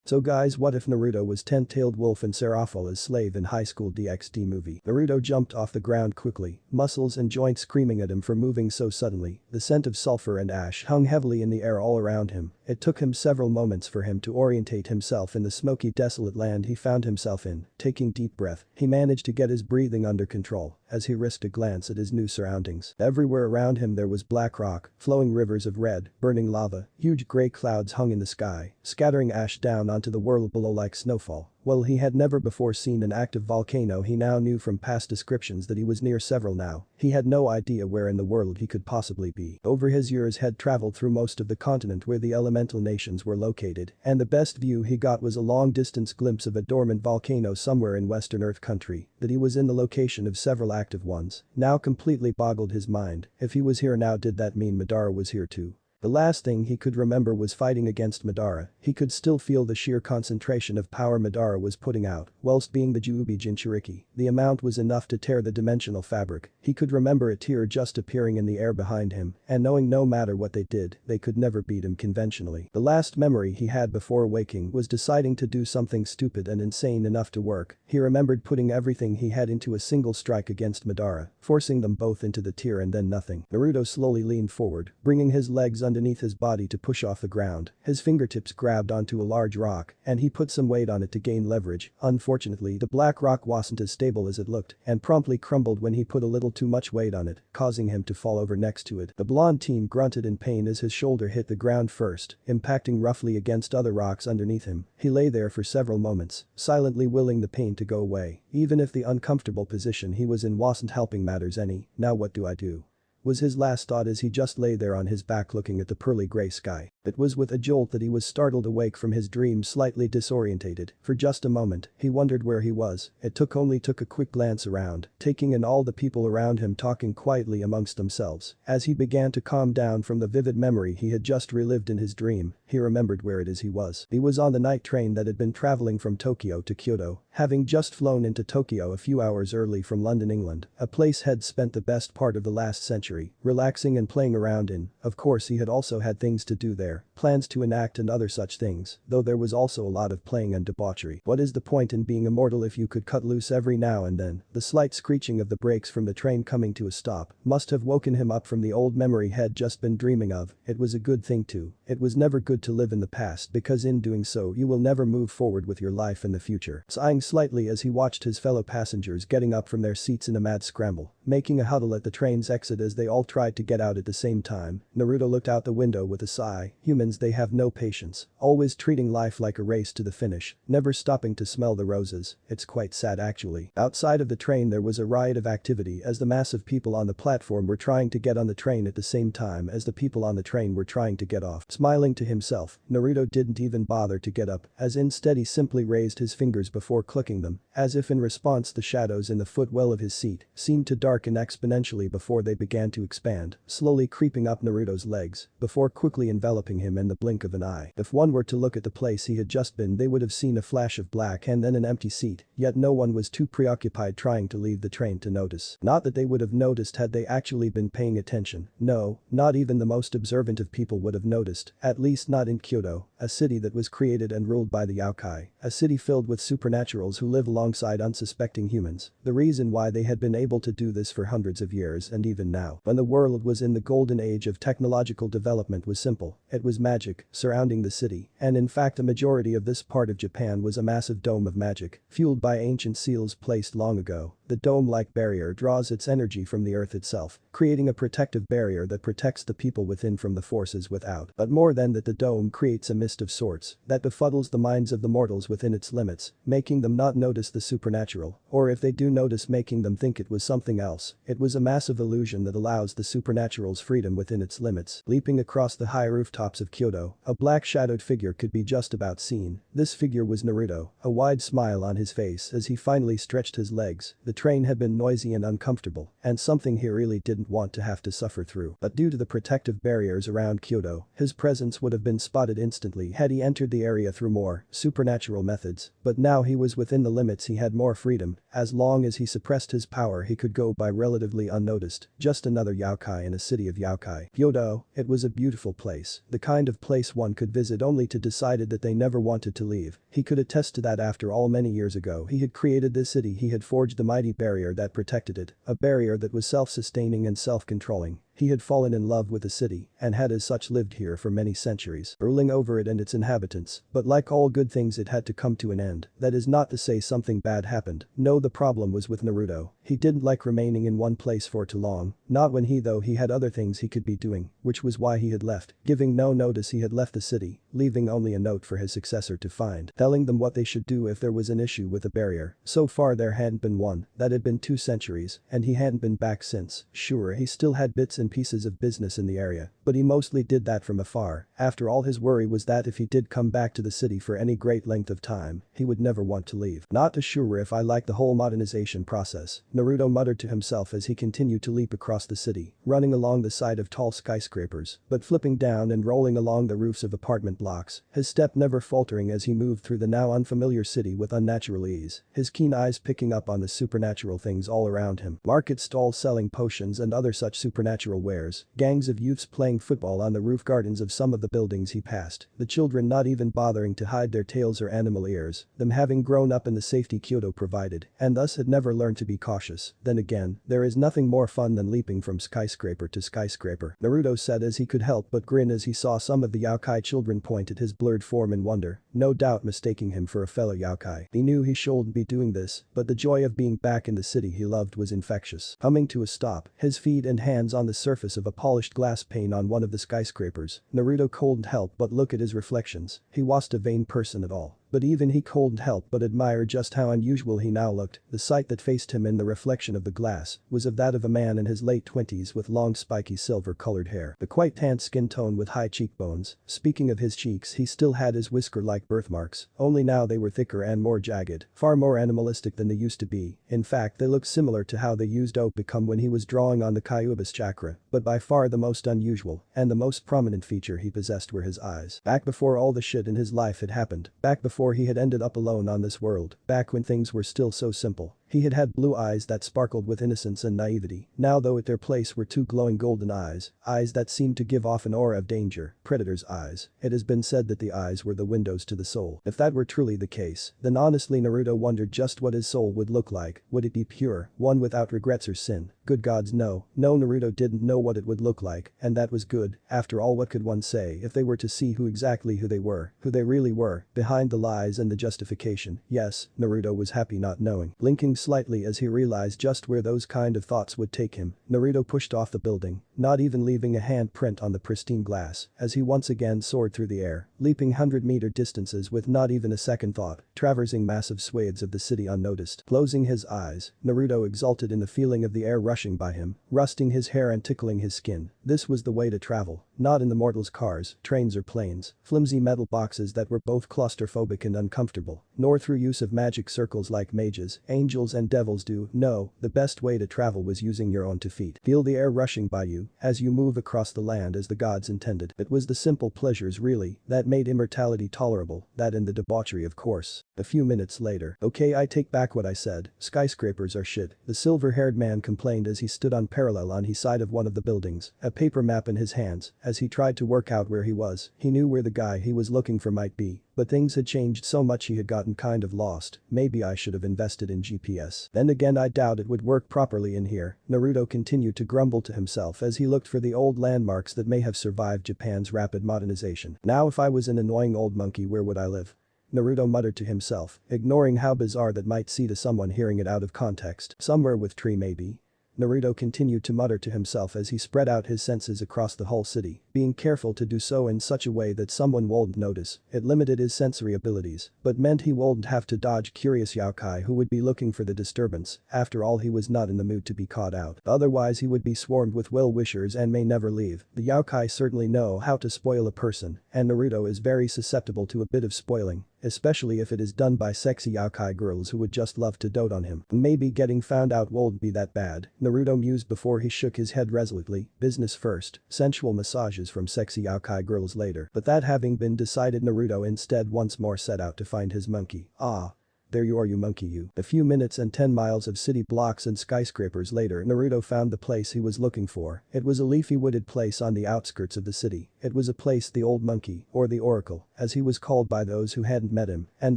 So guys, what if Naruto was 10-tailed wolf and Serafall as slave in HighSchool Dxd movie? Naruto jumped off the ground quickly, muscles and joints screaming at him for moving so suddenly. The scent of sulfur and ash hung heavily in the air all around him. It took him several moments for him to orientate himself in the smoky, desolate land he found himself in. Taking deep breath, he managed to get his breathing under control as he risked a glance at his new surroundings. Everywhere around him there was black rock, flowing rivers of red, burning lava, huge gray clouds hung in the sky, scattering ash down onto the world below like snowfall. While he had never before seen an active volcano, he now knew from past descriptions that he was near several now. He had no idea where in the world he could possibly be. Over his years had traveled through most of the continent where the elemental nations were located, and the best view he got was a long-distance glimpse of a dormant volcano somewhere in Western Earth country. That he was in the location of several active ones now completely boggled his mind. If he was here now, did that mean Madara was here too? The last thing he could remember was fighting against Madara. He could still feel the sheer concentration of power Madara was putting out, whilst being the Juubi Jinchuriki. The amount was enough to tear the dimensional fabric. He could remember a tear just appearing in the air behind him, and knowing no matter what they did, they could never beat him conventionally. The last memory he had before waking was deciding to do something stupid and insane enough to work. He remembered putting everything he had into a single strike against Madara, forcing them both into the tear and then nothing. Naruto slowly leaned forward, bringing his legs underneath his body to push off the ground. His fingertips grabbed onto a large rock, and he put some weight on it to gain leverage. Unfortunately, the black rock wasn't as stable as it looked, and promptly crumbled when he put a little too much weight on it, causing him to fall over next to it. The blonde teen grunted in pain as his shoulder hit the ground first, impacting roughly against other rocks underneath him. He lay there for several moments, silently willing the pain to go away. Even if the uncomfortable position he was in wasn't helping matters any. Now what do I do? Was his last thought as he just lay there on his back looking at the pearly gray sky. It was with a jolt that he was startled awake from his dream, slightly disorientated. For just a moment, he wondered where he was. It took a quick glance around, taking in all the people around him talking quietly amongst themselves. As he began to calm down from the vivid memory he had just relived in his dream, he remembered where it is he was. He was on the night train that had been traveling from Tokyo to Kyoto, having just flown into Tokyo a few hours early from London, England, a place he'd spent the best part of the last century, relaxing and playing around in. Of course he had also had things to do there, plans to enact and other such things, though there was also a lot of playing and debauchery. What is the point in being immortal if you could cut loose every now and then? The slight screeching of the brakes from the train coming to a stop must have woken him up from the old memory he'd just been dreaming of. It was a good thing too. It was never good to live in the past because in doing so you will never move forward with your life in the future. Sighing slightly as he watched his fellow passengers getting up from their seats in a mad scramble, making a huddle at the train's exit as they all tried to get out at the same time, Naruto looked out the window with a sigh. Humans, they have no patience, always treating life like a race to the finish, never stopping to smell the roses. It's quite sad actually. Outside of the train there was a riot of activity as the mass of people on the platform were trying to get on the train at the same time as the people on the train were trying to get off. Smiling to himself, Naruto didn't even bother to get up, as instead he simply raised his fingers before clicking them, as if in response the shadows in the footwell of his seat seemed to darken exponentially before they began to expand, slowly creeping up Naruto's legs, before quickly enveloping him in the blink of an eye. If one were to look at the place he had just been, they would have seen a flash of black and then an empty seat, yet no one was too preoccupied trying to leave the train to notice. Not that they would have noticed had they actually been paying attention. No, not even the most observant of people would have noticed, at least not in Kyoto, a city that was created and ruled by the yokai, a city filled with supernaturals who live alongside unsuspecting humans. The reason why they had been able to do this for hundreds of years and even now, when the world was in the golden age of technological development, was simple. It was magic surrounding the city, and in fact a majority of this part of Japan was a massive dome of magic, fueled by ancient seals placed long ago. The dome-like barrier draws its energy from the earth itself, creating a protective barrier that protects the people within from the forces without. But more than that, the dome creates a mist of sorts that befuddles the minds of the mortals within its limits, making them not notice the supernatural, or if they do notice, making them think it was something else. It was a massive illusion that allows the supernatural's freedom within its limits. Leaping across the high rooftops of Kyoto, a black shadowed figure could be just about seen. This figure was Naruto, a wide smile on his face as he finally stretched his legs. The train had been noisy and uncomfortable, and something he really didn't want to have to suffer through. But due to the protective barriers around Kuoh, his presence would have been spotted instantly had he entered the area through more supernatural methods, but now he was within the limits. He had more freedom. As long as he suppressed his power, he could go by relatively unnoticed, just another yokai in a city of yokai. Kuoh, it was a beautiful place, the kind of place one could visit only to decide that they never wanted to leave. He could attest to that. After all, many years ago he had created this city. He had forged the mighty barrier that protected it, a barrier that was self-sustaining and self-controlling. He had fallen in love with the city and had as such lived here for many centuries, ruling over it and its inhabitants, but like all good things it had to come to an end. That is not to say something bad happened. No, the problem was with Naruto. He didn't like remaining in one place for too long, not when he had other things he could be doing, which was why he had left. Giving no notice, he had left the city, leaving only a note for his successor to find, telling them what they should do if there was an issue with the barrier. So far there hadn't been one, that had been 2 centuries, and he hadn't been back since. Sure, he still had bits and pieces of business in the area, but he mostly did that from afar. After all, his worry was that if he did come back to the city for any great length of time, he would never want to leave. Not too sure if I like the whole modernization process, Naruto muttered to himself as he continued to leap across the city, running along the side of tall skyscrapers, but flipping down and rolling along the roofs of apartment blocks, his step never faltering as he moved through the now unfamiliar city with unnatural ease, his keen eyes picking up on the supernatural things all around him. Market stalls selling potions and other such supernatural wares, gangs of youths playing football on the roof gardens of some of the buildings he passed, the children not even bothering to hide their tails or animal ears, them having grown up in the safety Kyoto provided, and thus had never learned to be cautious. Then again, there is nothing more fun than leaping from skyscraper to skyscraper, Naruto said as he could help but grin as he saw some of the yokai children point at his blurred form in wonder, no doubt mistaking him for a fellow yokai. He knew he shouldn't be doing this, but the joy of being back in the city he loved was infectious. Coming to a stop, his feet and hands on the surface of a polished glass pane on one of the skyscrapers, Naruto couldn't help but look at his reflections. He wasn't a vain person at all, but even he couldn't help but admire just how unusual he now looked. The sight that faced him in the reflection of the glass was of that of a man in his late 20s with long spiky silver-colored hair, the quite tan skin tone with high cheekbones. Speaking of his cheeks, he still had his whisker-like birthmarks, only now they were thicker and more jagged, far more animalistic than they used to be. In fact, they looked similar to how they used to become when he was drawing on the Kyubus chakra, but by far the most unusual and the most prominent feature he possessed were his eyes. Back before all the shit in his life had happened, back before he had ended up alone on this world, back when things were still so simple, he had had blue eyes that sparkled with innocence and naivety. Now though at their place were 2 glowing golden eyes, eyes that seemed to give off an aura of danger, predator's eyes. It has been said that the eyes were the windows to the soul. If that were truly the case, then honestly Naruto wondered just what his soul would look like. Would it be pure, one without regrets or sin? Good gods, no. No, Naruto didn't know what it would look like, and that was good. After all, what could one say if they were to see who they were, who they really were, behind the lies and the justification? Yes, Naruto was happy not knowing. Blinking slightly as he realized just where those kind of thoughts would take him, Naruto pushed off the building, not even leaving a handprint on the pristine glass, as he once again soared through the air, leaping 100-meter distances with not even a second thought, traversing massive swathes of the city unnoticed. Closing his eyes, Naruto exulted in the feeling of the air rushing by him, rusting his hair and tickling his skin. This was the way to travel, not in the mortals' cars, trains or planes, flimsy metal boxes that were both claustrophobic and uncomfortable, nor through use of magic circles like mages, angels and devils do. No, the best way to travel was using your own 2 feet. Feel the air rushing by you as you move across the land as the gods intended. It was the simple pleasures really that made immortality tolerable, that and the debauchery of course. A few minutes later, okay, I take back what I said, skyscrapers are shit, the silver-haired man complained as he stood on parallel on his side of one of the buildings, a paper map in his hands, as he tried to work out where he was. He knew where the guy he was looking for might be, but things had changed so much he had gotten kind of lost. Maybe I should have invested in GPS. Then again, I doubt it would work properly in here, Naruto continued to grumble to himself as he looked for the old landmarks that may have survived Japan's rapid modernization. Now if I was an annoying old monkey, where would I live? Naruto muttered to himself, ignoring how bizarre that might seem to someone hearing it out of context. Somewhere with tree maybe. Naruto continued to mutter to himself as he spread out his senses across the whole city, being careful to do so in such a way that someone wouldn't notice. It limited his sensory abilities, but meant he wouldn't have to dodge curious yokai who would be looking for the disturbance. After all, he was not in the mood to be caught out. Otherwise he would be swarmed with well-wishers and may never leave. The yokai certainly know how to spoil a person, and Naruto is very susceptible to a bit of spoiling, especially if it is done by sexy yokai girls who would just love to dote on him. Maybe getting found out won't be that bad, Naruto mused before he shook his head resolutely. Business first, sensual massages from sexy yokai girls later. But that having been decided, Naruto instead once more set out to find his monkey. Ah. There you are, you monkey, you. A few minutes and 10 miles of city blocks and skyscrapers later, Naruto found the place he was looking for. It was a leafy wooded place on the outskirts of the city. It was a place the old monkey, or the Oracle, as he was called by those who hadn't met him and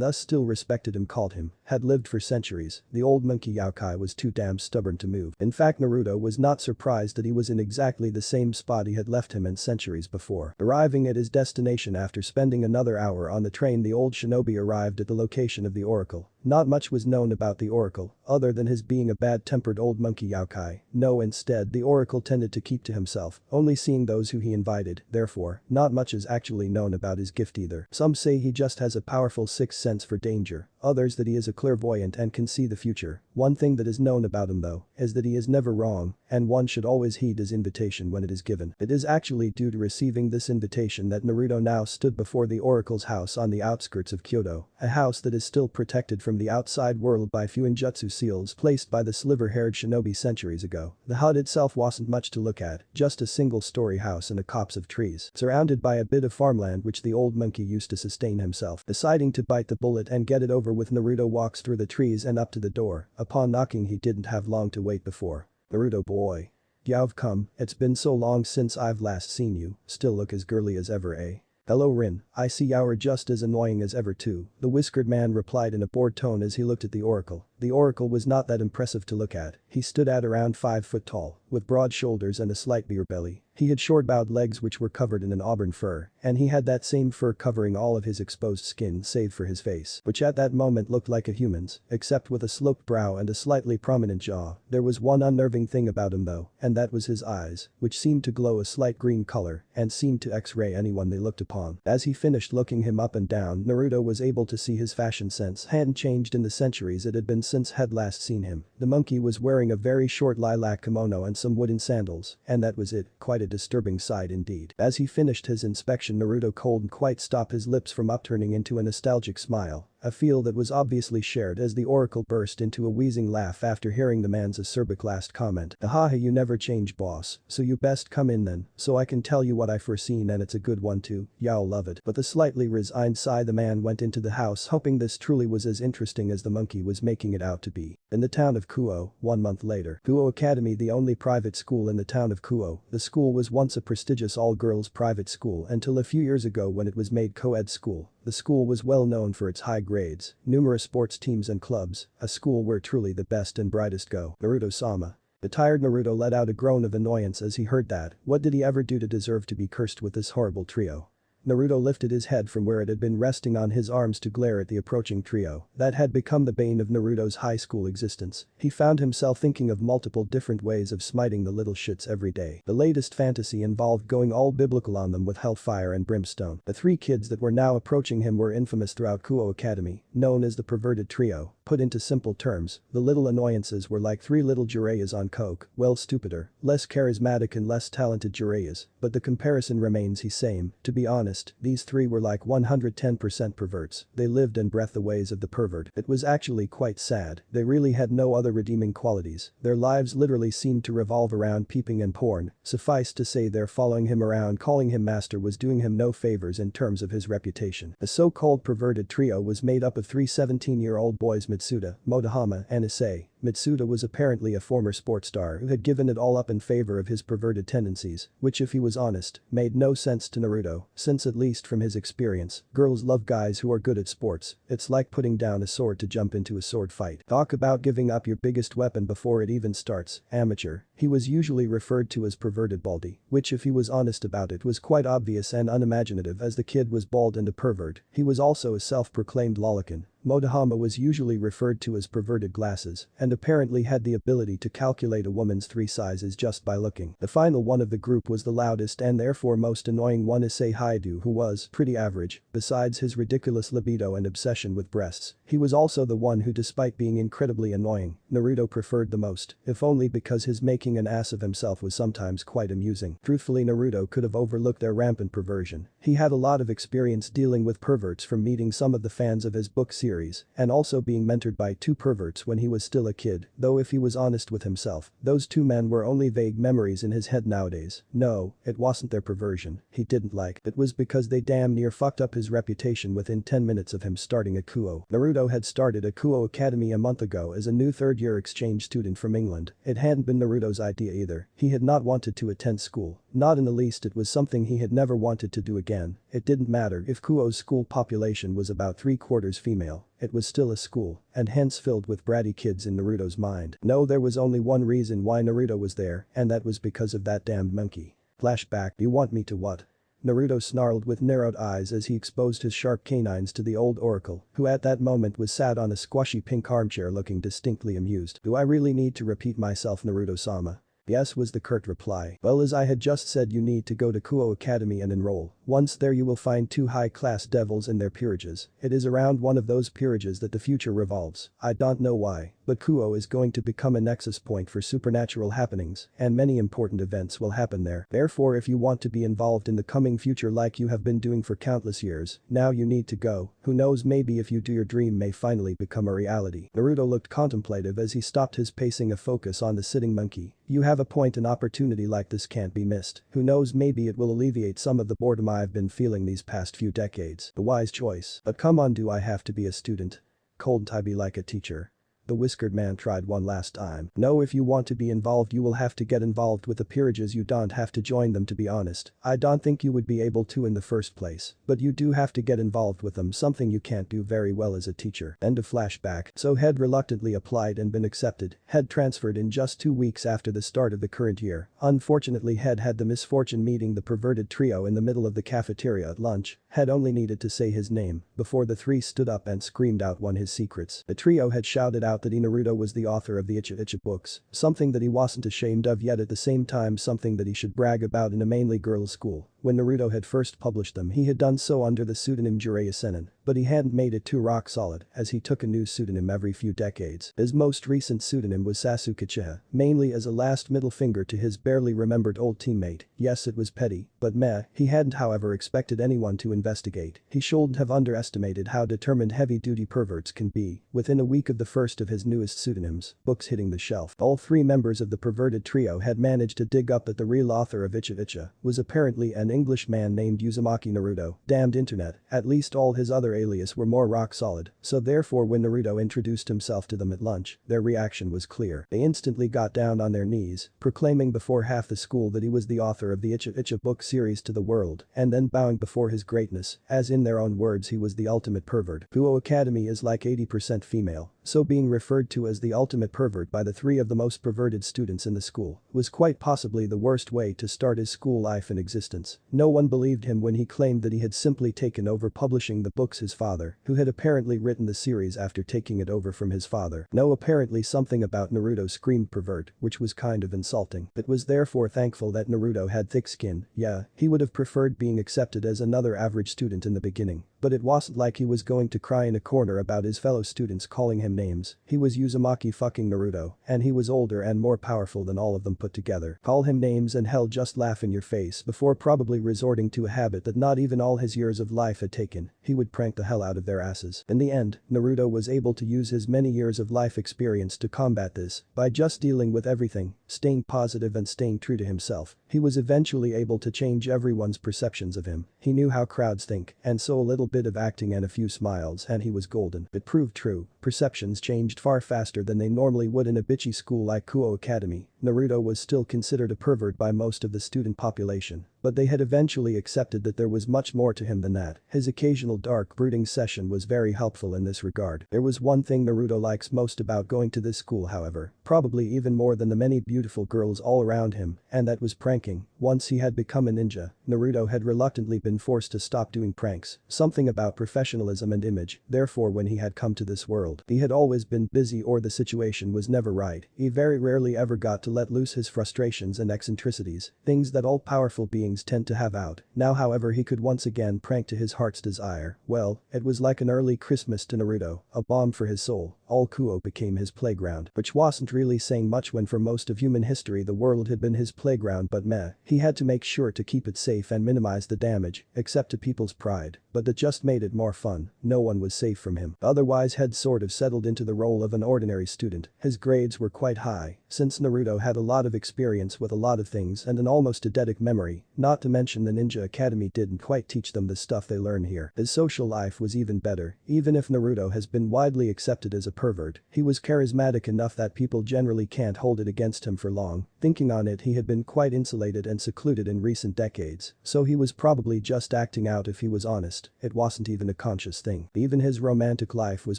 thus still respected him, called him, had lived for centuries. The old monkey yokai was too damn stubborn to move. In fact, Naruto was not surprised that he was in exactly the same spot he had left him in centuries before. Arriving at his destination after spending another hour on the train, the old shinobi arrived at the location of the Oracle. Not much was known about the Oracle, other than his being a bad-tempered old monkey yokai. No, instead the Oracle tended to keep to himself, only seeing those who he invited. Therefore, not much is actually known about his gift either. Some say he just has a powerful sixth sense for danger, others that he is a clairvoyant and can see the future. One thing that is known about him though, is that he is never wrong, and one should always heed his invitation when it is given. It is actually due to receiving this invitation that Naruto now stood before the Oracle's house on the outskirts of Kyoto, a house that is still protected from the outside world by fuinjutsu seals placed by the sliver-haired shinobi centuries ago. The hut itself wasn't much to look at, just a single-story house in a copse of trees, surrounded by a bit of farmland which the old monkey used to sustain himself. Deciding to bite the bullet and get it over with, Naruto walks through the trees and up to the door. Upon knocking, he didn't have long to wait before. "Naruto boy. You've come, it's been so long since I've last seen you, still look as girly as ever, eh?" "Hello Rin, I see you're just as annoying as ever too," the whiskered man replied in a bored tone as he looked at the Oracle. The Oracle was not that impressive to look at. He stood at around 5 foot tall, with broad shoulders and a slight beer belly. He had short-bowed legs which were covered in an auburn fur, and he had that same fur covering all of his exposed skin save for his face, which at that moment looked like a human's, except with a sloped brow and a slightly prominent jaw. There was one unnerving thing about him though, and that was his eyes, which seemed to glow a slight green color and seemed to X-ray anyone they looked upon. As he finished looking him up and down, Naruto was able to see his fashion sense hadn't changed in the centuries it had been since had last seen him. The monkey was wearing a very short lilac kimono and some wooden sandals, and that was it. Quite a disturbing sight indeed. As he finished his inspection, Naruto couldn't quite stop his lips from upturning into a nostalgic smile, a feel that was obviously shared as the Oracle burst into a wheezing laugh after hearing the man's acerbic last comment. "Ahaha, you never change, boss, so you best come in then, so I can tell you what I've foreseen, and it's a good one too, you'll love it." With a slightly resigned sigh, the man went into the house, hoping this truly was as interesting as the monkey was making it out to be. In the town of Kuoh, 1 month later. Kuoh Academy, the only private school in the town of Kuoh. The school was once a prestigious all-girls private school until a few years ago when it was made co-ed school. The school was well known for its high grades, numerous sports teams and clubs, a school where truly the best and brightest go. Naruto-sama. The tired Naruto let out a groan of annoyance as he heard that. What did he ever do to deserve to be cursed with this horrible trio? Naruto lifted his head from where it had been resting on his arms to glare at the approaching trio that had become the bane of Naruto's high school existence. He found himself thinking of multiple different ways of smiting the little shits every day. The latest fantasy involved going all biblical on them with hellfire and brimstone. The 3 kids that were now approaching him were infamous throughout Kuoh Academy, known as the perverted trio. Put into simple terms, the little annoyances were like 3 little Jiraiya's on coke, well, stupider, less charismatic and less talented Jiraiya's, but the comparison remains the same. To be honest, these 3 were like 110% perverts. They lived and breathed the ways of the pervert. It was actually quite sad. They really had no other redeeming qualities. Their lives literally seemed to revolve around peeping and porn. Suffice to say, their following him around, calling him master, was doing him no favors in terms of his reputation. The so-called perverted trio was made up of 3 17-year-old boys, Mitsuda, Motohama, and Issei. Mitsuda was apparently a former sports star who had given it all up in favor of his perverted tendencies, which, if he was honest, made no sense to Naruto, since at least from his experience, girls love guys who are good at sports. It's like putting down a sword to jump into a sword fight. Talk about giving up your biggest weapon before it even starts. Amateur. He was usually referred to as perverted baldy, which, if he was honest about it, was quite obvious and unimaginative, as the kid was bald and a pervert. He was also a self-proclaimed lolicon. Motohama was usually referred to as perverted glasses, and and apparently had the ability to calculate a woman's 3 sizes just by looking. The final one of the group was the loudest and therefore most annoying one, Issei, who was pretty average. Besides his ridiculous libido and obsession with breasts, he was also the one who, despite being incredibly annoying, Naruto preferred the most, if only because his making an ass of himself was sometimes quite amusing. Truthfully, Naruto could have overlooked their rampant perversion. He had a lot of experience dealing with perverts from meeting some of the fans of his book series and also being mentored by 2 perverts when he was still a kid, though if he was honest with himself, those 2 men were only vague memories in his head nowadays. No, it wasn't their perversion he didn't like, it was because they damn near fucked up his reputation within 10 minutes of him starting a Kuoh. Naruto had started a Kuoh Academy a month ago as a new third-year exchange student from England. It hadn't been Naruto's idea either. He had not wanted to attend school. Not in the least, it was something he had never wanted to do again. It didn't matter if Kuoh's school population was about 3/4 female. It was still a school, and hence filled with bratty kids in Naruto's mind. No, there was only one reason why Naruto was there, and that was because of that damned monkey. Flashback. You want me to what? Naruto snarled with narrowed eyes as he exposed his sharp canines to the old oracle, who at that moment was sat on a squashy pink armchair looking distinctly amused. Do I really need to repeat myself, Naruto-sama? Yes, was the curt reply. Well, as I had just said, you need to go to Kuoh Academy and enroll. Once there you will find 2 high-class devils in their peerages. It is around one of those peerages that the future revolves. I don't know why, but Kuoh is going to become a nexus point for supernatural happenings, and many important events will happen there. Therefore, if you want to be involved in the coming future like you have been doing for countless years, now you need to go. Who knows, maybe if you do, your dream may finally become a reality. Naruto looked contemplative as he stopped his pacing, a focus on the sitting monkey. You have a point, an opportunity like this can't be missed. Who knows, maybe it will alleviate some of the boredom I've been feeling these past few decades. The wise choice. But come on, do I have to be a student? Couldn't I be like a teacher? The whiskered man tried one last time. No, if you want to be involved you will have to get involved with the peerages. You don't have to join them, to be honest. I don't think you would be able to in the first place. But you do have to get involved with them, something you can't do very well as a teacher. End of flashback. So had reluctantly applied and been accepted. Had transferred in just 2 weeks after the start of the current year. Unfortunately had had the misfortune meeting the perverted trio in the middle of the cafeteria at lunch. Had only needed to say his name before the 3 stood up and screamed out one his secrets. The trio had shouted out that Naruto was the author of the Issei books, something that he wasn't ashamed of, yet at the same time something that he should brag about in a mainly girls' school. When Naruto had first published them, he had done so under the pseudonym Rias and Sona, but he hadn't made it too rock solid as he took a new pseudonym every few decades. His most recent pseudonym was Sasuke Uchiha, mainly as a last middle finger to his barely remembered old teammate. Yes, it was petty, but meh, he hadn't however expected anyone to investigate. He shouldn't have underestimated how determined heavy-duty perverts can be. Within a week of the first of his newest pseudonyms, books hitting the shelf, all 3 members of the perverted trio had managed to dig up that the real author of Issei was apparently an English man named Uzumaki Naruto. Damned internet, at least all his other alias were more rock solid, so therefore when Naruto introduced himself to them at lunch, their reaction was clear. They instantly got down on their knees, proclaiming before half the school that he was the author of the Issei book series to the world, and then bowing before his greatness, as in their own words he was the ultimate pervert. Kuoh Academy is like 80% female, so being referred to as the ultimate pervert by the 3 of the most perverted students in the school was quite possibly the worst way to start his school life in existence. No one believed him when he claimed that he had simply taken over publishing the books his father, who had apparently written the series after taking it over from his father. No, apparently something about Naruto screamed pervert, which was kind of insulting. But was therefore thankful that Naruto had thick skin. Yeah, he would have preferred being accepted as another average student in the beginning. But it wasn't like he was going to cry in a corner about his fellow students calling him names. He was Uzumaki fucking Naruto, and he was older and more powerful than all of them put together. Call him names and hell just laugh in your face before probably resorting to a habit that not even all his years of life had taken. He would prank the hell out of their asses. In the end, Naruto was able to use his many years of life experience to combat this by just dealing with everything, staying positive and staying true to himself. He was eventually able to change everyone's perceptions of him. He knew how crowds think, and so a little bit of acting and a few smiles and he was golden. It proved true. Perceptions changed far faster than they normally would in a bitchy school like Kuoh Academy. Naruto was still considered a pervert by most of the student population, But they had eventually accepted that there was much more to him than that. His occasional dark brooding session was very helpful in this regard. There was one thing Naruto likes most about going to this school, however, probably even more than the many beautiful girls all around him, and that was pranking. Once he had become a ninja, Naruto had reluctantly been forced to stop doing pranks, something about professionalism and image. Therefore, when he had come to this world, he had always been busy or the situation was never right. He very rarely ever got to let loose his frustrations and eccentricities, things that all powerful beings tend to have out. Now, however, he could once again prank to his heart's desire. Well, it was like an early Christmas to Naruto, a balm for his soul. All Kuoh became his playground, which wasn't really saying much when for most of human history the world had been his playground, but meh. He had to make sure to keep it safe and minimize the damage, except to people's pride. But that just made it more fun. No one was safe from him. Otherwise, had sort of settled into the role of an ordinary student. His grades were quite high, since Naruto had a lot of experience with a lot of things and an almost eidetic memory, not to mention the Ninja Academy didn't quite teach them the stuff they learn here. His social life was even better. Even if Naruto has been widely accepted as a pervert, he was charismatic enough that people generally can't hold it against him for long. Thinking on it, he had been quite insulated and secluded in recent decades, so he was probably just acting out. If he was honest, it wasn't even a conscious thing. Even his romantic life was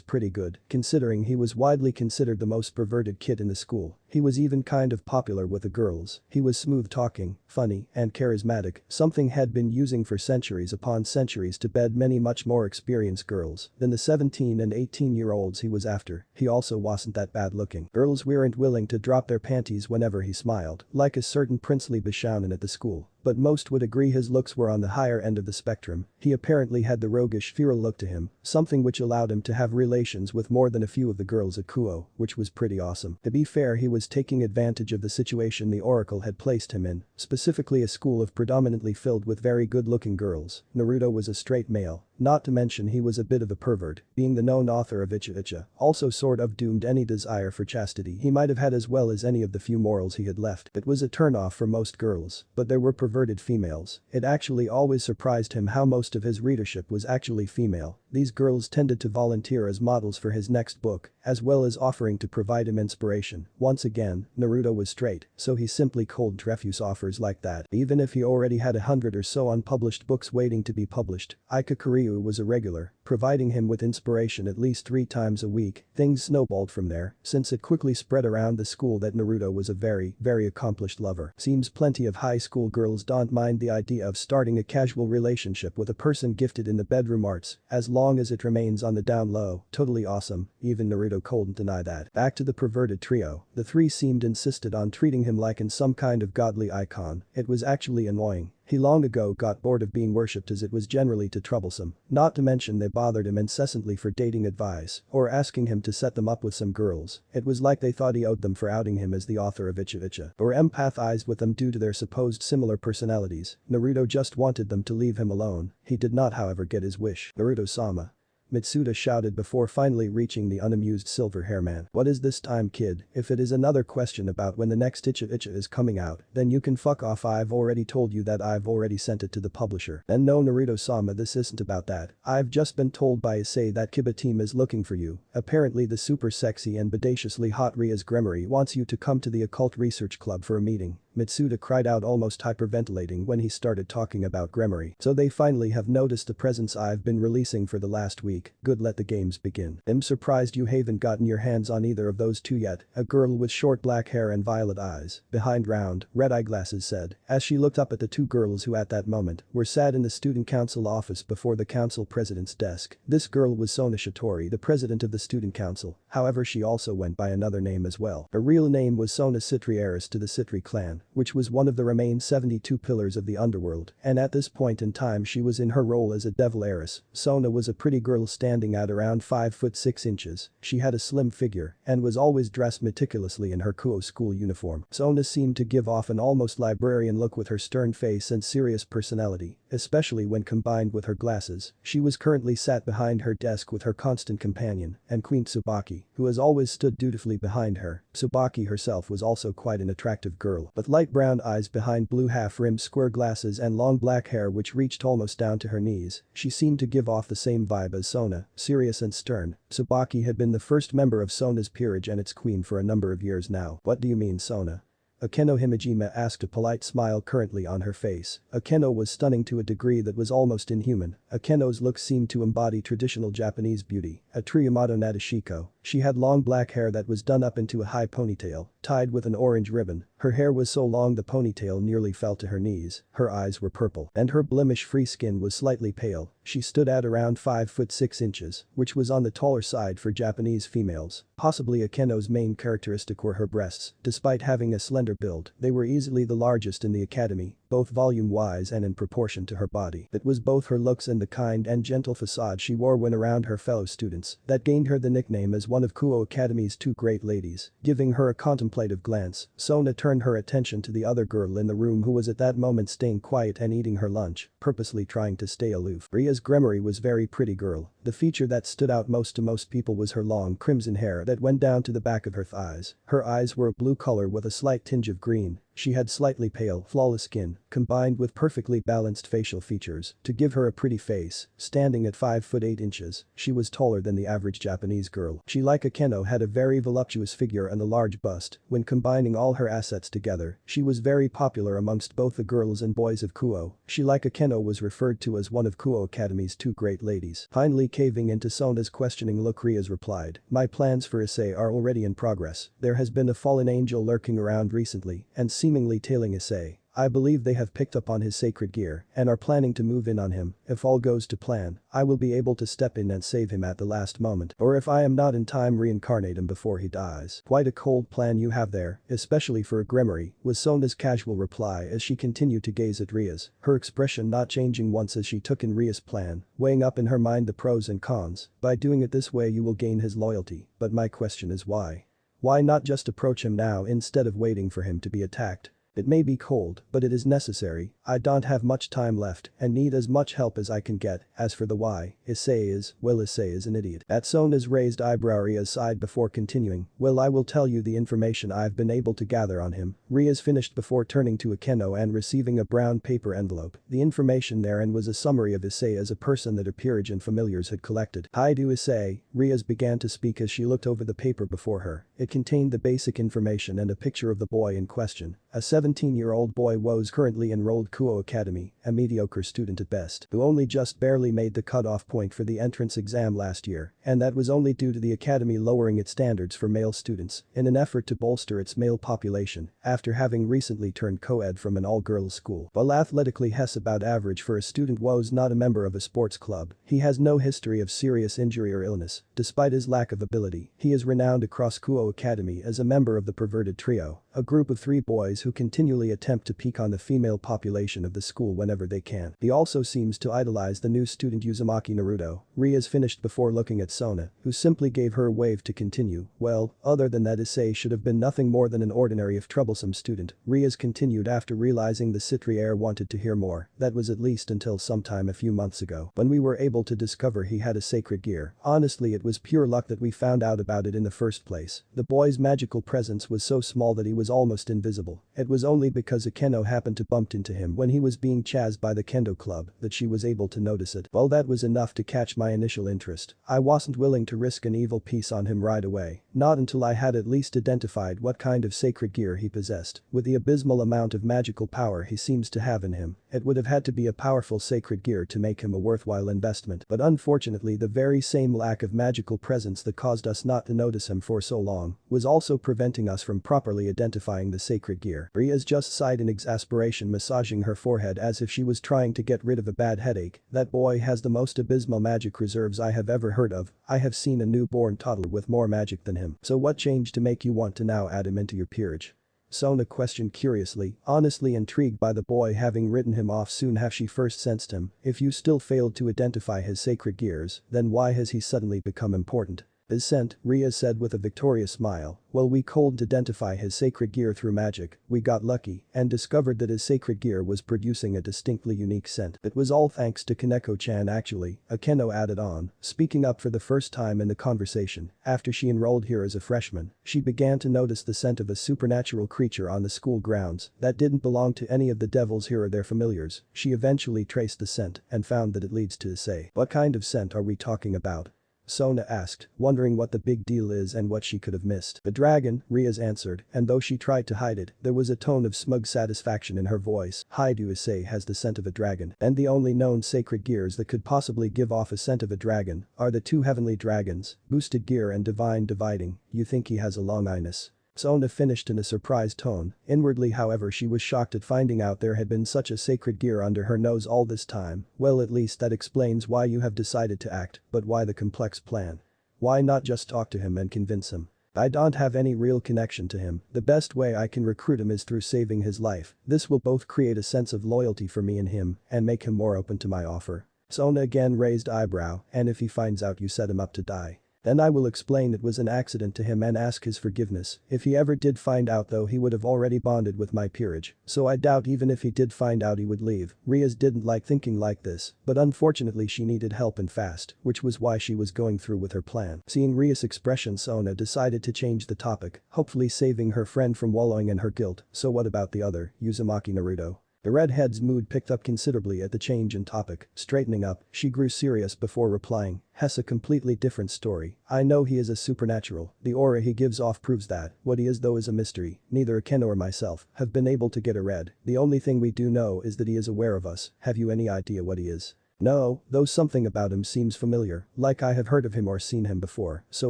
pretty good, considering he was widely considered the most perverted kid in the school. He was even kind of popular with the girls. He was smooth talking, funny, and charismatic, something had been using for centuries upon centuries to bed many much more experienced girls than the 17 and 18-year-olds he was after. He also wasn't that bad looking. Girls weren't willing to drop their panties whenever he smiled, like a certain princely Bishounen at the school. But most would agree his looks were on the higher end of the spectrum. He apparently had the roguish feral look to him, something which allowed him to have relations with more than a few of the girls at Kuoh, which was pretty awesome. To be fair, he was taking advantage of the situation the Oracle had placed him in, specifically a school of predominantly filled with very good-looking girls. Naruto was a straight male, not to mention he was a bit of a pervert, being the known author of Issei, also sort of doomed any desire for chastity he might have had as well as any of the few morals he had left. It was a turnoff for most girls, but there were perverted females. It actually always surprised him how most of his readership was actually female. These girls tended to volunteer as models for his next book, as well as offering to provide him inspiration. Once again, Naruto was straight, so he simply cold refused offers like that. Even if he already had 100 or so unpublished books waiting to be published, Ikakuryu was a regular, providing him with inspiration at least 3 times a week. Things snowballed from there, since it quickly spread around the school that Naruto was a very accomplished lover. Seems plenty of high school girls don't mind the idea of starting a casual relationship with a person gifted in the bedroom arts, as long as it remains on the down low. Totally awesome, even Naruto couldn't deny that. Back to the perverted trio, the three seemed insisted on treating him like in some kind of godly icon. It was actually annoying. He long ago got bored of being worshipped as it was generally too troublesome, not to mention they bothered him incessantly for dating advice or asking him to set them up with some girls. It was like they thought he owed them for outing him as the author of Issei, or empathized with them due to their supposed similar personalities. Naruto just wanted them to leave him alone. He did not, however, get his wish. Naruto-sama, Mitsuda shouted before finally reaching the unamused silver hair man. What is this time, kid? If it is another question about when the next Issei is coming out, then you can fuck off. I've already told you that. I've already sent it to the publisher. And no, Naruto-sama, this isn't about that. I've just been told by Issei that Kiba team is looking for you. Apparently the super sexy and bodaciously hot Rias Gremory wants you to come to the occult research club for a meeting. Mitsuda cried out, almost hyperventilating when he started talking about Gremory. So they finally have noticed the presents I've been releasing for the last week. Good, let the games begin. I'm surprised you haven't gotten your hands on either of those two yet, a girl with short black hair and violet eyes behind round, red eyeglasses said, as she looked up at the two girls who at that moment were sat in the student council office before the council president's desk. This girl was Sona Shitori, the president of the student council. However, she also went by another name as well. Her real name was Sona Citri, heiress to the Citri clan, which was one of the remaining 72 pillars of the underworld, and at this point in time she was in her role as a devil heiress. Sona was a pretty girl standing at around 5 foot 6 inches. She had a slim figure and was always dressed meticulously in her Kuoh school uniform. Sona seemed to give off an almost librarian look with her stern face and serious personality, especially when combined with her glasses. She was currently sat behind her desk with her constant companion and Queen Tsubaki, who has always stood dutifully behind her. Tsubaki herself was also quite an attractive girl, but light brown eyes behind blue half-rimmed square glasses and long black hair which reached almost down to her knees. She seemed to give off the same vibe as Sona, serious and stern. Tsubaki had been the first member of Sona's peerage and its queen for a number of years now. What do you mean, Sona? Akeno Himejima asked, a polite smile currently on her face. Akeno was stunning to a degree that was almost inhuman. Akeno's look seemed to embody traditional Japanese beauty, a true Yamato Nadeshiko. She had long black hair that was done up into a high ponytail, tied with an orange ribbon. Her hair was so long the ponytail nearly fell to her knees. Her eyes were purple, and her blemish-free skin was slightly pale. She stood at around 5 foot 6 inches, which was on the taller side for Japanese females. Possibly Akeno's main characteristic were her breasts. Despite having a slender build, they were easily the largest in the academy, both volume-wise and in proportion to her body. It was both her looks and the kind and gentle facade she wore when around her fellow students that gained her the nickname as one of Kuoh Academy's 2 great ladies. Giving her a contemplative glance, Sona turned her attention to the other girl in the room who was at that moment staying quiet and eating her lunch, purposely trying to stay aloof. Rias Gremory was very pretty girl. The feature that stood out most to most people was her long crimson hair that went down to the back of her thighs. Her eyes were a blue color with a slight tinge of green. She had slightly pale, flawless skin, combined with perfectly balanced facial features to give her a pretty face. Standing at 5 foot 8 inches, she was taller than the average Japanese girl. She, like Akeno, had a very voluptuous figure and a large bust. When combining all her assets together, she was very popular amongst both the girls and boys of Kuoh. She, like Akeno, was referred to as one of Kuoh Academy's 2 great ladies. Finally caving into Sona's questioning look, Rias replied, "My plans for Issei are already in progress. There has been a fallen angel lurking around recently and seemingly tailing Issei. I believe they have picked up on his sacred gear and are planning to move in on him. If all goes to plan, I will be able to step in and save him at the last moment, or if I am not in time, reincarnate him before he dies." "Quite a cold plan you have there, especially for a Gremory," was Sona's casual reply as she continued to gaze at Rias, her expression not changing once as she took in Rias' plan, weighing up in her mind the pros and cons. "By doing it this way you will gain his loyalty, but my question is why? Why not just approach him now instead of waiting for him to be attacked? It may be cold, but it is necessary. I don't have much time left and need as much help as I can get. As for the why, Issei is an idiot." At Sona's raised eyebrow, Rias sighed before continuing, "Well, I will tell you the information I've been able to gather on him." Rias finished before turning to Akeno and receiving a brown paper envelope. The information therein was a summary of Issei as a person that her peerage and familiars had collected. "Hi to Issei," Rias began to speak as she looked over the paper before her. It contained the basic information and a picture of the boy in question. A 17-year-old boy was currently enrolled Kuoh Academy, a mediocre student at best, who only just barely made the cutoff point for the entrance exam last year, and that was only due to the academy lowering its standards for male students in an effort to bolster its male population after having recently turned co-ed from an all-girls school. While athletically he's about average for a student, was not a member of a sports club. He has no history of serious injury or illness. Despite his lack of ability, he is renowned across Kuoh Academy as a member of the Perverted Trio, a group of 3 boys who continually attempt to peek on the female population of the school whenever they can. He also seems to idolize the new student Uzumaki Naruto." Rias finished before looking at Sona, who simply gave her a wave to continue. "Well, other than that, Issei should have been nothing more than an ordinary if troublesome student." Rias continued after realizing the Citriere wanted to hear more. "That was at least until sometime a few months ago when we were able to discover he had a sacred gear. Honestly, it was pure luck that we found out about it in the first place. The boy's magical presence was so small that he was almost invisible. It was only because Akeno happened to bump into him when he was being chased by the kendo club that she was able to notice it. Well, that was enough to catch my initial interest. I wasn't willing to risk an evil piece on him right away, not until I had at least identified what kind of sacred gear he possessed. With the abysmal amount of magical power he seems to have in him, it would have had to be a powerful sacred gear to make him a worthwhile investment. But unfortunately, the very same lack of magical presence that caused us not to notice him for so long was also preventing us from properly identifying the sacred gear." Rias just sighed in exasperation, massaging her forehead as if she was trying to get rid of a bad headache. "That boy has the most abysmal magic reserves I have ever heard of. I have seen a newborn toddler with more magic than him. So what changed to make you want to now add him into your peerage?" Sona questioned curiously, honestly intrigued by the boy having written him off soon after she first sensed him. "If you still failed to identify his sacred gears, then why has he suddenly become important?" "His scent," Rias said with a victorious smile. "Well, we couldn't identify his sacred gear through magic. We got lucky and discovered that his sacred gear was producing a distinctly unique scent. It was all thanks to Kaneko-chan actually," Akeno added on, speaking up for the first time in the conversation. After she enrolled here as a freshman, she began to notice the scent of a supernatural creature on the school grounds that didn't belong to any of the devils here or their familiars. She eventually traced the scent and found that it leads to Issei. "What kind of scent are we talking about?" Sona asked, wondering what the big deal is and what she could have missed. The dragon, Rias answered, and though she tried to hide it, there was a tone of smug satisfaction in her voice. Issei has the scent of a dragon, and the only known sacred gears that could possibly give off a scent of a dragon are the two heavenly dragons, boosted gear and divine dividing. You think he has a long inus? Sona finished in a surprised tone. Inwardly, however, she was shocked at finding out there had been such a sacred gear under her nose all this time. Well, at least that explains why you have decided to act, but why the complex plan? Why not just talk to him and convince him? I don't have any real connection to him. The best way I can recruit him is through saving his life. This will both create a sense of loyalty for me and him, and make him more open to my offer. Sona again raised eyebrow, and if he finds out you set him up to die? Then I will explain it was an accident to him and ask his forgiveness. If he ever did find out though, he would have already bonded with my peerage, so I doubt even if he did find out he would leave. Rias didn't like thinking like this, but unfortunately she needed help and fast, which was why she was going through with her plan. Seeing Rias' expression, Sona decided to change the topic, hopefully saving her friend from wallowing in her guilt. So what about the other, Uzumaki Naruto? The redhead's mood picked up considerably at the change in topic. Straightening up, she grew serious before replying, "Has a completely different story. I know he is a supernatural. The aura he gives off proves that. What he is though is a mystery. Neither Ken or myself have been able to get a read. The only thing we do know is that he is aware of us. Have you any idea what he is?" "No, though something about him seems familiar, like I have heard of him or seen him before. So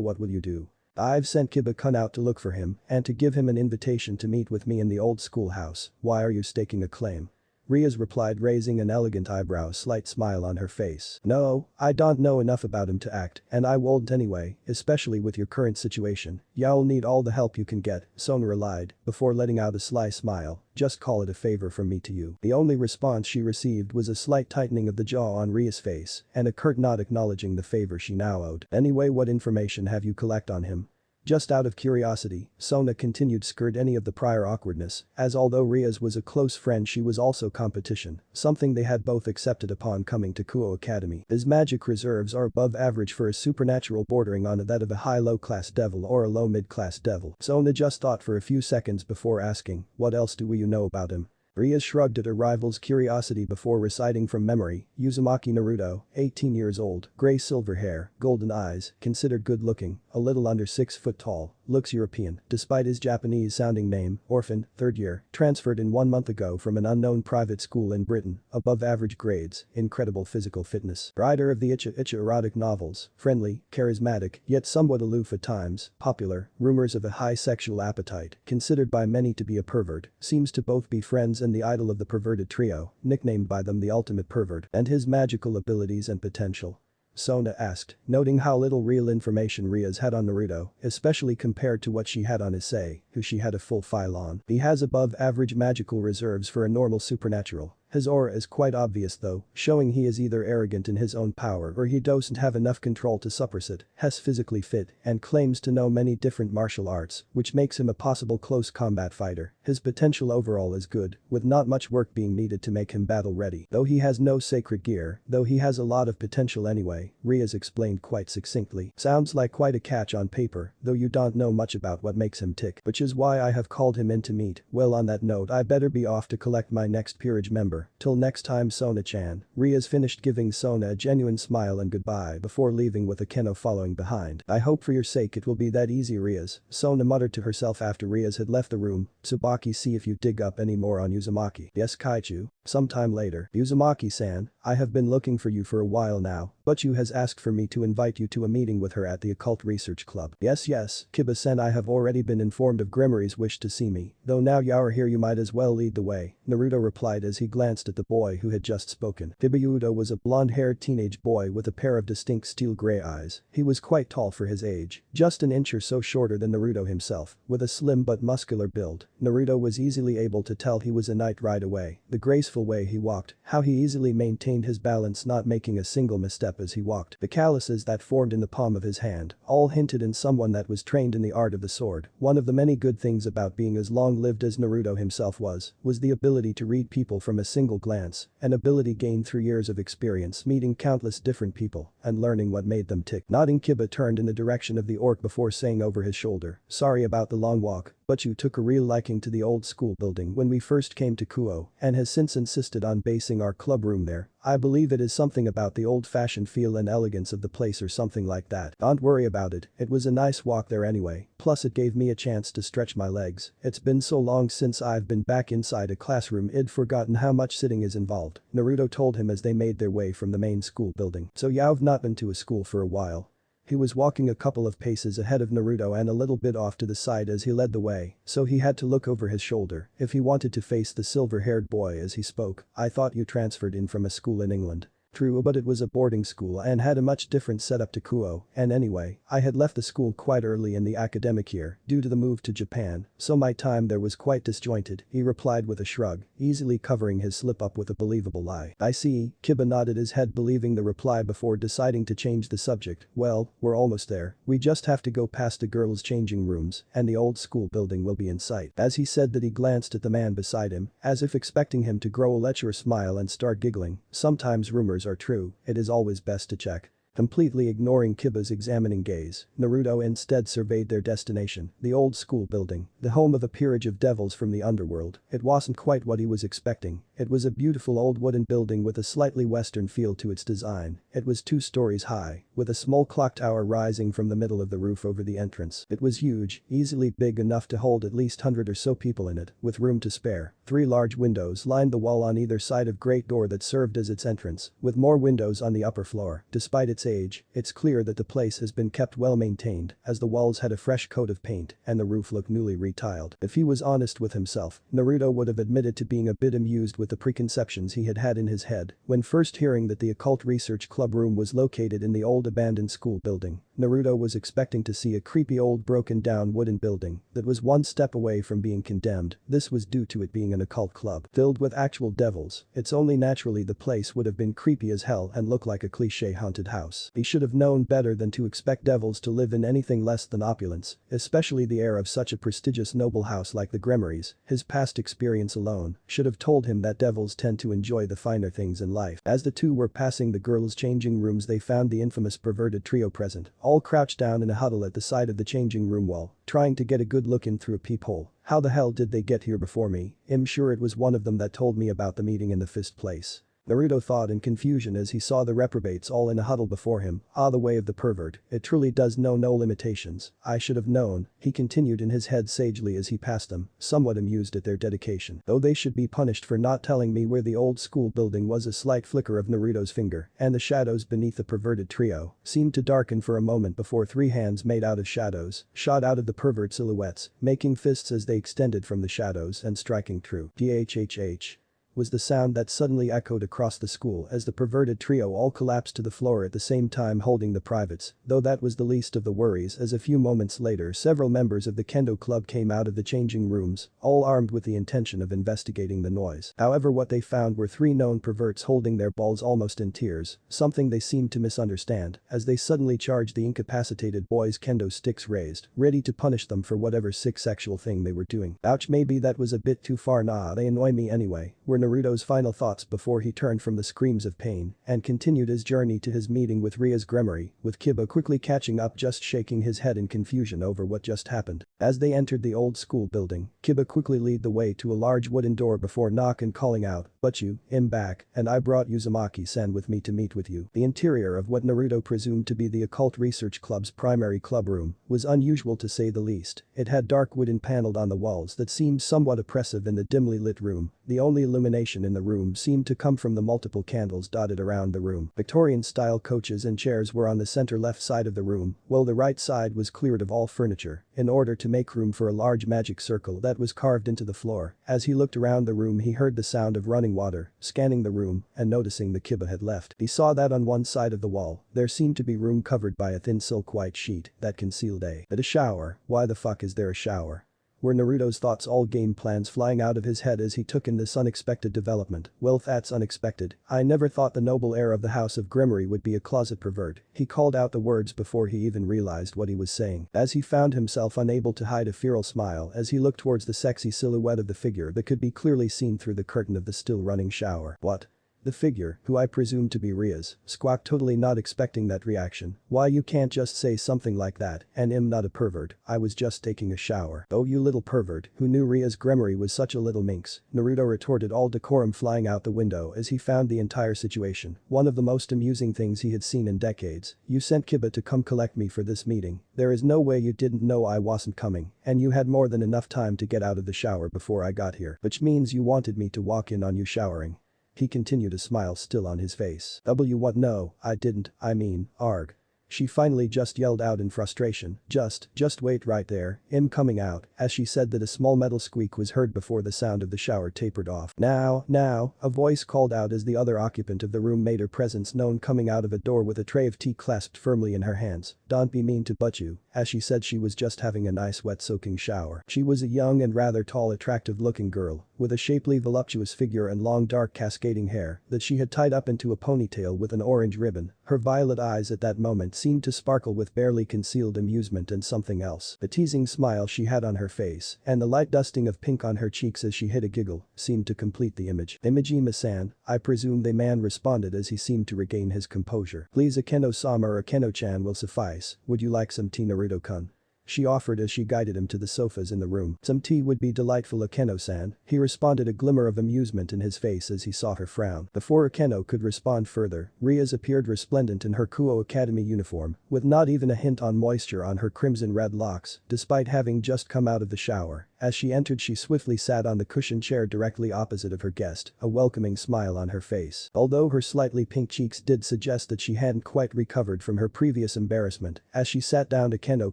what will you do?" "I've sent Kiba-kun out to look for him and to give him an invitation to meet with me in the old schoolhouse. Why are you staking a claim?" Rias replied, raising an elegant eyebrow, a slight smile on her face. "No, I don't know enough about him to act, and I won't anyway, especially with your current situation. You'll need all the help you can get," Sona relied, before letting out a sly smile. "Just call it a favor from me to you." The only response she received was a slight tightening of the jaw on Rias' face and a curt nod acknowledging the favor she now owed. "Anyway, what information have you collect on him?" Just out of curiosity, Sona continued skirt any of the prior awkwardness, as although Rias was a close friend she was also competition, something they had both accepted upon coming to Kuoh Academy. His magic reserves are above average for a supernatural, bordering on that of a high-low class devil or a low-mid class devil. Sona just thought for a few seconds before asking, "What else do you know about him?" Rias shrugged at her rival's curiosity before reciting from memory. Uzumaki Naruto, 18 years old, gray-silver hair, golden eyes, considered good-looking, a little under 6 foot tall, looks European, despite his Japanese-sounding name, orphan, 3rd year, transferred in 1 month ago from an unknown private school in Britain, above average grades, incredible physical fitness. Writer of the Issei erotic novels, friendly, charismatic, yet somewhat aloof at times, popular, rumors of a high sexual appetite, considered by many to be a pervert, seems to both be friends and the idol of the perverted trio, nicknamed by them the ultimate pervert, and his magical abilities and potential. Sona asked, noting how little real information Rias had on Naruto, especially compared to what she had on Issei, who she had a full file on. He has above average magical reserves for a normal supernatural. His aura is quite obvious though, showing he is either arrogant in his own power or he doesn't have enough control to suppress it. He's physically fit and claims to know many different martial arts, which makes him a possible close combat fighter. His potential overall is good, with not much work being needed to make him battle ready. Though he has no sacred gear, though he has a lot of potential anyway, Rias explained quite succinctly. Sounds like quite a catch on paper, though you don't know much about what makes him tick, which is why I have called him in to meet. Well, on that note, I better be off to collect my next peerage member. Till next time, Sona-chan. Rias finished, giving Sona a genuine smile and goodbye before leaving with Akeno following behind. "I hope for your sake it will be that easy, Rias," Sona muttered to herself after Rias had left the room. "Tsubaki, see if you dig up any more on Uzumaki." "Yes, Kaichu." Sometime later. "Uzumaki-san, I have been looking for you for a while now, but you has asked for me to invite you to a meeting with her at the Occult Research Club." "Yes, Kiba-sen, I have already been informed of Grimori's wish to see me, though now you are here you might as well lead the way," Naruto replied as he glanced at the boy who had just spoken. Kiba was a blonde-haired teenage boy with a pair of distinct steel-gray eyes. He was quite tall for his age, just an inch or so shorter than Naruto himself, with a slim but muscular build. Naruto was easily able to tell he was a knight right away. The graceful way he walked, how he easily maintained his balance, not making a single misstep as he walked. The calluses that formed in the palm of his hand all hinted in someone that was trained in the art of the sword. One of the many good things about being as long-lived as Naruto himself was the ability to read people from a single glance, an ability gained through years of experience meeting countless different people and learning what made them tick. Nodding, Kiba turned in the direction of the orc before saying over his shoulder, "Sorry about the long walk, but you took a real liking to the old school building when we first came to Kuoh and has since insisted on basing our club room there. I believe it is something about the old-fashioned feel and elegance of the place or something like that. Don't worry about it, it was a nice walk there anyway, plus it gave me a chance to stretch my legs. It's been so long since I've been back inside a classroom I'd forgotten how much sitting is involved, Naruto told him as they made their way from the main school building. So you've not been to a school for a while. He was walking a couple of paces ahead of Naruto and a little bit off to the side as he led the way, so he had to look over his shoulder if he wanted to face the silver-haired boy as he spoke. I thought you transferred in from a school in England. True, but it was a boarding school and had a much different setup to Kuoh, and anyway, I had left the school quite early in the academic year due to the move to Japan, so my time there was quite disjointed, he replied with a shrug, easily covering his slip-up with a believable lie. I see, Kiba nodded his head believing the reply before deciding to change the subject. Well, we're almost there, we just have to go past the girls' changing rooms and the old school building will be in sight. As he said that he glanced at the man beside him, as if expecting him to grow a lecherous smile and start giggling. Sometimes rumors are true, it is always best to check. Completely ignoring Kiba's examining gaze, Naruto instead surveyed their destination, the old school building, the home of a peerage of devils from the underworld. It wasn't quite what he was expecting. It was a beautiful old wooden building with a slightly western feel to its design. It was 2 stories high, with a small clock tower rising from the middle of the roof over the entrance. It was huge, easily big enough to hold at least 100 or so people in it, with room to spare. 3 large windows lined the wall on either side of great door that served as its entrance, with more windows on the upper floor. Despite its age, it's clear that the place has been kept well maintained, as the walls had a fresh coat of paint and the roof looked newly retiled. If he was honest with himself, Naruto would have admitted to being a bit amused with the preconceptions he had had in his head when first hearing that the occult research club room was located in the old abandoned school building. Naruto was expecting to see a creepy old broken down wooden building that was one step away from being condemned. This was due to it being an occult club filled with actual devils. It's only naturally the place would have been creepy as hell and look like a cliché haunted house. He should have known better than to expect devils to live in anything less than opulence, especially the heir of such a prestigious noble house like the Gremories. His past experience alone should have told him that devils tend to enjoy the finer things in life. As the two were passing the girls' changing rooms, they found the infamous perverted trio present, all crouched down in a huddle at the side of the changing room wall, trying to get a good look in through a peephole. How the hell did they get here before me? I'm sure it was one of them that told me about the meeting in the first place. Naruto thought in confusion as he saw the reprobates all in a huddle before him. Ah, the way of the pervert, it truly does know no limitations. I should have known, he continued in his head sagely as he passed them, somewhat amused at their dedication. Though they should be punished for not telling me where the old school building was. A slight flicker of Naruto's finger, and the shadows beneath the perverted trio seemed to darken for a moment before 3 hands made out of shadows shot out of the pervert silhouettes, making fists as they extended from the shadows and striking true. DHHH. Was the sound that suddenly echoed across the school as the perverted trio all collapsed to the floor at the same time holding the privates, though that was the least of the worries as a few moments later several members of the kendo club came out of the changing rooms, all armed with the intention of investigating the noise. However, what they found were 3 known perverts holding their balls almost in tears, something they seemed to misunderstand as they suddenly charged the incapacitated boys, kendo sticks raised, ready to punish them for whatever sick sexual thing they were doing. Ouch, maybe that was a bit too far. Nah, they annoy me anyway, were Naruto's final thoughts before he turned from the screams of pain and continued his journey to his meeting with Ria's Gremory, with Kiba quickly catching up, just shaking his head in confusion over what just happened. As they entered the old school building, Kiba quickly led the way to a large wooden door before knock and calling out, "But you, I'm back, and I brought Uzumaki-san with me to meet with you." The interior of what Naruto presumed to be the occult research club's primary club room was unusual to say the least. It had dark wooden paneled on the walls that seemed somewhat oppressive in the dimly lit room. The only illumination in the room seemed to come from the multiple candles dotted around the room. Victorian-style couches and chairs were on the center left side of the room, while the right side was cleared of all furniture in order to make room for a large magic circle that was carved into the floor. As he looked around the room, he heard the sound of running water, scanning the room and noticing the Kiba had left. He saw that on one side of the wall, there seemed to be room covered by a thin silk white sheet that concealed a shower. Why the fuck is there a shower? Were Naruto's thoughts all game plans flying out of his head as he took in this unexpected development? Well, that's unexpected. I never thought the noble heir of the House of Gremory would be a closet pervert. He called out the words before he even realized what he was saying, as he found himself unable to hide a feral smile as he looked towards the sexy silhouette of the figure that could be clearly seen through the curtain of the still running shower. What? The figure, who I presume to be Rias, squawked, totally not expecting that reaction. Why, you can't just say something like that, and I'm not a pervert, I was just taking a shower. Oh, you little pervert, who knew Ria's Gremory was such a little minx, Naruto retorted, all decorum flying out the window as he found the entire situation one of the most amusing things he had seen in decades. You sent Kiba to come collect me for this meeting. There is no way you didn't know I wasn't coming, and you had more than enough time to get out of the shower before I got here, which means you wanted me to walk in on you showering. He continued, a smile still on his face. What? No, I didn't, I mean, arg. She finally just yelled out in frustration, just wait right there, I'm coming out, as she said that a small metal squeak was heard before the sound of the shower tapered off. Now, a voice called out as the other occupant of the room made her presence known, coming out of a door with a tray of tea clasped firmly in her hands. Don't be mean to butt you, as she said she was just having a nice wet soaking shower. She was a young and rather tall, attractive looking girl, with a shapely voluptuous figure and long dark cascading hair that she had tied up into a ponytail with an orange ribbon. Her violet eyes at that moment seemed to sparkle with barely concealed amusement and something else. The teasing smile she had on her face and the light dusting of pink on her cheeks as she hid a giggle seemed to complete the image. Imajima-san, I presume, the man responded as he seemed to regain his composure. Please, Akeno-sama or Akeno-chan will suffice, would you like some tea, Naruto-kun? She offered as she guided him to the sofas in the room. Some tea would be delightful, Akeno-san, he responded, a glimmer of amusement in his face as he saw her frown. Before Akeno could respond further, Rias appeared resplendent in her Kuoh Academy uniform, with not even a hint on moisture on her crimson red locks, despite having just come out of the shower. As she entered, she swiftly sat on the cushioned chair directly opposite of her guest, a welcoming smile on her face. Although her slightly pink cheeks did suggest that she hadn't quite recovered from her previous embarrassment, as she sat down, Akeno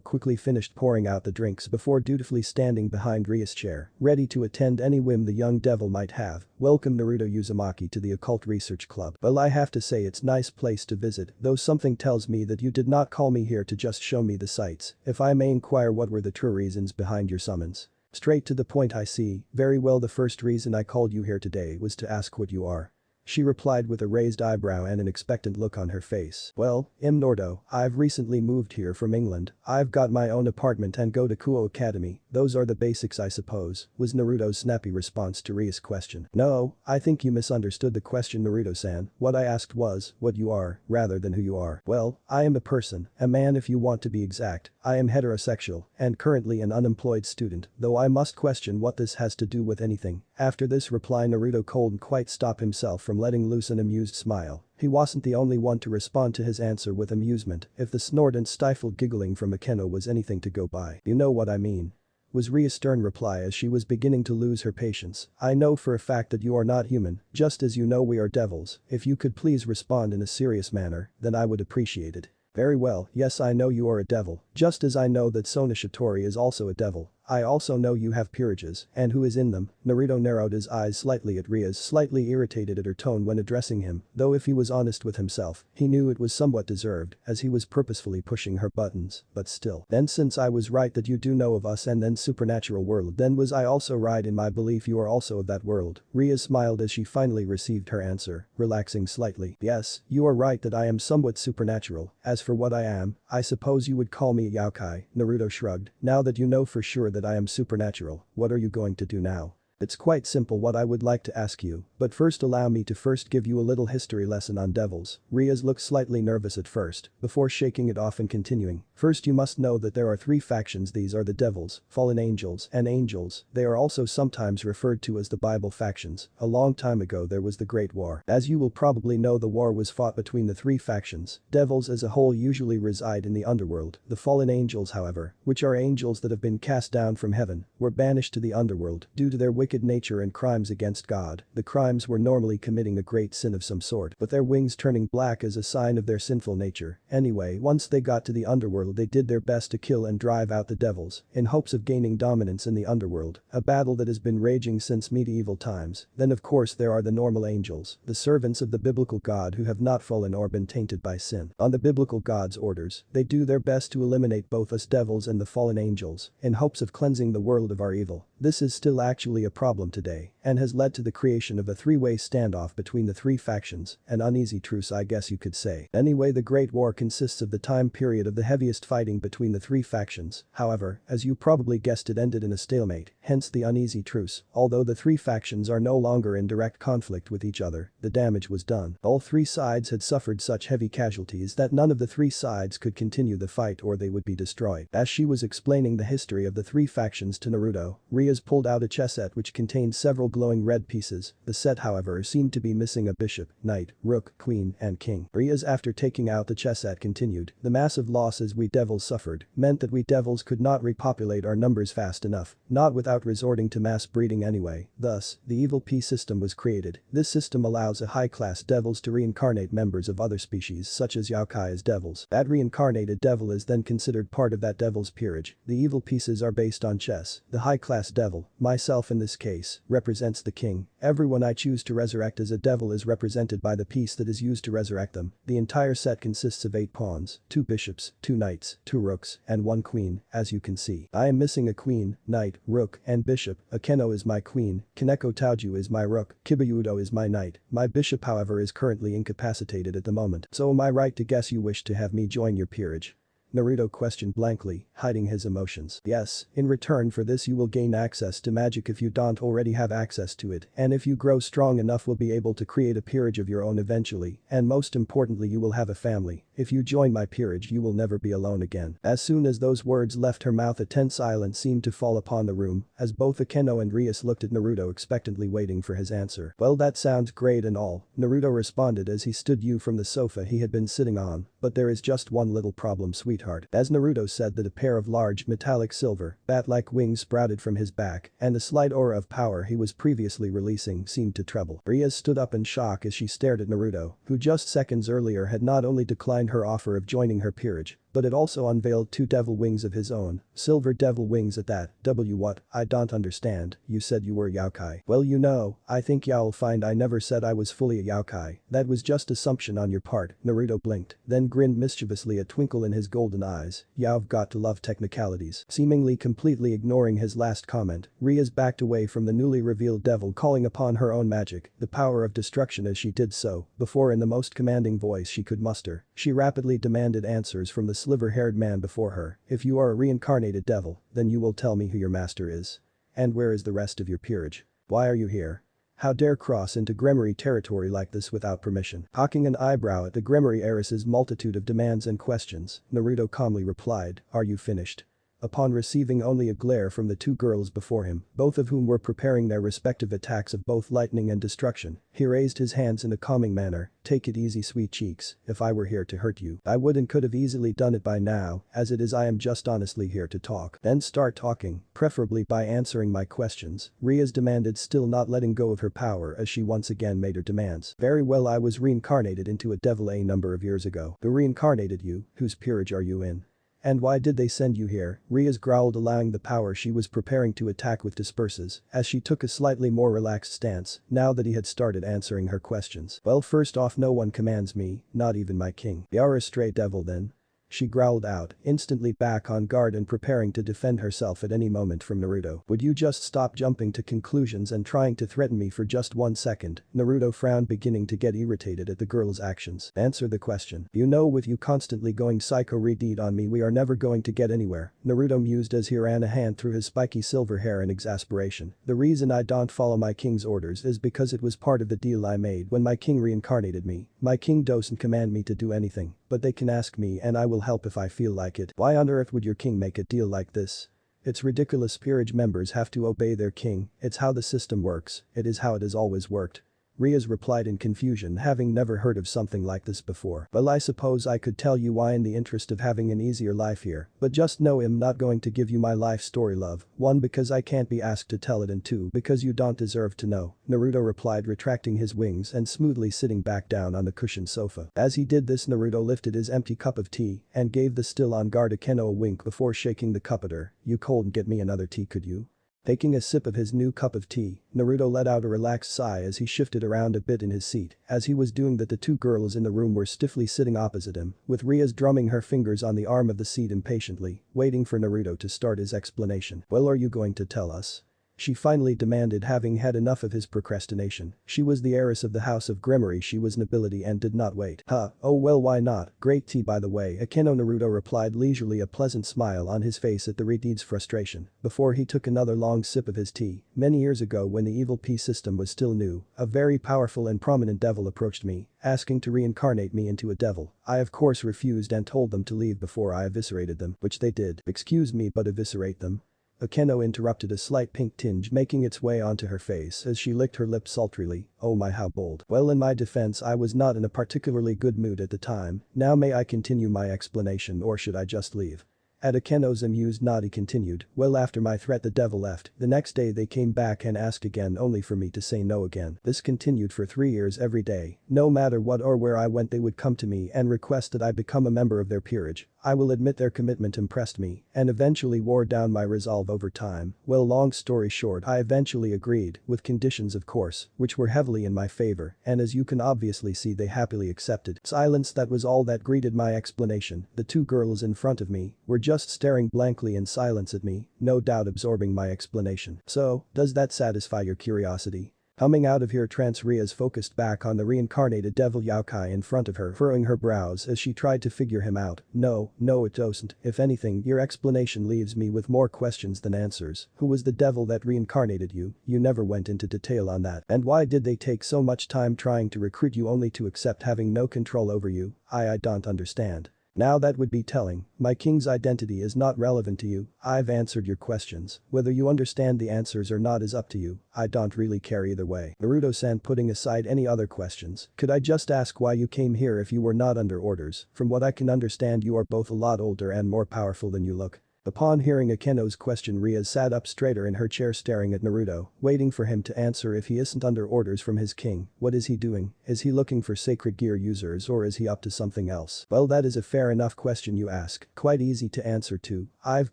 quickly finished pouring out the drinks before dutifully standing behind Rias' chair, ready to attend any whim the young devil might have. Welcome, Naruto Uzumaki, to the Occult Research Club. Well, I have to say it's nice place to visit, though something tells me that you did not call me here to just show me the sights. If I may inquire, what were the true reasons behind your summons? Straight to the point, I see. Very well, the first reason I called you here today was to ask what you are. She replied with a raised eyebrow and an expectant look on her face. Well, I'm Nordo, I've recently moved here from England, I've got my own apartment and go to Kuoh Academy, those are the basics I suppose, was Naruto's snappy response to Rias' question. No, I think you misunderstood the question, Naruto-san, what I asked was, what you are, rather than who you are. Well, I am a person, a man if you want to be exact, I am heterosexual, and currently an unemployed student, though I must question what this has to do with anything. After this reply, Naruto couldn't quite stop himself from letting loose an amused smile. He wasn't the only one to respond to his answer with amusement, if the snort and stifled giggling from Akeno was anything to go by. You know what I mean, was Ria's stern reply as she was beginning to lose her patience. I know for a fact that you are not human, just as you know we are devils. If you could please respond in a serious manner, then I would appreciate it. Very well, yes, I know you are a devil, just as I know that Sona Shitori is also a devil. I also know you have peerages, and who is in them? Naruto narrowed his eyes slightly at Rias, slightly irritated at her tone when addressing him, though if he was honest with himself, he knew it was somewhat deserved, as he was purposefully pushing her buttons, but still. Then since I was right that you do know of us and then supernatural world, then was I also right in my belief you are also of that world? Rias smiled as she finally received her answer, relaxing slightly. Yes, you are right that I am somewhat supernatural, as for what I am, I suppose you would call me a yaokai, Naruto shrugged. Now that you know for sure that I am supernatural, what are you going to do now? It's quite simple what I would like to ask you, but first allow me to first give you a little history lesson on devils. Rias looked slightly nervous at first, before shaking it off and continuing. First you must know that there are three factions, these are the devils, fallen angels, and angels. They are also sometimes referred to as the Bible factions. A long time ago there was the Great War. As you will probably know, the war was fought between the three factions. Devils as a whole usually reside in the underworld. The fallen angels, however, which are angels that have been cast down from heaven, were banished to the underworld due to their wicked nature and crimes against God. The crimes were normally committing a great sin of some sort, but their wings turning black as a sign of their sinful nature. Anyway, once they got to the underworld, they did their best to kill and drive out the devils, in hopes of gaining dominance in the underworld, a battle that has been raging since medieval times. Then of course there are the normal angels, the servants of the biblical God who have not fallen or been tainted by sin. On the biblical God's orders, they do their best to eliminate both us devils and the fallen angels, in hopes of cleansing the world of our evil. This is still actually a problem today and has led to the creation of a three-way standoff between the three factions, an uneasy truce I guess you could say. Anyway, the Great War consists of the time period of the heaviest fighting between the three factions. However, as you probably guessed, it ended in a stalemate, hence the uneasy truce. Although the three factions are no longer in direct conflict with each other, the damage was done. All three sides had suffered such heavy casualties that none of the three sides could continue the fight or they would be destroyed. As she was explaining the history of the three factions to Naruto, Rias pulled out a chess set which contained several glowing red pieces. The set, however, seemed to be missing a bishop, knight, rook, queen, and king. Rias, after taking out the chess set, continued, "The massive losses we devils suffered meant that we devils could not repopulate our numbers fast enough, not without resorting to mass breeding anyway. Thus, the evil P system was created. This system allows a high-class devils to reincarnate members of other species such as yokai as devils. That reincarnated devil is then considered part of that devil's peerage. The evil pieces are based on chess. The high-class devil, myself in this case, represents the king. Everyone I choose to resurrect as a devil is represented by the piece that is used to resurrect them. The entire set consists of 8 pawns, 2 bishops, 2 knights, 2 rooks, and 1 queen, as you can see. I am missing a queen, knight, rook, and bishop. Akeno is my queen, Kaneko Tauju is my rook, Kibayudo is my knight. My bishop, however, is currently incapacitated at the moment. So am I right to guess you wish to have me join your peerage?" Naruto questioned blankly, hiding his emotions. "Yes, in return for this you will gain access to magic if you don't already have access to it, and if you grow strong enough will be able to create a peerage of your own eventually, and most importantly you will have a family. If you join my peerage you will never be alone again." As soon as those words left her mouth, a tense silence seemed to fall upon the room, as both Akeno and Rias looked at Naruto expectantly waiting for his answer. "Well, that sounds great and all," Naruto responded as he stood up from the sofa he had been sitting on, "but there is just one little problem, sweetheart." As Naruto said that, a pair of large metallic silver, bat-like wings sprouted from his back, and the slight aura of power he was previously releasing seemed to treble. Rias stood up in shock as she stared at Naruto, who just seconds earlier had not only declined her offer of joining her peerage, but had also unveiled 2 devil wings of his own, silver devil wings at that. What? I don't understand, you said you were yokai. Well, you know, I think you'll find I never said I was fully a yokai. That was just assumption on your part. Naruto blinked, then grinned mischievously, a twinkle in his golden eyes. You've got to love technicalities. Seemingly completely ignoring his last comment, Rias backed away from the newly revealed devil, calling upon her own magic, the power of destruction, as she did so. Before, in the most commanding voice she could muster, she rapidly demanded answers from the sliver-haired man before her. "If you are a reincarnated devil, then you will tell me who your master is. And where is the rest of your peerage? Why are you here? How dare cross into Gremory territory like this without permission?" Cocking an eyebrow at the Gremory heiress's multitude of demands and questions, Naruto calmly replied, "Are you finished?" Upon receiving only a glare from the 2 girls before him, both of whom were preparing their respective attacks of both lightning and destruction, he raised his hands in a calming manner. "Take it easy, sweet cheeks. If I were here to hurt you, I would and could have easily done it by now. As it is, I am just honestly here to talk." "Then start talking, preferably by answering my questions," Rias demanded, still not letting go of her power as she once again made her demands. "Very well, I was reincarnated into a devil a number of years ago." "Who reincarnated you? Whose peerage are you in? And why did they send you here?" Rias growled, allowing the power she was preparing to attack with disperses, as she took a slightly more relaxed stance, now that he had started answering her questions. "Well, first off, no one commands me, not even my king." "You're a stray devil then?" she growled out, instantly back on guard and preparing to defend herself at any moment from Naruto. "Would you just stop jumping to conclusions and trying to threaten me for just 1 second? Naruto frowned, beginning to get irritated at the girl's actions. "Answer the question. You know, with you constantly going psycho redeed on me, we are never going to get anywhere," Naruto mused as he ran a hand through his spiky silver hair in exasperation. "The reason I don't follow my king's orders is because it was part of the deal I made when my king reincarnated me. My king doesn't command me to do anything, but they can ask me and I will help if I feel like it." "Why on earth would your king make a deal like this? It's ridiculous. Peerage members have to obey their king. It's how the system works. It is how it has always worked." Rias replied in confusion, having never heard of something like this before. "Well, I suppose I could tell you why in the interest of having an easier life here, but just know I'm not going to give you my life story, love. 1, because I can't be asked to tell it, and 2, because you don't deserve to know," Naruto replied, retracting his wings and smoothly sitting back down on the cushioned sofa. As he did this, Naruto lifted his empty cup of tea and gave the still on guard Akeno a wink before shaking the cup at her. "You couldn't get me another tea, could you?" Taking a sip of his new cup of tea, Naruto let out a relaxed sigh as he shifted around a bit in his seat. As he was doing that, the 2 girls in the room were stiffly sitting opposite him, with Rias drumming her fingers on the arm of the seat impatiently, waiting for Naruto to start his explanation. "Well, are you going to tell us?" she finally demanded, having had enough of his procrastination. She was the heiress of the House of Grimory, she was nobility and did not wait. Huh, oh well, why not, great tea by the way, Akeno Naruto replied leisurely, a pleasant smile on his face at the Redeed's frustration, before he took another long sip of his tea. Many years ago, when the evil P system was still new, a very powerful and prominent devil approached me, asking to reincarnate me into a devil. I of course refused and told them to leave before I eviscerated them, which they did. Excuse me, but eviscerate them? Akeno interrupted, a slight pink tinge making its way onto her face as she licked her lips sultrily. Oh my, how bold. Well, in my defense, I was not in a particularly good mood at the time. Now may I continue my explanation, or should I just leave? At Akeno's amused nod he continued, well, after my threat the devil left. The next day they came back and asked again, only for me to say no again. This continued for 3 years every day. No matter what or where I went, they would come to me and request that I become a member of their peerage. I will admit their commitment impressed me and eventually wore down my resolve over time. Well, long story short, I eventually agreed, with conditions of course, which were heavily in my favor, and as you can obviously see, they happily accepted. Silence, that was all that greeted my explanation. The two girls in front of me were just staring blankly in silence at me, no doubt absorbing my explanation. So, does that satisfy your curiosity? Coming out of her trance, Rias focused back on the reincarnated devil Yaokai in front of her, furrowing her brows as she tried to figure him out. No, it doesn't. If anything, your explanation leaves me with more questions than answers. Who was the devil that reincarnated you? You never went into detail on that. And why did they take so much time trying to recruit you only to accept having no control over you? I don't understand. Now that would be telling. My king's identity is not relevant to you. I've answered your questions. Whether you understand the answers or not is up to you. I don't really care either way. Naruto-san, putting aside any other questions, could I just ask why you came here if you were not under orders? From what I can understand, you are both a lot older and more powerful than you look. Upon hearing Akeno's question, Rias sat up straighter in her chair, staring at Naruto, waiting for him to answer. If he isn't under orders from his king, what is he doing? Is he looking for sacred gear users, or is he up to something else? Well, that is a fair enough question you ask. Quite easy to answer too. I've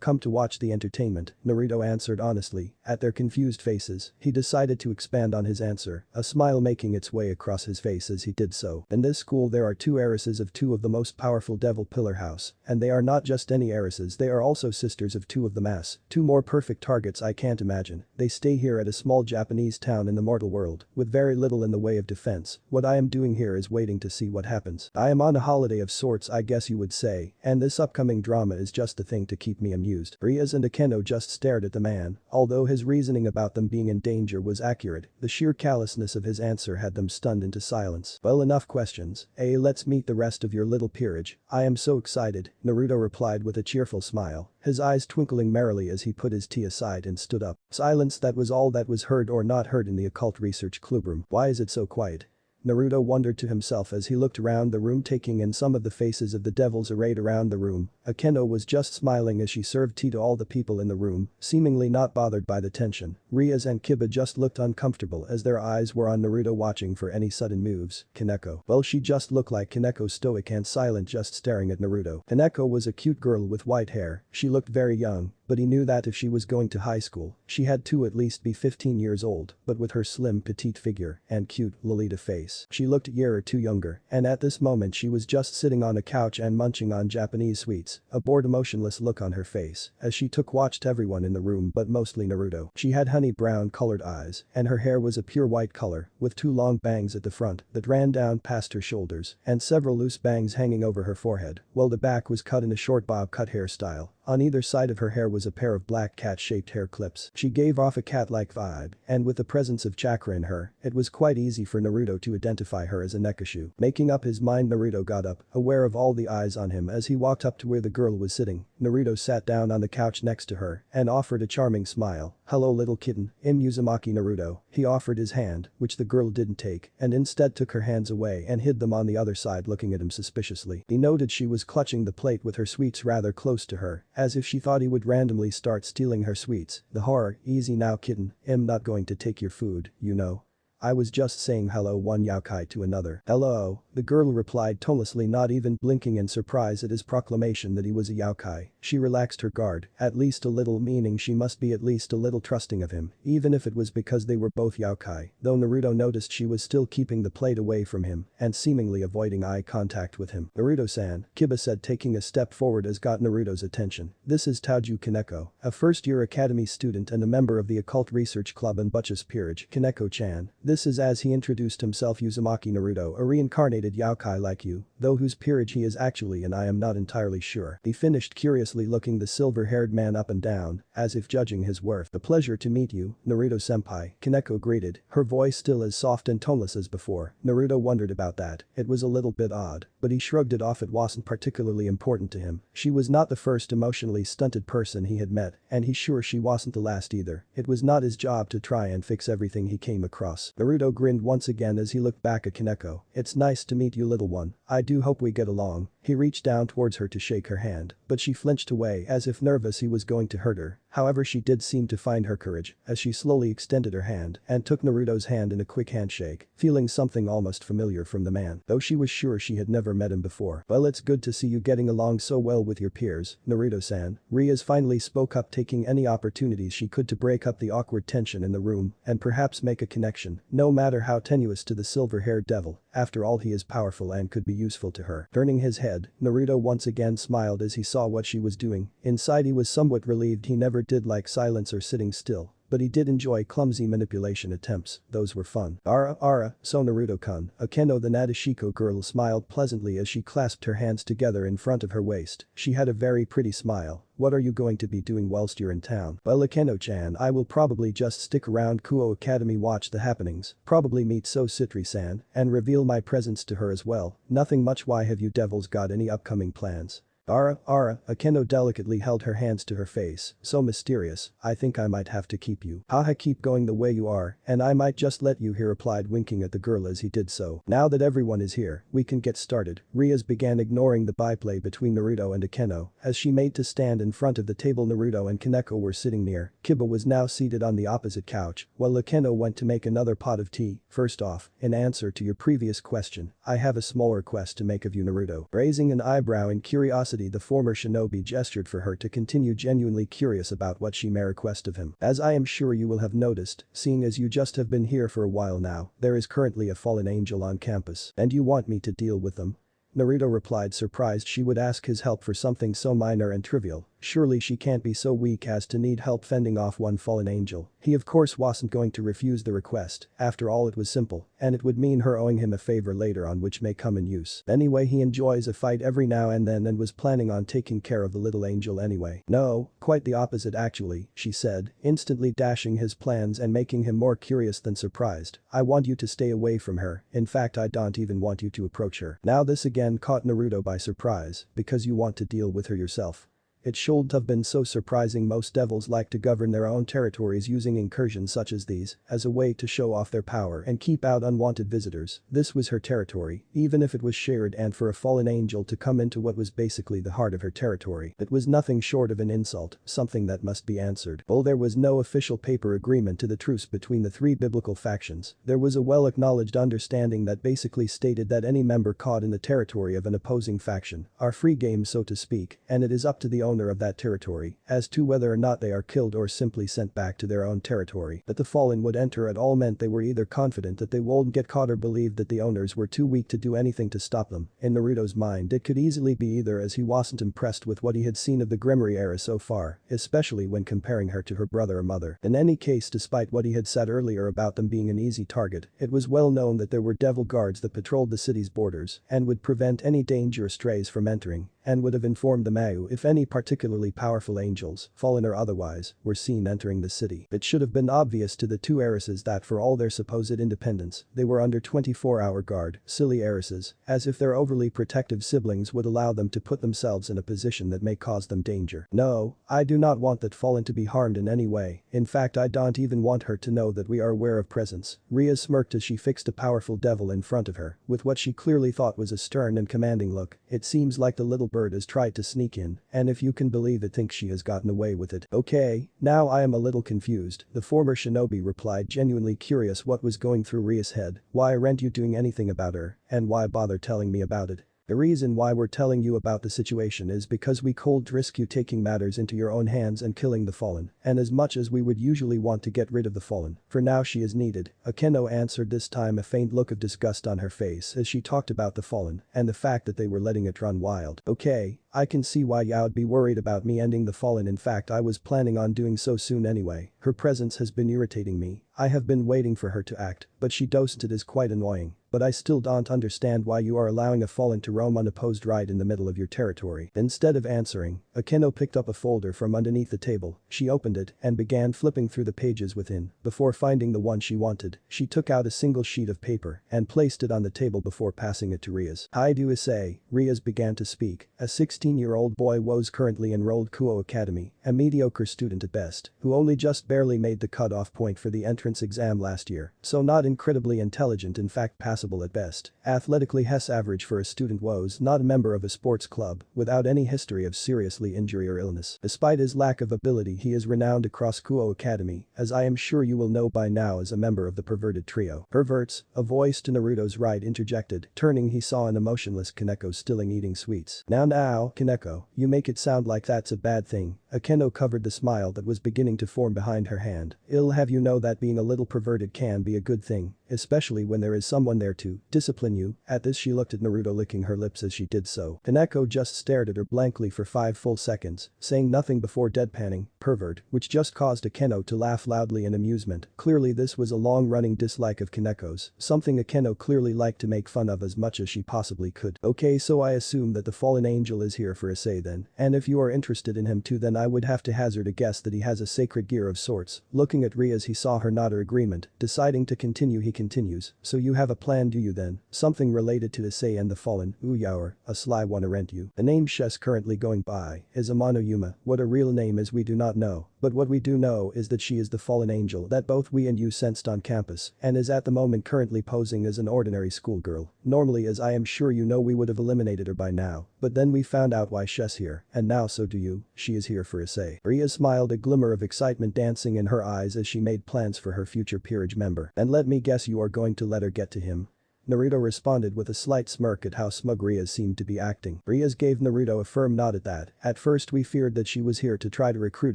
come to watch the entertainment, Naruto answered honestly. At their confused faces, he decided to expand on his answer, a smile making its way across his face as he did so. In this school there are two heiresses of two of the most powerful devil pillar house, and they are not just any heiresses, they are also sisters of two of the mass. Two more perfect targets I can't imagine. They stay here at a small Japanese town in the mortal world, with very little in the way of defense. What I am doing here is waiting to see what happens. I am on a holiday of sorts, I guess you would say, and this upcoming drama is just the thing to keep me amused. Rias and Akeno just stared at the man. Although his reasoning about them being in danger was accurate, the sheer callousness of his answer had them stunned into silence. Well, enough questions. Let's meet the rest of your little peerage. I am so excited, Naruto replied with a cheerful smile, his eyes twinkling merrily as he put his tea aside and stood up. Silence, that was all that was heard or not heard in the occult research clubroom. Why is it so quiet? Naruto wondered to himself as he looked around the room, taking in some of the faces of the devils arrayed around the room. Akeno was just smiling as she served tea to all the people in the room, seemingly not bothered by the tension. Rias and Kiba just looked uncomfortable as their eyes were on Naruto, watching for any sudden moves. Kaneko. Well, she just looked like Kaneko, stoic and silent, just staring at Naruto. Kaneko was a cute girl with white hair. She looked very young, but he knew that if she was going to high school, she had to at least be 15 years old, but with her slim petite figure and cute Lolita face, she looked a year or two younger, and at this moment she was just sitting on a couch and munching on Japanese sweets, a bored emotionless look on her face, as she watched everyone in the room but mostly Naruto. She had honey brown colored eyes, and her hair was a pure white color, with two long bangs at the front that ran down past her shoulders, and several loose bangs hanging over her forehead, while the back was cut in a short bob cut hairstyle. On either side of her hair was a pair of black cat-shaped hair clips. She gave off a cat-like vibe, and with the presence of chakra in her, it was quite easy for Naruto to identify her as a Nekashu. Making up his mind, Naruto got up, aware of all the eyes on him as he walked up to where the girl was sitting. Naruto sat down on the couch next to her and offered a charming smile. Hello little kitten, I'm Uzumaki Naruto. He offered his hand, which the girl didn't take, and instead took her hands away and hid them on the other side, looking at him suspiciously. He noted she was clutching the plate with her sweets rather close to her, as if she thought he would randomly start stealing her sweets. The horror. Easy now kitten, I'm not going to take your food, you know. I was just saying hello one yaokai to another. Hello, the girl replied tonelessly, not even blinking in surprise at his proclamation that he was a yaokai. She relaxed her guard, at least a little, meaning she must be at least a little trusting of him, even if it was because they were both yaokai, though Naruto noticed she was still keeping the plate away from him and seemingly avoiding eye contact with him. Naruto-san, Kiba said, taking a step forward as got Naruto's attention. This is Taoju Kaneko, a first-year academy student and a member of the occult research club in Butch's peerage. Kaneko-chan. This is, as he introduced himself, Uzumaki Naruto, a reincarnated yaokai like you, though whose peerage he is actually and I am not entirely sure. He finished, curiously looking the silver-haired man up and down, as if judging his worth. A pleasure to meet you, Naruto-senpai, Kaneko greeted, her voice still as soft and toneless as before. Naruto wondered about that. It was a little bit odd, but he shrugged it off. It wasn't particularly important to him. She was not the first emotionally stunted person he had met, and he's sure she wasn't the last either. It was not his job to try and fix everything he came across. Naruto grinned once again as he looked back at Kaneko. It's nice to meet you, little one. I do hope we get along. He reached down towards her to shake her hand, but she flinched away as if nervous he was going to hurt her. However, she did seem to find her courage as she slowly extended her hand and took Naruto's hand in a quick handshake, feeling something almost familiar from the man, though she was sure she had never met him before. Well, it's good to see you getting along so well with your peers, Naruto-san. Rias finally spoke up, taking any opportunities she could to break up the awkward tension in the room and perhaps make a connection, no matter how tenuous, to the silver-haired devil. After all, he is powerful and could be useful to her. Turning his head, Naruto once again smiled as he saw what she was doing. Inside he was somewhat relieved. He never did like silence or sitting still, but he did enjoy clumsy manipulation attempts. Those were fun. So Naruto-kun, Akeno, the Nadeshiko girl, smiled pleasantly as she clasped her hands together in front of her waist. She had a very pretty smile. What are you going to be doing whilst you're in town? Well, Akeno-chan, I will probably just stick around Kuoh Academy, watch the happenings, probably meet So Citri-san, and reveal my presence to her as well. Nothing much. Why, have you devils got any upcoming plans? Akeno delicately held her hands to her face. So mysterious, I think I might have to keep you. Haha, keep going the way you are, and I might just let you, he replied, winking at the girl as he did so. Now that everyone is here, we can get started. Rias began, ignoring the byplay between Naruto and Akeno as she made to stand in front of the table Naruto and Kaneko were sitting near. Kiba was now seated on the opposite couch, while Akeno went to make another pot of tea. First off, in answer to your previous question, I have a small request to make of you, Naruto. Raising an eyebrow in curiosity, the former shinobi gestured for her to continue, genuinely curious about what she may request of him. As I am sure you will have noticed, seeing as you just have been here for a while now, there is currently a fallen angel on campus, and you want me to deal with them? Naruto replied, surprised she would ask his help for something so minor and trivial. Surely she can't be so weak as to need help fending off one fallen angel. He of course wasn't going to refuse the request. After all, it was simple, and it would mean her owing him a favor later on which may come in use. Anyway, he enjoys a fight every now and then and was planning on taking care of the little angel anyway. No, quite the opposite actually, she said, instantly dashing his plans and making him more curious than surprised. I want you to stay away from her. In fact, I don't even want you to approach her. Now this again caught Naruto by surprise, because you want to deal with her yourself. It shouldn't have been so surprising. Most devils like to govern their own territories using incursions such as these as a way to show off their power and keep out unwanted visitors. This was her territory, even if it was shared, and for a fallen angel to come into what was basically the heart of her territory, it was nothing short of an insult, something that must be answered. While there was no official paper agreement to the truce between the three biblical factions, there was a well-acknowledged understanding that basically stated that any member caught in the territory of an opposing faction are free game, so to speak, and it is up to the owner of that territory as to whether or not they are killed or simply sent back to their own territory. That the fallen would enter at all meant they were either confident that they wouldn't get caught or believed that the owners were too weak to do anything to stop them. In Naruto's mind, it could easily be either, as he wasn't impressed with what he had seen of the Grimoire era so far, especially when comparing her to her brother or mother. In any case, despite what he had said earlier about them being an easy target, it was well known that there were devil guards that patrolled the city's borders and would prevent any dangerous strays from entering, and would have informed the Mayu if any particularly powerful angels, fallen or otherwise, were seen entering the city. It should have been obvious to the two heiresses that for all their supposed independence, they were under 24-hour guard. Silly heiresses, as if their overly protective siblings would allow them to put themselves in a position that may cause them danger. No, I do not want that fallen to be harmed in any way. In fact, I don't even want her to know that we are aware of presence. Ria smirked as she fixed a powerful devil in front of her with what she clearly thought was a stern and commanding look. It seems like the little bird has tried to sneak in, and if you can believe it thinks she has gotten away with it. Okay, now I am a little confused, the former shinobi replied, genuinely curious what was going through Ria's head. Why aren't you doing anything about her, and why bother telling me about it? The reason why we're telling you about the situation is because we cold risk you taking matters into your own hands and killing the fallen, and as much as we would usually want to get rid of the fallen, for now she is needed, Akeno answered, this time a faint look of disgust on her face as she talked about the fallen and the fact that they were letting it run wild. Okay, I can see why you'd be worried about me ending the fallen, in fact I was planning on doing so soon anyway, her presence has been irritating me, I have been waiting for her to act, but she doesn't, it is quite annoying. But I still don't understand why you are allowing a fallen to roam unopposed right in the middle of your territory. Instead of answering, Akeno picked up a folder from underneath the table, she opened it and began flipping through the pages within. Before finding the one she wanted, she took out a single sheet of paper and placed it on the table before passing it to Rias. Hi do Issei, Rias began to speak, a 16-year-old boy was currently enrolled Kuoh Academy, a mediocre student at best, who only just barely made the cutoff point for the entrance exam last year, so not incredibly intelligent, in fact passable at best. Athletically his average for a student was not a member of a sports club, without any history of seriously injury or illness. Despite his lack of ability he is renowned across Kuoh Academy, as I am sure you will know by now as a member of the perverted trio. Perverts, a voice to Naruto's right interjected, turning he saw an emotionless Kaneko still eating sweets. Now, Kaneko, you make it sound like that's a bad thing, Akeno covered the smile that was beginning to form behind her hand. I'll have you know that being a little perverted can be a good thing, especially when there is someone there to discipline you. At this she looked at Naruto, licking her lips as she did so. Kaneko just stared at her blankly for 5 full seconds, saying nothing before deadpanning, pervert, which just caused Akeno to laugh loudly in amusement. Clearly this was a long-running dislike of Kaneko's, something Akeno clearly liked to make fun of as much as she possibly could. Okay, so I assume that the fallen angel is here for Issei then, and if you are interested in him too then I would have to hazard a guess that he has a sacred gear of sorts. Looking at Rias he saw her nod her agreement, deciding to continue he continues, so you have a plan do you then, something related to Issei and the fallen, Uyaur, a sly one aren't you? The name Shes currently going by is Amano Yuma, what her real name is we do not know, but what we do know is that she is the fallen angel that both we and you sensed on campus and is at the moment currently posing as an ordinary schoolgirl. Normally as I am sure you know we would have eliminated her by now, but then we found out why Shes here, and now so do you, she is here for Issei. Ria smiled, a glimmer of excitement dancing in her eyes as she made plans for her future peerage member. And let me guess you are going to let her get to him? Naruto responded with a slight smirk at how smug Rias seemed to be acting. Rias gave Naruto a firm nod at that. At first we feared that she was here to try to recruit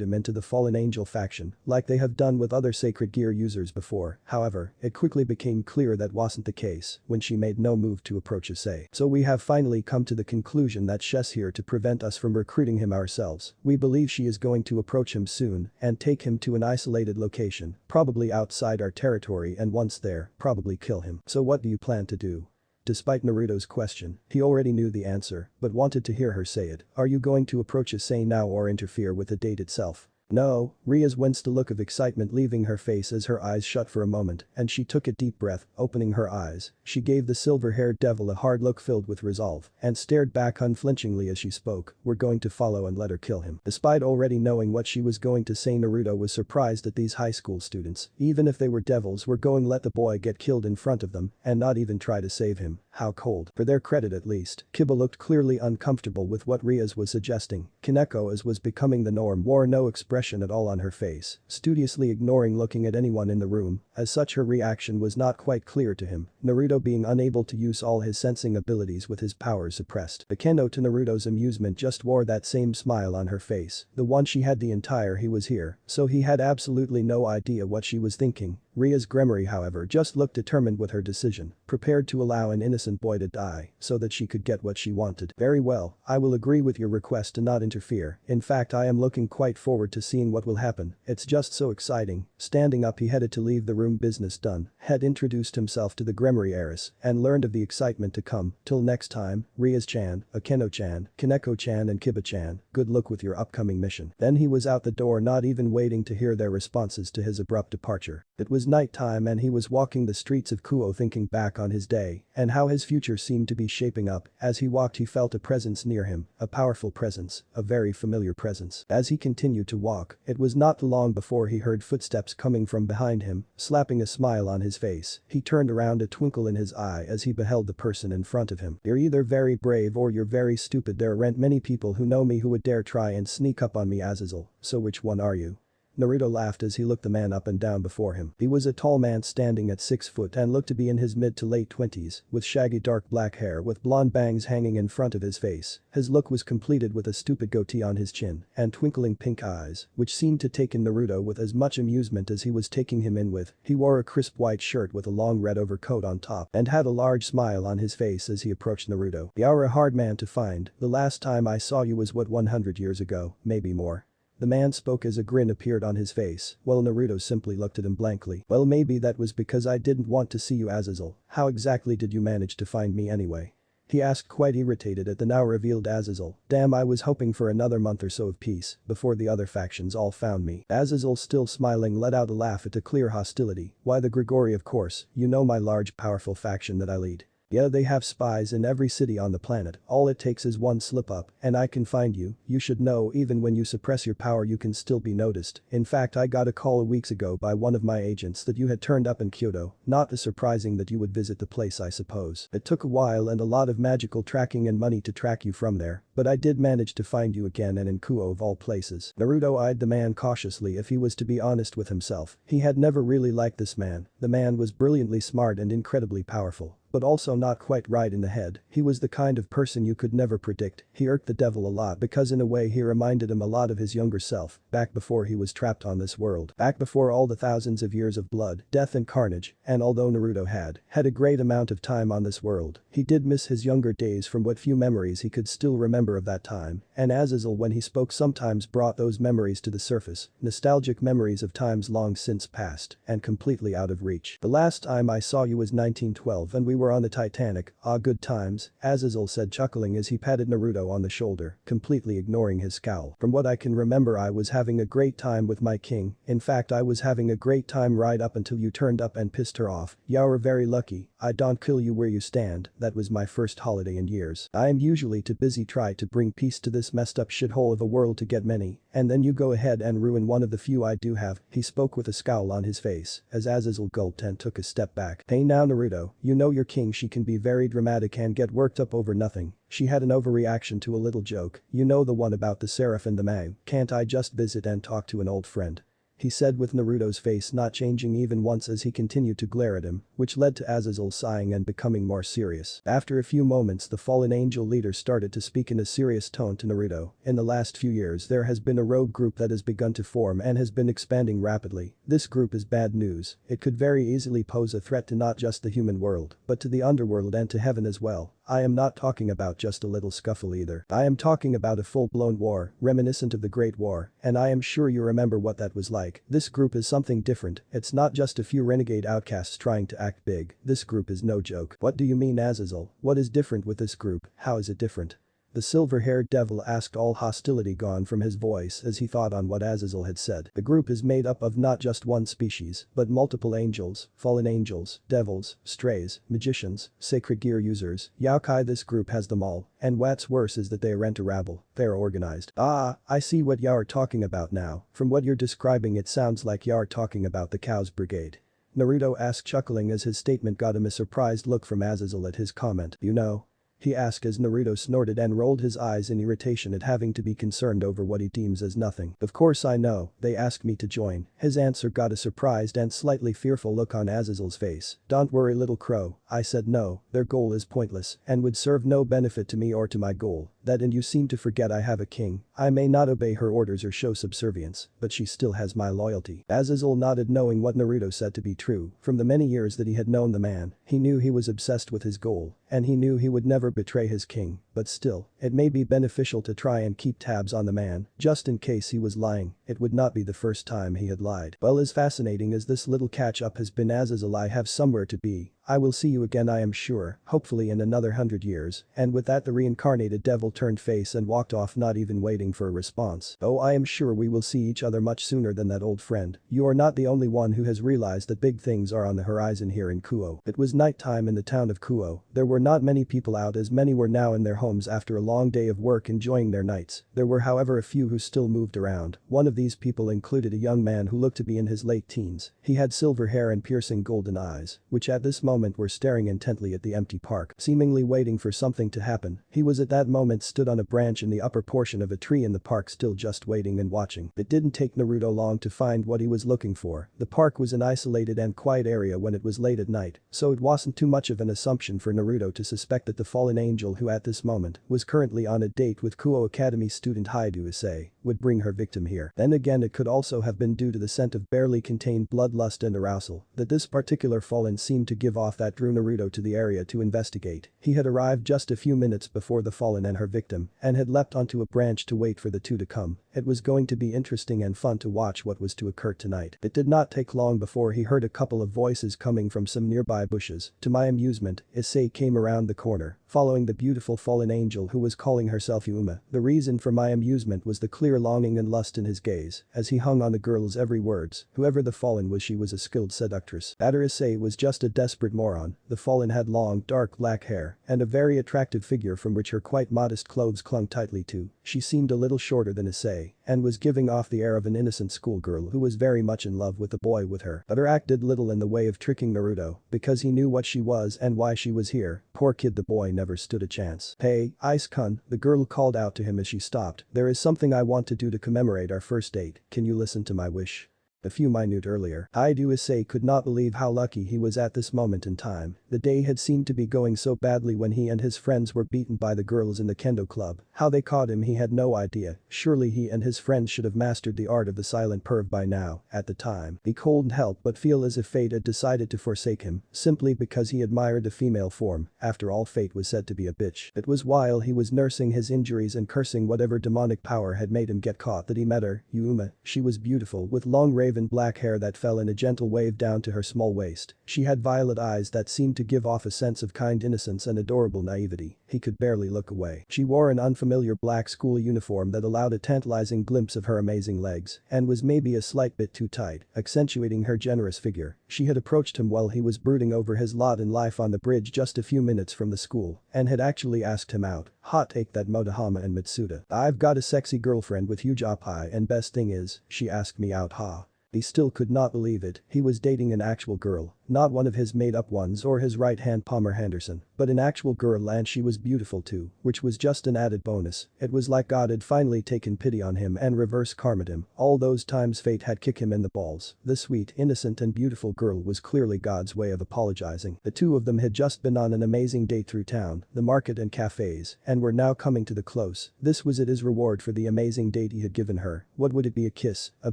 him into the fallen angel faction, like they have done with other sacred gear users before. However, it quickly became clear that wasn't the case when she made no move to approach Issei. So we have finally come to the conclusion that Shes here to prevent us from recruiting him ourselves. We believe she is going to approach him soon and take him to an isolated location, probably outside our territory, and once there, probably kill him. So what do you plan to do? Despite Naruto's question, he already knew the answer, but wanted to hear her say it. Are you going to approach Issei now or interfere with the date itself? No, Rias winced, a look of excitement leaving her face as her eyes shut for a moment, and she took a deep breath, opening her eyes. She gave the silver-haired devil a hard look filled with resolve, and stared back unflinchingly as she spoke. We're going to follow and let her kill him. Despite already knowing what she was going to say, Naruto was surprised at these high school students. Even if they were devils, were going to let the boy get killed in front of them and not even try to save him. How cold. For their credit at least, Kiba looked clearly uncomfortable with what Rias was suggesting. Kaneko, as was becoming the norm, wore no expression at all on her face, studiously ignoring looking at anyone in the room. As such, her reaction was not quite clear to him, Naruto being unable to use all his sensing abilities with his powers suppressed. Akeno, to Naruto's amusement, just wore that same smile on her face, the one she had the entire he was here, so he had absolutely no idea what she was thinking. Rias Gremory, however, just looked determined with her decision, prepared to allow an innocent boy to die so that she could get what she wanted. Very well, I will agree with your request to not interfere. In fact, I am looking quite forward to seeing what will happen. It's just so exciting. Standing up, he headed to leave the room. Business done. Had introduced himself to the Gremory heiress and learned of the excitement to come. Till next time, Rias-chan, Akeno-chan, Kaneko-chan and Kiba-chan, good luck with your upcoming mission. Then he was out the door, not even waiting to hear their responses to his abrupt departure. It was was nighttime and he was walking the streets of Kuoh thinking back on his day and how his future seemed to be shaping up. As he walked he felt a presence near him, a powerful presence, a very familiar presence. As he continued to walk, it was not long before he heard footsteps coming from behind him, slapping a smile on his face. He turned around, a twinkle in his eye as he beheld the person in front of him. "You're either very brave or you're very stupid. There aren't many people who know me who would dare try and sneak up on me, Azazel, so which one are you?" Naruto laughed as he looked the man up and down before him. He was a tall man standing at 6 foot and looked to be in his mid to late 20s, with shaggy dark black hair with blonde bangs hanging in front of his face. His look was completed with a stupid goatee on his chin and twinkling pink eyes, which seemed to take in Naruto with as much amusement as he was taking him in with. He wore a crisp white shirt with a long red overcoat on top and had a large smile on his face as he approached Naruto. "You're a hard man to find. The last time I saw you was what, 100 years ago, maybe more." The man spoke as a grin appeared on his face, while Naruto simply looked at him blankly. "Well, maybe that was because I didn't want to see you, Azazel. How exactly did you manage to find me anyway?" He asked, quite irritated at the now revealed Azazel. "Damn, I was hoping for another month or so of peace before the other factions all found me." Azazel, still smiling, let out a laugh at a clear hostility. "Why, the Grigori, of course, you know, my large powerful faction that I lead. Yeah, they have spies in every city on the planet. All it takes is one slip up and I can find you. You should know, even when you suppress your power you can still be noticed. In fact, I got a call weeks ago by one of my agents that you had turned up in Kyoto. Not as surprising that you would visit the place, I suppose. It took a while and a lot of magical tracking and money to track you from there, but I did manage to find you again, and in Kuoh of all places." Naruto eyed the man cautiously. If he was to be honest with himself, he had never really liked this man. The man was brilliantly smart and incredibly powerful, but also not quite right in the head. He was the kind of person you could never predict. He irked the devil a lot because in a way he reminded him a lot of his younger self, back before he was trapped on this world. Back before all the thousands of years of blood, death and carnage, and although Naruto had a great amount of time on this world, he did miss his younger days from what few memories he could still remember of that time, and Azazel when he spoke sometimes brought those memories to the surface, nostalgic memories of times long since past and completely out of reach. "The last time I saw you was 1912 and we were on the Titanic. Ah, good times," Azazel said, chuckling as he patted Naruto on the shoulder, completely ignoring his scowl. "From what I can remember, I was having a great time with my king. In fact, I was having a great time right up until you turned up and pissed her off. You're very lucky I don't kill you where you stand. That was my first holiday in years. I am usually too busy try to bring peace to this messed up shithole of a world to get many, and then you go ahead and ruin one of the few I do have." He spoke with a scowl on his face as Azazel gulped and took a step back. "Hey now, Naruto, you know your king, she can be very dramatic and get worked up over nothing. She had an overreaction to a little joke, you know, the one about the seraph and the mag. Can't I just visit and talk to an old friend?" He said with Naruto's face not changing even once as he continued to glare at him, which led to Azazel sighing and becoming more serious. After a few moments the fallen angel leader started to speak in a serious tone to Naruto. "In the last few years there has been a rogue group that has begun to form and has been expanding rapidly. This group is bad news. It could very easily pose a threat to not just the human world, but to the underworld and to heaven as well. I am not talking about just a little scuffle either. I am talking about a full-blown war, reminiscent of the Great War, and I am sure you remember what that was like. This group is something different. It's not just a few renegade outcasts trying to act big. This group is no joke." "What do you mean, Azazel? What is different with this group? How is it different?" The silver-haired devil asked, all hostility gone from his voice as he thought on what Azazel had said. "The group is made up of not just one species, but multiple angels, fallen angels, devils, strays, magicians, sacred gear users, yokai. This group has them all, and what's worse is that they aren't a rabble, they're organized." "Ah, I see what you're talking about now. From what you're describing it sounds like you're talking about the Cows Brigade." Naruto asked, chuckling as his statement got him a surprised look from Azazel at his comment. "You know?" he asked as Naruto snorted and rolled his eyes in irritation at having to be concerned over what he deems as nothing. "Of course I know, they asked me to join." His answer got a surprised and slightly fearful look on Azazel's face. "Don't worry, little crow, I said no, their goal is pointless and would serve no benefit to me or to my goal. That and you seem to forget I have a king. I may not obey her orders or show subservience, but she still has my loyalty." Azazel nodded, knowing what Naruto said to be true. From the many years that he had known the man, he knew he was obsessed with his goal, and he knew he would never betray his king, but still, it may be beneficial to try and keep tabs on the man, just in case he was lying. It would not be the first time he had lied. "Well, as fascinating as this little catch-up has been, Azazel, I have somewhere to be. I will see you again, I am sure, hopefully in another 100 years," and with that the reincarnated devil turned face and walked off, not even waiting for a response. "Oh, I am sure we will see each other much sooner than that, old friend. You are not the only one who has realized that big things are on the horizon here in Kuoh." It was nighttime in the town of Kuoh. There were not many people out, as many were now in their homes after a long day of work enjoying their nights. There were however a few who still moved around. One of these people included a young man who looked to be in his late teens. He had silver hair and piercing golden eyes, which at this moment were staring intently at the empty park, seemingly waiting for something to happen. He was at that moment stood on a branch in the upper portion of a tree in the park, still just waiting and watching. It didn't take Naruto long to find what he was looking for. The park was an isolated and quiet area when it was late at night, so it wasn't too much of an assumption for Naruto to suspect that the fallen angel, who at this moment was currently on a date with Kuoh Academy student Issei, would bring her victim here. Then again, it could also have been due to the scent of barely contained bloodlust and arousal that this particular fallen seemed to give off that drew Naruto to the area to investigate. He had arrived just a few minutes before the fallen and her victim and had leapt onto a branch to wait for the two to come. It was going to be interesting and fun to watch what was to occur tonight. It did not take long before he heard a couple of voices coming from some nearby bushes. To my amusement, Issei came around the corner, following the beautiful fallen angel who was calling herself Yuma. The reason for my amusement was the clear longing and lust in his gaze as he hung on the girl's every words. Whoever the fallen was, she was a skilled seductress. That Issei was just a desperate moron. The fallen had long, dark black hair and a very attractive figure from which her quite modest clothes clung tightly to. She seemed a little shorter than Issei and was giving off the air of an innocent schoolgirl who was very much in love with the boy with her. But her act did little in the way of tricking Naruto because he knew what she was and why she was here. Poor kid, the boy never stood a chance. "Hey, Ice-kun," the girl called out to him as she stopped. "There is something I want to do to commemorate our first date. Can you listen to my wish?" A few minutes earlier, Issei could not believe how lucky he was at this moment in time. The day had seemed to be going so badly when he and his friends were beaten by the girls in the kendo club. How they caught him he had no idea. Surely he and his friends should have mastered the art of the silent perv by now. At the time, he couldn't help but feel as if fate had decided to forsake him simply because he admired the female form. After all, fate was said to be a bitch. It was while he was nursing his injuries and cursing whatever demonic power had made him get caught that he met her, Yuma. She was beautiful, with long raven black hair that fell in a gentle wave down to her small waist. She had violet eyes that seemed to give off a sense of kind innocence and adorable naivety. He could barely look away. She wore an unfamiliar black school uniform that allowed a tantalizing glimpse of her amazing legs and was maybe a slight bit too tight, accentuating her generous figure. She had approached him while he was brooding over his lot in life on the bridge just a few minutes from the school and had actually asked him out. Hot take that, Motohama and Mitsuda. "I've got a sexy girlfriend with huge oppi, and best thing is, she asked me out, ha." He still could not believe it. He was dating an actual girl, not one of his made-up ones or his right-hand Palmer Henderson, but an actual girl, and she was beautiful too, which was just an added bonus. It was like God had finally taken pity on him and reverse karma'd him. All those times fate had kicked him in the balls. The sweet, innocent and beautiful girl was clearly God's way of apologizing. The two of them had just been on an amazing date through town, the market and cafes, and were now coming to the close. This was it, his reward for the amazing date he had given her. What would it be? A kiss? A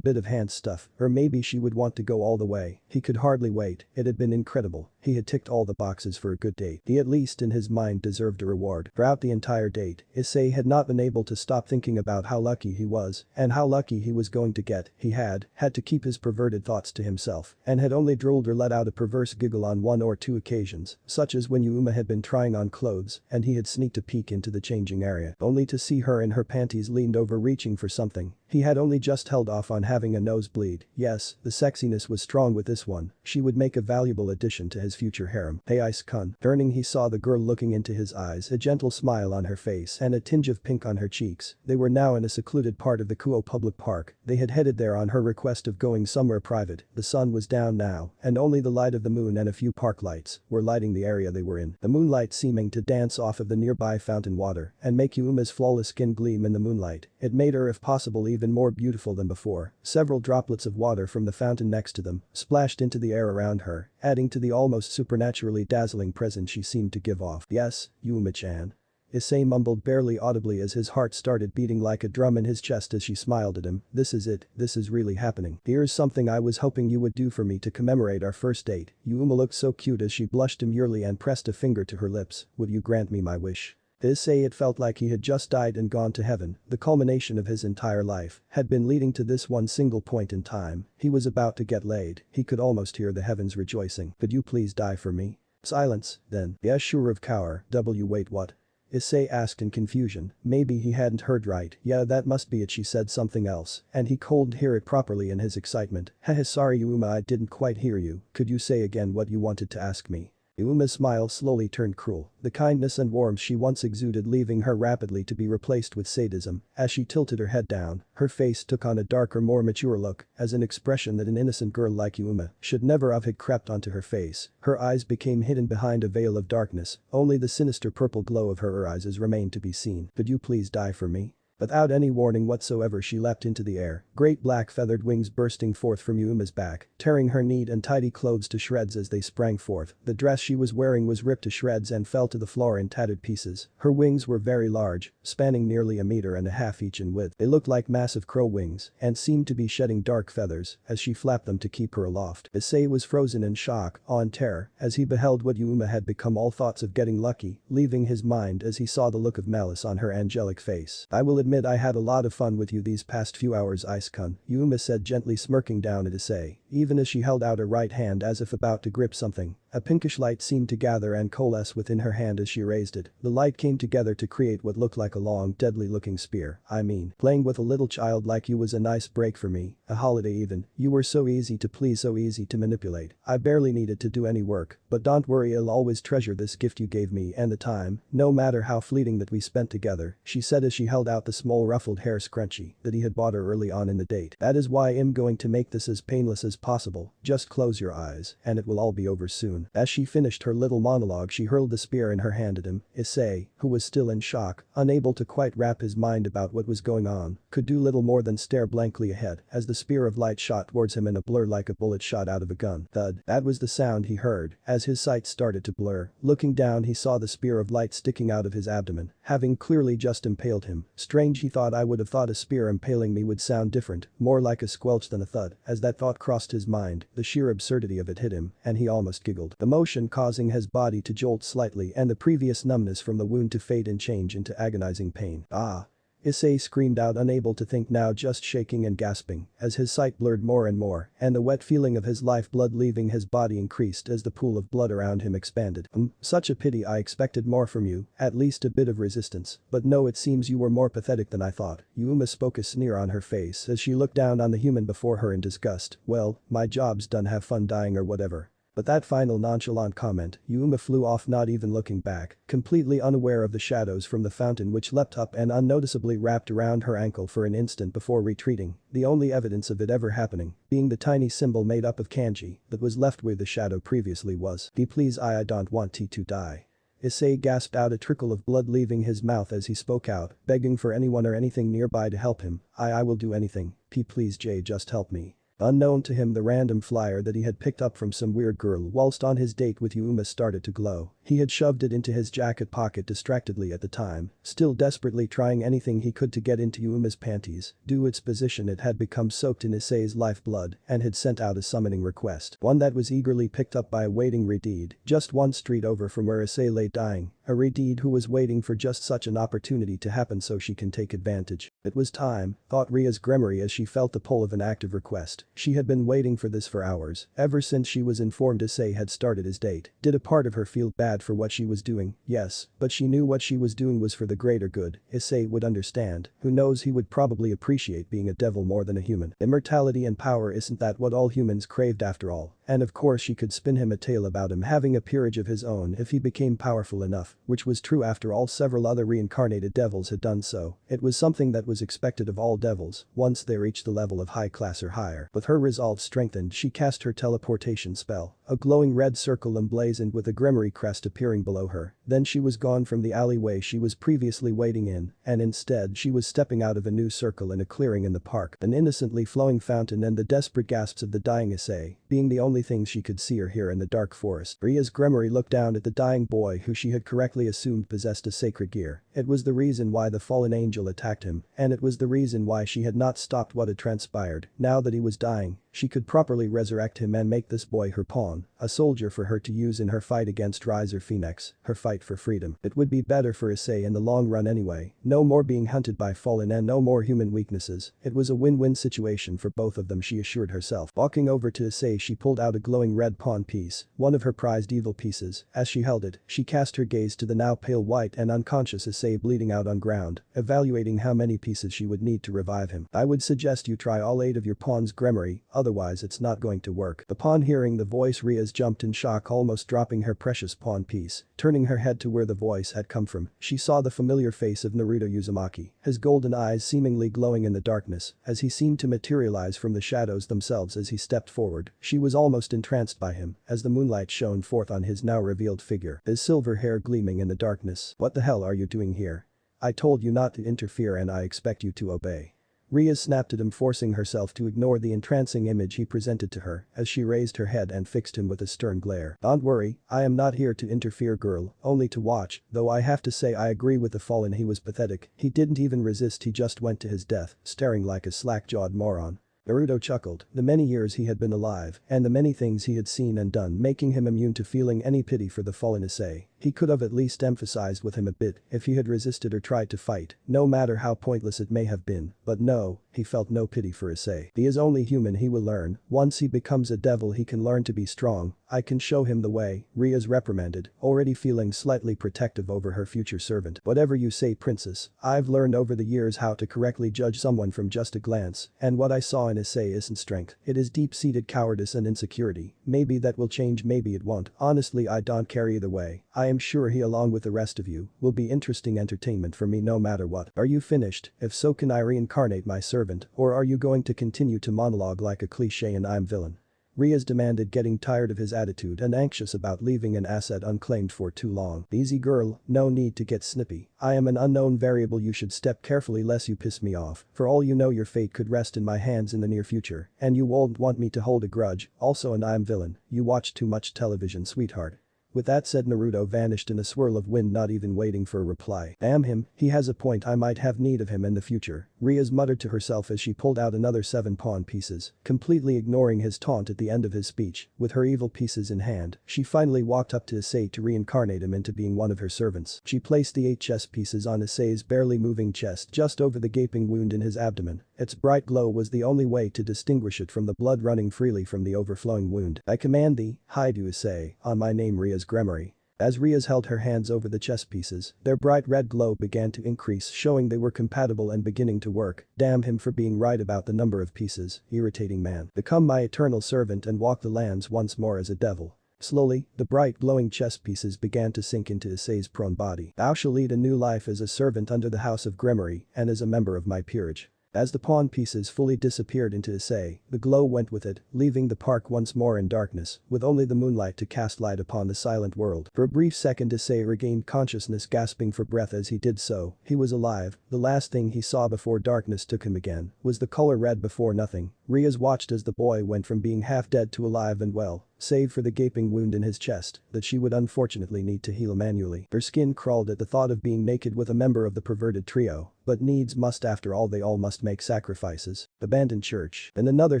bit of hand stuff? Or maybe she would want to go all the way. He could hardly wait. It had been incredible. He had ticked all the boxes for a good date. He, at least in his mind, deserved a reward. Throughout the entire date, Issei had not been able to stop thinking about how lucky he was and how lucky he was going to get. He had to keep his perverted thoughts to himself and had only drooled or let out a perverse giggle on one or two occasions, such as when Yuma had been trying on clothes and he had sneaked a peek into the changing area only to see her in her panties leaned over reaching for something. He had only just held off on having a nosebleed. Yes, the sexiness was strong with this one. She would make a valuable addition to his future harem. "Hey, Ice-kun." Turning, he saw the girl looking into his eyes, a gentle smile on her face and a tinge of pink on her cheeks. They were now in a secluded part of the Kuoh public park. They had headed there on her request of going somewhere private. The sun was down now and only the light of the moon and a few park lights were lighting the area they were in. The moonlight seeming to dance off of the nearby fountain water and make Yuma's flawless skin gleam in the moonlight. It made her, if possible, even more beautiful than before. Several droplets of water from the fountain next to them splashed into the air around her, adding to the almost supernaturally dazzling presence she seemed to give off. "Yes, Yuma-chan." Issei mumbled barely audibly as his heart started beating like a drum in his chest as she smiled at him. "This is it. This is really happening. Here's something I was hoping you would do for me to commemorate our first date." Yuma looked so cute as she blushed demurely and pressed a finger to her lips. "Will you grant me my wish?" Issei, it felt like he had just died and gone to heaven. The culmination of his entire life had been leading to this one single point in time. He was about to get laid. He could almost hear the heavens rejoicing. "Could you please die for me?" Silence, then. Yes, sure of Cower. Wait, what? Issei asked in confusion. Maybe he hadn't heard right. Yeah, that must be it. She said something else, and he couldn't hear it properly in his excitement. Haha, sorry Yuma, I didn't quite hear you. Could you say again what you wanted to ask me? Yuma's smile slowly turned cruel, the kindness and warmth she once exuded leaving her rapidly to be replaced with sadism. As she tilted her head down, her face took on a darker, more mature look, as an expression that an innocent girl like Yuma should never have had crept onto her face. Her eyes became hidden behind a veil of darkness, only the sinister purple glow of her eyes remained to be seen. Could you please die for me? Without any warning whatsoever she leapt into the air, great black feathered wings bursting forth from Yuma's back, tearing her neat and tidy clothes to shreds as they sprang forth. The dress she was wearing was ripped to shreds and fell to the floor in tattered pieces. Her wings were very large, spanning nearly 1.5 meters each in width. They looked like massive crow wings and seemed to be shedding dark feathers as she flapped them to keep her aloft. Issei was frozen in shock, awe and terror as he beheld what Yuma had become, all thoughts of getting lucky leaving his mind as he saw the look of malice on her angelic face. I will admit I had a lot of fun with you these past few hours, Ice-kun, Yuma said, gently smirking down at Issei, even as she held out her right hand as if about to grip something. A pinkish light seemed to gather and coalesce within her hand as she raised it. The light came together to create what looked like a long, deadly-looking spear. I mean, playing with a little child like you was a nice break for me, a holiday even. You were so easy to please, so easy to manipulate. I barely needed to do any work, but don't worry, I'll always treasure this gift you gave me and the time, no matter how fleeting, that we spent together, she said as she held out the small ruffled hair scrunchie that he had bought her early on in the date. That is why I'm going to make this as painless as possible. Just close your eyes, and it will all be over soon. As she finished her little monologue, she hurled the spear in her hand at him. Issei, who was still in shock, unable to quite wrap his mind about what was going on, could do little more than stare blankly ahead as the spear of light shot towards him in a blur like a bullet shot out of a gun. Thud. That was the sound he heard as his sight started to blur. Looking down, he saw the spear of light sticking out of his abdomen, having clearly just impaled him. Strange, he thought. I would have thought a spear impaling me would sound different, more like a squelch than a thud. As that thought crossed his mind, the sheer absurdity of it hit him, and he almost giggled. The motion causing his body to jolt slightly and the previous numbness from the wound to fade and change into agonizing pain. Ah! Issei screamed out, unable to think now, just shaking and gasping as his sight blurred more and more and the wet feeling of his lifeblood leaving his body increased as the pool of blood around him expanded. Such a pity, I expected more from you, at least a bit of resistance, but no, it seems you were more pathetic than I thought. Yuma spoke, a sneer on her face as she looked down on the human before her in disgust. Well, my job's done, have fun dying or whatever. But that final nonchalant comment, Yuma flew off, not even looking back, completely unaware of the shadows from the fountain which leapt up and unnoticeably wrapped around her ankle for an instant before retreating, the only evidence of it ever happening being the tiny symbol made up of kanji that was left where the shadow previously was. Please, I don't want to die. Issei gasped out, a trickle of blood leaving his mouth as he spoke out, begging for anyone or anything nearby to help him. I will do anything. Please Jay, just help me. Unknown to him, the random flyer that he had picked up from some weird girl whilst on his date with Yuma started to glow. He had shoved it into his jacket pocket distractedly at the time, still desperately trying anything he could to get into Yuma's panties. Due its position, it had become soaked in Issei's lifeblood and had sent out a summoning request, one that was eagerly picked up by a waiting Redeed just one street over from where Issei lay dying, a Redeed who was waiting for just such an opportunity to happen so she can take advantage. It was time, thought Ria's Gremory as she felt the pull of an active request. She had been waiting for this for hours, ever since she was informed Issei had started his date. Did a part of her feel bad for what she was doing? Yes, but she knew what she was doing was for the greater good. Issei would understand. Who knows, he would probably appreciate being a devil more than a human. Immortality and power, isn't that what all humans craved after all? And of course she could spin him a tale about him having a peerage of his own if he became powerful enough, which was true after all. Several other reincarnated devils had done so. It was something that was expected of all devils once they reached the level of high class or higher. With her resolve strengthened, she cast her teleportation spell. A glowing red circle emblazoned with a Gremory crest appearing below her. Then she was gone from the alleyway she was previously waiting in, and instead she was stepping out of a new circle in a clearing in the park. An innocently flowing fountain and the desperate gasps of the dying Issei being the only things she could see or hear in the dark forest. Ria's Gremory looked down at the dying boy who she had correctly assumed possessed a sacred gear. It was the reason why the fallen angel attacked him, and it was the reason why she had not stopped what had transpired. Now that he was dying, she could properly resurrect him and make this boy her pawn, a soldier for her to use in her fight against Riser Phoenix, her fight for freedom. It would be better for Issei in the long run anyway, no more being hunted by Fallen and no more human weaknesses. It was a win-win situation for both of them, she assured herself. Walking over to Issei, she pulled out a glowing red pawn piece, one of her prized evil pieces. As she held it, she cast her gaze to the now pale white and unconscious Issei bleeding out on ground, evaluating how many pieces she would need to revive him. I would suggest you try all 8 of your pawns, Gremory, otherwise it's not going to work. Upon hearing the voice, Rias jumped in shock, almost dropping her precious pawn piece. Turning her head to where the voice had come from, she saw the familiar face of Naruto Uzumaki, his golden eyes seemingly glowing in the darkness as he seemed to materialize from the shadows themselves as he stepped forward. She was almost entranced by him as the moonlight shone forth on his now revealed figure, his silver hair gleaming in the darkness. What the hell are you doing here? I told you not to interfere and I expect you to obey. Rias snapped at him, forcing herself to ignore the entrancing image he presented to her as she raised her head and fixed him with a stern glare. Don't worry, I am not here to interfere, girl, only to watch, though I have to say I agree with the Fallen, he was pathetic. He didn't even resist, he just went to his death, staring like a slack-jawed moron. Naruto chuckled, the many years he had been alive and the many things he had seen and done making him immune to feeling any pity for the fallen Issei. He could have at least emphasized with him a bit if he had resisted or tried to fight, no matter how pointless it may have been, but no, he felt no pity for Issei. He is only human, he will learn. Once he becomes a devil he can learn to be strong. I can show him the way, Rias reprimanded, already feeling slightly protective over her future servant. Whatever you say, princess, I've learned over the years how to correctly judge someone from just a glance, and what I saw in Issei isn't strength, it is deep-seated cowardice and insecurity. Maybe that will change, maybe it won't. Honestly, I don't care either way. I am sure he, along with the rest of you, will be interesting entertainment for me no matter what. Are you finished? If so, can I reincarnate my servant, or are you going to continue to monologue like a cliché and I'm villain? Rias demanded, getting tired of his attitude and anxious about leaving an asset unclaimed for too long. Easy girl, no need to get snippy. I am an unknown variable, you should step carefully lest you piss me off. For all you know your fate could rest in my hands in the near future, and you won't want me to hold a grudge. Also, and I'm villain, you watch too much television, sweetheart. With that said, Naruto vanished in a swirl of wind, not even waiting for a reply. Damn him, he has a point, I might have need of him in the future. Rias muttered to herself as she pulled out another 7 pawn pieces, completely ignoring his taunt at the end of his speech. With her evil pieces in hand, she finally walked up to Issei to reincarnate him into being one of her servants. She placed the 8 chess pieces on Issei's barely moving chest just over the gaping wound in his abdomen. Its bright glow was the only way to distinguish it from the blood running freely from the overflowing wound. I command thee, hide you, Issei, on my name, Rias Gremory. As Rias held her hands over the chess pieces, their bright red glow began to increase, showing they were compatible and beginning to work. Damn him for being right about the number of pieces, irritating man. Become my eternal servant and walk the lands once more as a devil. Slowly, the bright glowing chess pieces began to sink into Issei's prone body. Thou shalt lead a new life as a servant under the house of Gremory and as a member of my peerage. As the pawn pieces fully disappeared into Issei, the glow went with it, leaving the park once more in darkness, with only the moonlight to cast light upon the silent world. For a brief second Issei regained consciousness, gasping for breath as he did so. He was alive. The last thing he saw before darkness took him again was the color red before nothing. Rias watched as the boy went from being half dead to alive and well, save for the gaping wound in his chest that she would unfortunately need to heal manually. Her skin crawled at the thought of being naked with a member of the perverted trio, but needs must, after all they all must make sacrifices. Abandoned church. In another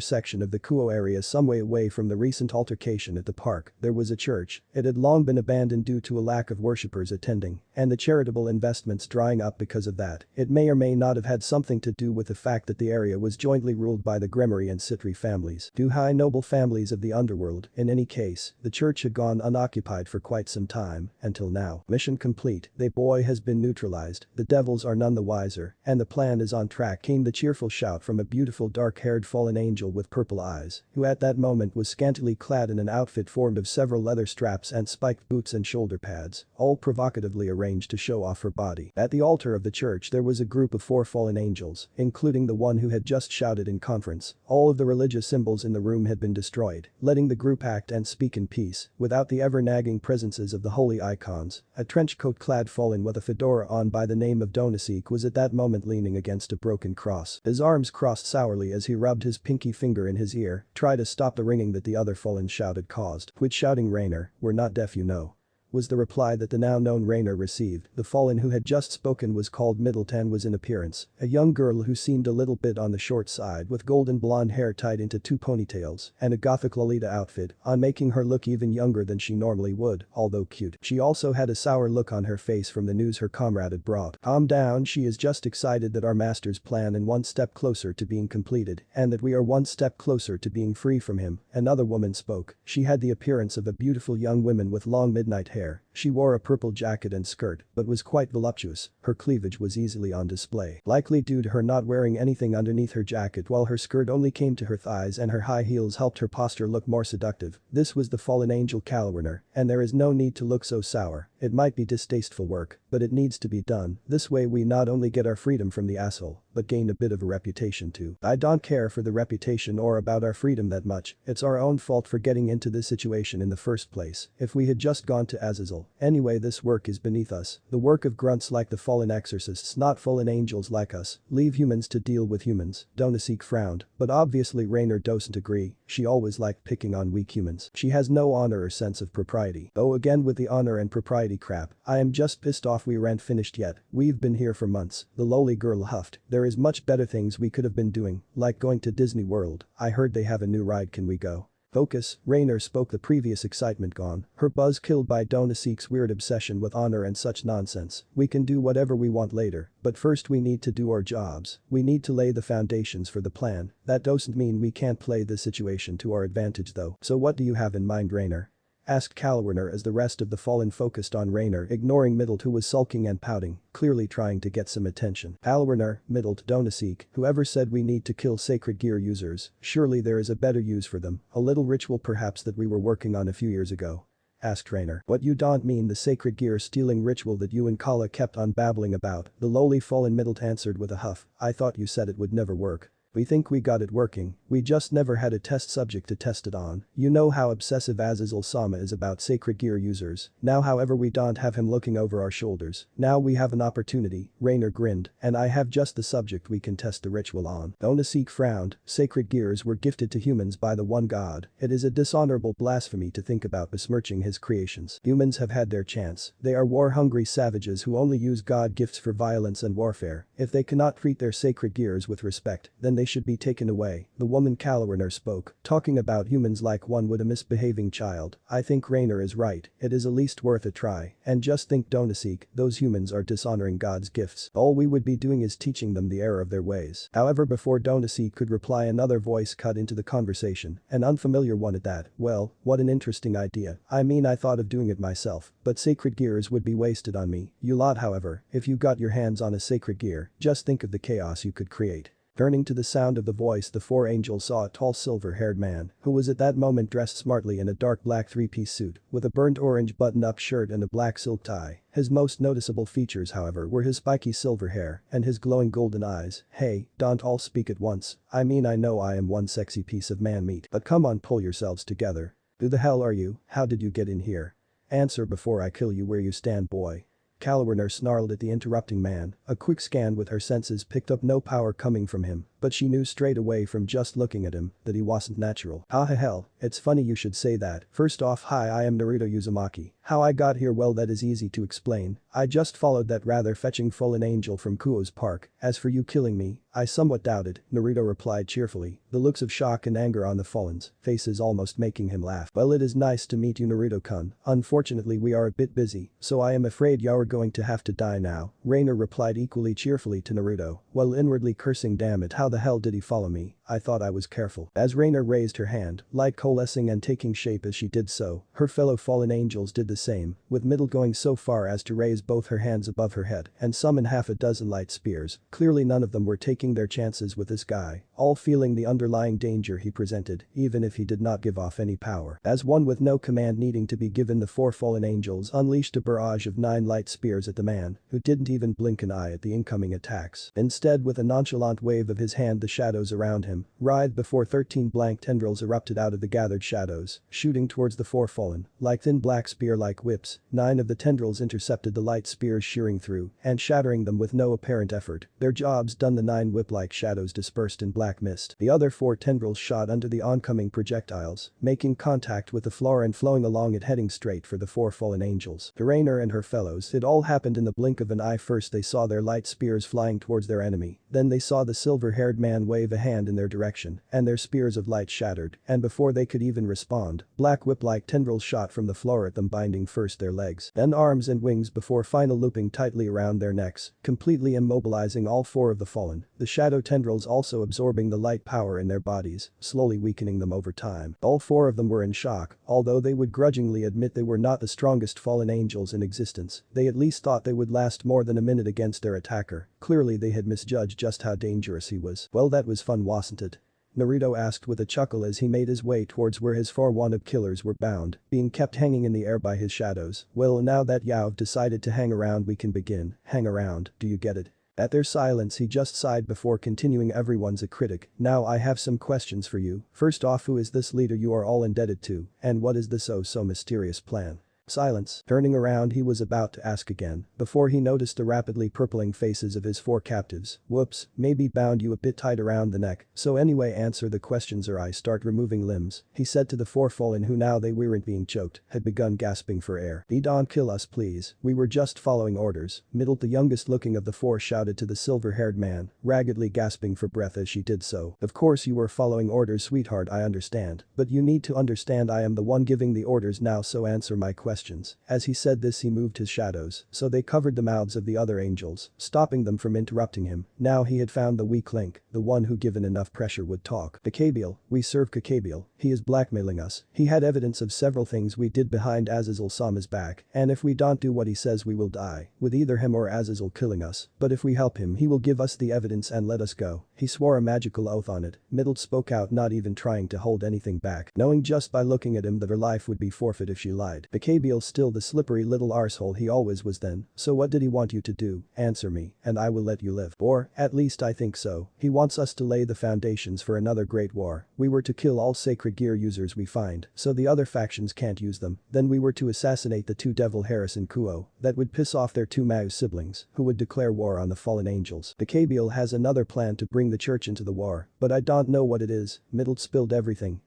section of the Kuoh area some way away from the recent altercation at the park, there was a church. It had long been abandoned due to a lack of worshippers attending, and the charitable investments drying up because of that. It may or may not have had something to do with the fact that the area was jointly ruled by the Gremory and Citri families, two high noble families of the underworld. In any case, the church had gone unoccupied for quite some time, until now. Mission complete, the boy has been neutralized, the devils are none the wiser, and the plan is on track, came the cheerful shout from a beautiful dark-haired fallen angel with purple eyes, who at that moment was scantily clad in an outfit formed of several leather straps and spiked boots and shoulder pads, all provocatively arranged to show off her body. At the altar of the church there was a group of 4 fallen angels, including the one who had just shouted in conference. All of the religious symbols in the room had been destroyed, letting the group act and speak in peace, without the ever-nagging presences of the holy icons. A trenchcoat-clad fallen with a fedora on by the name of Donasik was at that moment leaning against a broken cross. His arms crossed sourly as he rubbed his pinky finger in his ear, try to stop the ringing that the other fallen shout had caused. Quit shouting, Rainer, we're not deaf, you know. was the reply that the now-known Rainer received. The fallen who had just spoken was called Middleton was in appearance, a young girl who seemed a little bit on the short side with golden blonde hair tied into 2 ponytails and a gothic Lolita outfit on making her look even younger than she normally would, although cute. She also had a sour look on her face from the news her comrade had brought. Calm down, she is just excited that our master's plan is one step closer to being completed and that we are one step closer to being free from him. Another woman spoke. She had the appearance of a beautiful young woman with long midnight hair. She wore a purple jacket and skirt, but was quite voluptuous. Her cleavage was easily on display. Likely due to her not wearing anything underneath her jacket while her skirt only came to her thighs and her high heels helped her posture look more seductive. This was the fallen angel Kalwerner, and there is no need to look so sour. It might be distasteful work, but it needs to be done. This way we not only get our freedom from the asshole, but gain a bit of a reputation too. I don't care for the reputation or about our freedom that much. It's our own fault for getting into this situation in the first place. If we had just gone to Azazel. Anyway, this work is beneath us. The work of grunts like the fallen exorcists, not fallen angels like us. Leave humans to deal with humans. Donasik frowned, but obviously Rainer doesn't agree. She always liked picking on weak humans. She has no honor or sense of propriety. Oh, again with the honor and propriety crap. I am just pissed off we aren't finished yet. We've been here for months. The lowly girl huffed. There is much better things we could have been doing, like going to Disney World. I heard they have a new ride, can we go? Focus, Rainer spoke, the previous excitement gone, her buzz killed by Donasik's weird obsession with honor and such nonsense. We can do whatever we want later, but first we need to do our jobs. We need to lay the foundations for the plan. That doesn't mean we can't play the situation to our advantage though. So what do you have in mind, Rainer? Asked Kalwerner as the rest of the fallen focused on Rainer, ignoring Middlet who was sulking and pouting, clearly trying to get some attention. Kalwerner, Middlet, Donasik, whoever said we need to kill sacred gear users, surely there is a better use for them, a little ritual perhaps that we were working on a few years ago. Asked Rainer. What, you don't mean the sacred gear stealing ritual that you and Kala kept on babbling about? The lowly fallen Middlet answered with a huff. I thought you said it would never work. We think we got it working, we just never had a test subject to test it on. You know how obsessive Azazel Sama is about sacred gear users. Now however we don't have him looking over our shoulders. Now we have an opportunity, Rainer grinned, and I have just the subject we can test the ritual on. Donasik frowned. Sacred gears were gifted to humans by the one god. It is a dishonorable blasphemy to think about besmirching his creations. Humans have had their chance. They are war-hungry savages who only use god gifts for violence and warfare. If they cannot treat their sacred gears with respect, then they should be taken away. The woman Kalwerner spoke, talking about humans like one would a misbehaving child. I think Rainer is right, it is at least worth a try. And just think, Donasik, those humans are dishonoring God's gifts. All we would be doing is teaching them the error of their ways. However, before Donasik could reply, another voice cut into the conversation, an unfamiliar one at that. Well, what an interesting idea. I mean, I thought of doing it myself, but sacred gears would be wasted on me. You lot, however, if you got your hands on a sacred gear, just think of the chaos you could create. Turning to the sound of the voice, the 4 angels saw a tall silver-haired man, who was at that moment dressed smartly in a dark black 3-piece suit, with a burnt orange button-up shirt and a black silk tie. His most noticeable features, however, were his spiky silver hair and his glowing golden eyes. Hey, don't all speak at once. I mean, I know I am one sexy piece of man meat, but come on, pull yourselves together. Who the hell are you? How did you get in here? Answer before I kill you where you stand, boy. Kalwerner snarled at the interrupting man. A quick scan with her senses picked up no power coming from him, but she knew straight away from just looking at him that he wasn't natural. Ah hell, it's funny you should say that. First off, hi, I am Naruto Uzumaki. How I got here, well, that is easy to explain. I just followed that rather fetching fallen angel from Kuoh's park. As for you killing me, I somewhat doubt it, Naruto replied cheerfully, the looks of shock and anger on the fallen's faces almost making him laugh. Well, it is nice to meet you, Naruto-kun. Unfortunately we are a bit busy, so I am afraid you're going to have to die now, Rainer replied equally cheerfully to Naruto, while inwardly cursing, damn it, how the hell did he follow me? I thought I was careful. As Rainer raised her hand, light coalescing and taking shape as she did so, her fellow fallen angels did the same, with Middle going so far as to raise both her hands above her head and summon half a dozen light spears. Clearly none of them were taking their chances with this guy, all feeling the underlying danger he presented, even if he did not give off any power. As one with no command needing to be given, the 4 fallen angels unleashed a barrage of 9 light spears at the man, who didn't even blink an eye at the incoming attacks. Instead, with a nonchalant wave of his hand the shadows around him, writhed before 13 blank tendrils erupted out of the gathered shadows, shooting towards the four fallen. Like thin black spear-like whips, 9 of the tendrils intercepted the light spears shearing through and shattering them with no apparent effort. Their jobs done, the 9 whip-like shadows dispersed in black mist. The other 4 tendrils shot under the oncoming projectiles, making contact with the floor and flowing along it, heading straight for the 4 fallen angels. To Rainer and her fellows, it all happened in the blink of an eye. First they saw their light spears flying towards their enemy, then they saw the silver-haired man wave a hand in their direction, and their spears of light shattered, and before they could even respond, black whip-like tendrils shot from the floor at them, binding first their legs, then arms and wings before final looping tightly around their necks, completely immobilizing all 4 of the fallen, the shadow tendrils also absorbing the light power in their bodies, slowly weakening them over time. All 4 of them were in shock, although they would grudgingly admit they were not the strongest fallen angels in existence, they at least thought they would last more than a minute against their attacker. Clearly they had misjudged just how dangerous he was. Well, that was fun, wasn't it? Naruto asked with a chuckle as he made his way towards where his 4 wanted killers were bound, being kept hanging in the air by his shadows. Well, now that you've decided to hang around, we can begin. Hang around, do you get it? At their silence he just sighed before continuing, everyone's a critic. Now I have some questions for you. First off, who is this leader you are all indebted to, and what is this oh so mysterious plan? Silence. Turning around he was about to ask again, before he noticed the rapidly purpling faces of his 4 captives. Whoops, maybe bound you a bit tight around the neck, so anyway answer the questions or I start removing limbs, he said to the 4 fallen who, now they weren't being choked, had begun gasping for air. Don't kill us please, we were just following orders. Middle, the youngest looking of the 4, shouted to the silver-haired man, raggedly gasping for breath as she did so. Of course you were following orders, sweetheart, I understand, but you need to understand I am the one giving the orders now, so answer my questions. As he said this he moved his shadows, so they covered the mouths of the other angels, stopping them from interrupting him. Now he had found the weak link, the one who given enough pressure would talk. Kuoh, we serve Kuoh. He is blackmailing us. He had evidence of several things we did behind Azazel Sama's back, and if we don't do what he says we will die, with either him or Azazel killing us, but if we help him he will give us the evidence and let us go. He swore a magical oath on it. Middle spoke out, not even trying to hold anything back, knowing just by looking at him that her life would be forfeit if she lied. Kuoh, still the slippery little arsehole he always was then, so what did he want you to do? Answer me, and I will let you live. Or, at least I think so, he wants us to lay the foundations for another great war. We were to kill all sacred gear users we find, so the other factions can't use them. Then we were to assassinate the 2 devil Harris and Kuoh, that would piss off their 2 Mao siblings, who would declare war on the fallen angels. Kuoh has another plan to bring the church into the war, but I don't know what it is. Middle spilled everything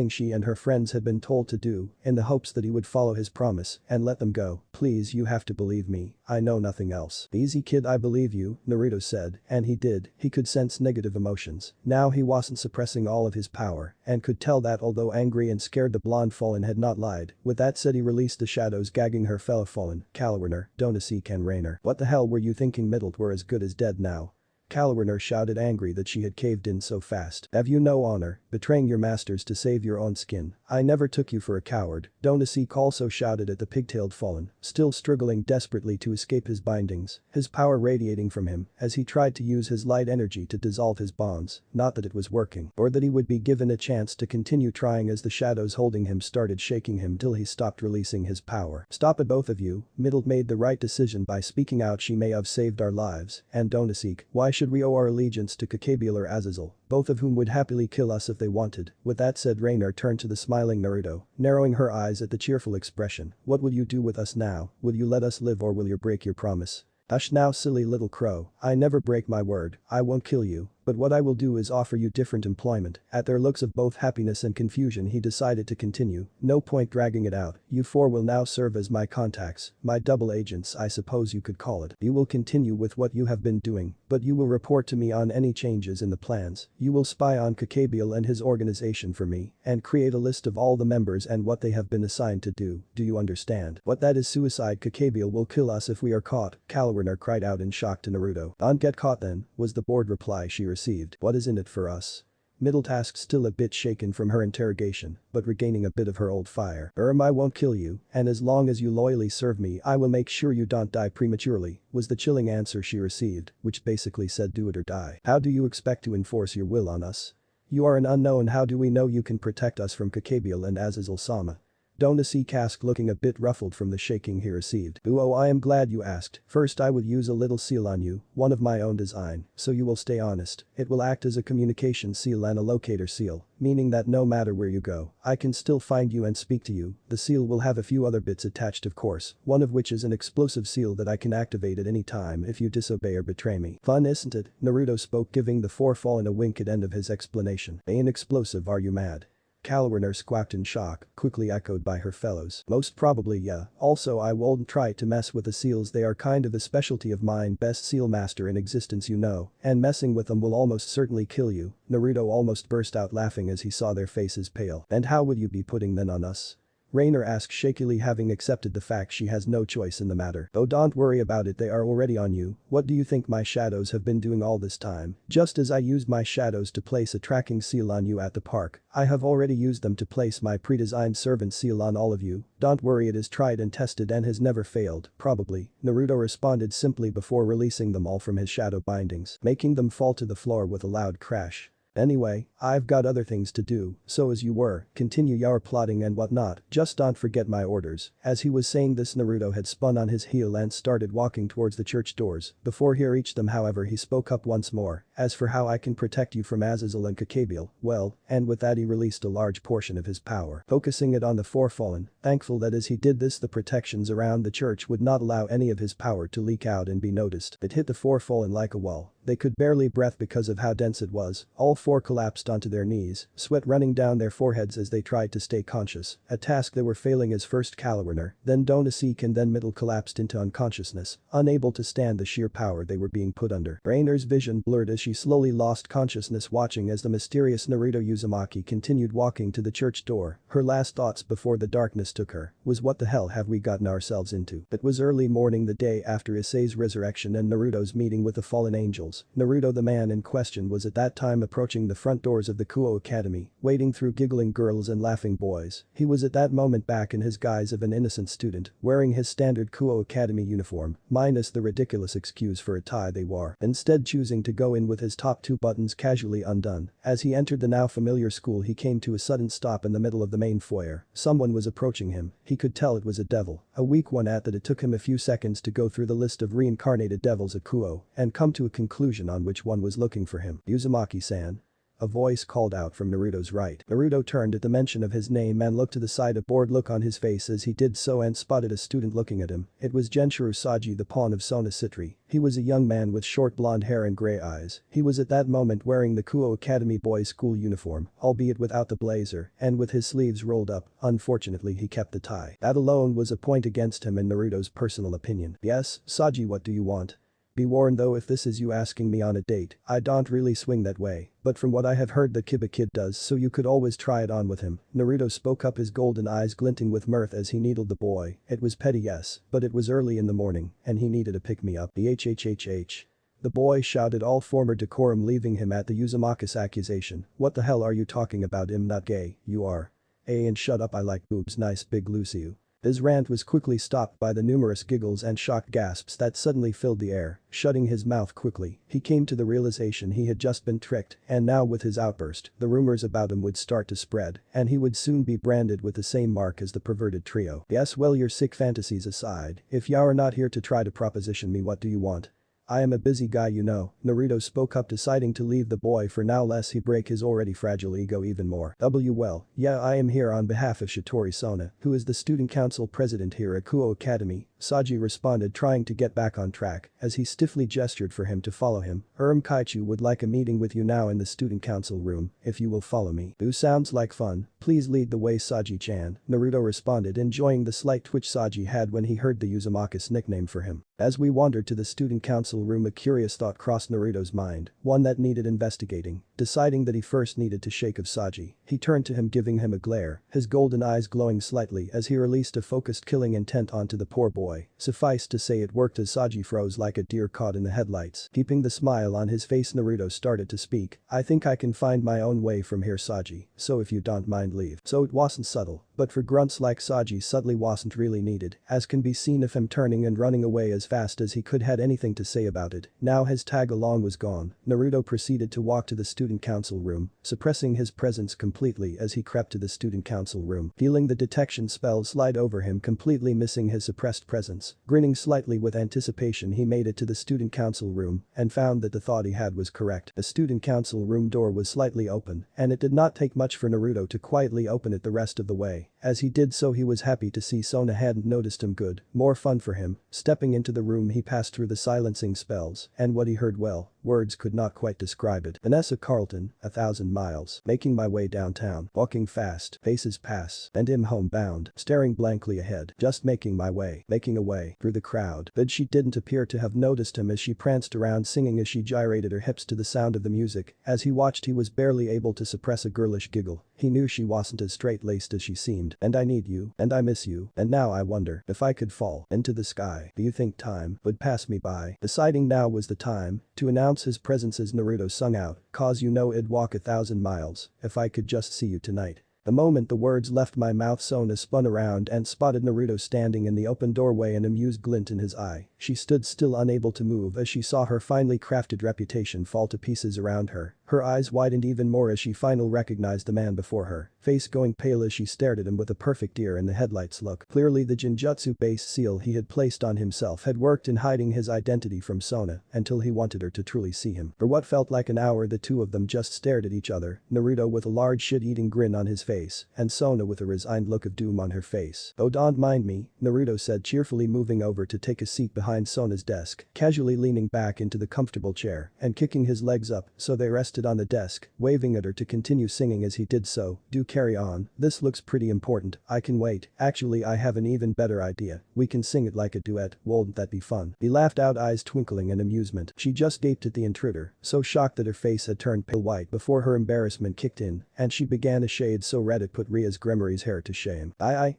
she and her friends had been told to do, in the hopes that he would follow his promise and let them go. Please, you have to believe me, I know nothing else. Easy kid, I believe you, Naruto said, and he did. He could sense negative emotions. Now he wasn't suppressing all of his power, and could tell that although angry and scared the blonde fallen had not lied. With that said he released the shadows, gagging her fellow fallen, Kalwerner, Donasik and Rainer. What the hell were you thinking? Middle were as good as dead now. Kalwerner shouted, angry that she had caved in so fast. Have you no honor, betraying your masters to save your own skin? I never took you for a coward. Donasik also shouted at the pigtailed fallen, still struggling desperately to escape his bindings, his power radiating from him as he tried to use his light energy to dissolve his bonds. Not that it was working, or that he would be given a chance to continue trying, as the shadows holding him started shaking him till he stopped releasing his power. Stop it, both of you. Middle made the right decision by speaking out. She may have saved our lives, and Donasik, why should we owe our allegiance to Kuoh or Azazel, both of whom would happily kill us if they wanted? With that said, Rainer turned to the smiling Naruto, narrowing her eyes at the cheerful expression. What will you do with us now? Will you let us live or will you break your promise? Hush now, silly little crow, I never break my word. I won't kill you, but what I will do is offer you different employment. At their looks of both happiness and confusion he decided to continue. No point dragging it out. You 4 will now serve as my contacts, my double agents I suppose you could call it. You will continue with what you have been doing, but you will report to me on any changes in the plans. You will spy on Kuoh and his organization for me, and create a list of all the members and what they have been assigned to do. Do you understand? What that is suicide. Kuoh will kill us if we are caught, Kalwerner cried out in shock to Naruto. Don't get caught then, was the bored reply she received. What is in it for us? Middle task, still a bit shaken from her interrogation, but regaining a bit of her old fire. I won't kill you, and as long as you loyally serve me I will make sure you don't die prematurely, was the chilling answer she received, which basically said do it or die. How do you expect to enforce your will on us? You are an unknown. How do we know you can protect us from Kuoh and Azazel Sama? Issei asked, looking a bit ruffled from the shaking he received. Oh, I am glad you asked. First I would use a little seal on you, one of my own design, so you will stay honest. It will act as a communication seal and a locator seal, meaning that no matter where you go, I can still find you and speak to you. The seal will have a few other bits attached, of course, one of which is an explosive seal that I can activate at any time if you disobey or betray me. Fun, isn't it? Naruto spoke, giving the Four-Fallen a wink at end of his explanation. An explosive, are you mad? Calwarner squawked in shock, quickly echoed by her fellows. Most probably, yeah. Also, I won't try to mess with the seals, they are kind of a specialty of mine, best seal master in existence you know, and messing with them will almost certainly kill you. Naruto almost burst out laughing as he saw their faces pale. And how would you be putting them on us? Rainer asked shakily, having accepted the fact she has no choice in the matter. Oh, don't worry about it, they are already on you. What do you think my shadows have been doing all this time? Just as I used my shadows to place a tracking seal on you at the park, I have already used them to place my pre-designed servant seal on all of you. Don't worry, it is tried and tested and has never failed, probably. Naruto responded simply before releasing them all from his shadow bindings, making them fall to the floor with a loud crash. Anyway, I've got other things to do, so as you were, continue your plotting and whatnot, just don't forget my orders. As he was saying this, Naruto had spun on his heel and started walking towards the church doors. Before he reached them, however, he spoke up once more. As for how I can protect you from Azazel and Kakabiel, well, and with that he released a large portion of his power, focusing it on the Four-Fallen, thankful that as he did this the protections around the church would not allow any of his power to leak out and be noticed. It hit the Four-Fallen like a wall. They could barely breathe because of how dense it was. All four collapsed onto their knees, sweat running down their foreheads as they tried to stay conscious, a task they were failing as first Calwarner, then Issei and then Middle collapsed into unconsciousness, unable to stand the sheer power they were being put under. Rainer's vision blurred as she slowly lost consciousness, watching as the mysterious Naruto Uzumaki continued walking to the church door. Her last thoughts before the darkness took her was, what the hell have we gotten ourselves into? It was early morning the day after Issei's resurrection and Naruto's meeting with the fallen angels. Naruto, the man in question, was at that time approaching the front doors of the Kuoh Academy, wading through giggling girls and laughing boys. He was at that moment back in his guise of an innocent student, wearing his standard Kuoh Academy uniform, minus the ridiculous excuse for a tie they wore, instead choosing to go in with his top two buttons casually undone. As he entered the now familiar school, he came to a sudden stop in the middle of the main foyer. Someone was approaching him. He could tell it was a devil, a weak one at that. It took him a few seconds to go through the list of reincarnated devils at Kuoh and come to a conclusion on which one was looking for him. Uzumaki-san. A voice called out from Naruto's right. Naruto turned at the mention of his name and looked to the side, a bored look on his face as he did so, and spotted a student looking at him. It was Genshiro Saji, the pawn of Sona Citri. He was a young man with short blonde hair and grey eyes. He was at that moment wearing the Kuoh Academy boys' school uniform, albeit without the blazer, and with his sleeves rolled up. Unfortunately, he kept the tie. That alone was a point against him in Naruto's personal opinion. Yes, Saji, what do you want? Be warned though, if this is you asking me on a date, I don't really swing that way, but from what I have heard the Kiba kid does, so you could always try it on with him. Naruto spoke up, his golden eyes glinting with mirth as he needled the boy. It was petty, yes, but it was early in the morning, and he needed a pick-me-up. The boy shouted, all former decorum leaving him at the Uzumaki's accusation. What the hell are you talking about? I'm not gay, you are. And shut up, I like boobs, nice big Lucio. His rant was quickly stopped by the numerous giggles and shocked gasps that suddenly filled the air. Shutting his mouth quickly, he came to the realization he had just been tricked, and now with his outburst, the rumors about him would start to spread, and he would soon be branded with the same mark as the perverted trio. Yes, well, your sick fantasies aside, if you are not here to try to proposition me, what do you want? I am a busy guy, you know, Naruto spoke up, deciding to leave the boy for now lest he break his already fragile ego even more. Well, yeah, I am here on behalf of Shitori Sona, who is the student council president here at Kuoh Academy, Saji responded, trying to get back on track as he stiffly gestured for him to follow him. Kaichu would like a meeting with you now in the student council room, if you will follow me. Ooh, sounds like fun. Please lead the way, Saji-chan, Naruto responded, enjoying the slight twitch Saji had when he heard the Uzumaki's nickname for him. As we wandered to the student council room, a curious thought crossed Naruto's mind, one that needed investigating. Deciding that he first needed to shake of Saji, he turned to him, giving him a glare, his golden eyes glowing slightly as he released a focused killing intent onto the poor boy. boy. Suffice to say it worked as Saji froze like a deer caught in the headlights. Keeping the smile on his face, Naruto started to speak. I think I can find my own way from here, Saji, so if you don't mind leave. So it wasn't subtle, but for grunts like Saji subtly wasn't really needed, as can be seen of him turning and running away as fast as he could had anything to say about it. Now his tag along was gone, Naruto proceeded to walk to the student council room, suppressing his presence completely as he crept to the student council room, feeling the detection spell slide over him, completely missing his suppressed presence. Grinning slightly with anticipation, he made it to the student council room and found that the thought he had was correct. The student council room door was slightly open, and it did not take much for Naruto to quietly open it the rest of the way. As he did so, he was happy to see Sona hadn't noticed him. Good, more fun for him. Stepping into the room, he passed through the silencing spells, and what he heard, well, words could not quite describe it. Vanessa Carlton, 1,000 miles. Making my way downtown. Walking fast. Faces pass. And I'm homebound. Staring blankly ahead. Just making my way. Making a way. Through the crowd. But she didn't appear to have noticed him as she pranced around singing as she gyrated her hips to the sound of the music. As he watched, he was barely able to suppress a girlish giggle. He knew she wasn't as straight-laced as she seemed. And I need you. And I miss you. And now I wonder if I could fall into the sky. Do you think time would pass me by? Deciding now was the time to announce his presence as Naruto sung out, "'Cause you know I'd walk 1,000 miles if I could just see you tonight." The moment the words left my mouth, Sona spun around and spotted Naruto standing in the open doorway, an amused glint in his eye. She stood still, unable to move as she saw her finely crafted reputation fall to pieces around her. Her eyes widened even more as she finally recognized the man before her, face going pale as she stared at him with a perfect deer in the headlights look. Clearly the Genjutsu-based seal he had placed on himself had worked in hiding his identity from Sona until he wanted her to truly see him. For what felt like an hour, the two of them just stared at each other, Naruto with a large shit-eating grin on his face and Sona with a resigned look of doom on her face. "Oh, don't mind me," Naruto said, cheerfully moving over to take a seat behind Sona's desk, casually leaning back into the comfortable chair and kicking his legs up so they rested on the desk, waving at her to continue singing as he did so. "Do carry on, this looks pretty important, I can wait. Actually, I have an even better idea, we can sing it like a duet, won't that be fun?" He laughed out, eyes twinkling in amusement. She just gaped at the intruder, so shocked that her face had turned pale white before her embarrassment kicked in and she began a shade so red it put Ria's Gremory's hair to shame.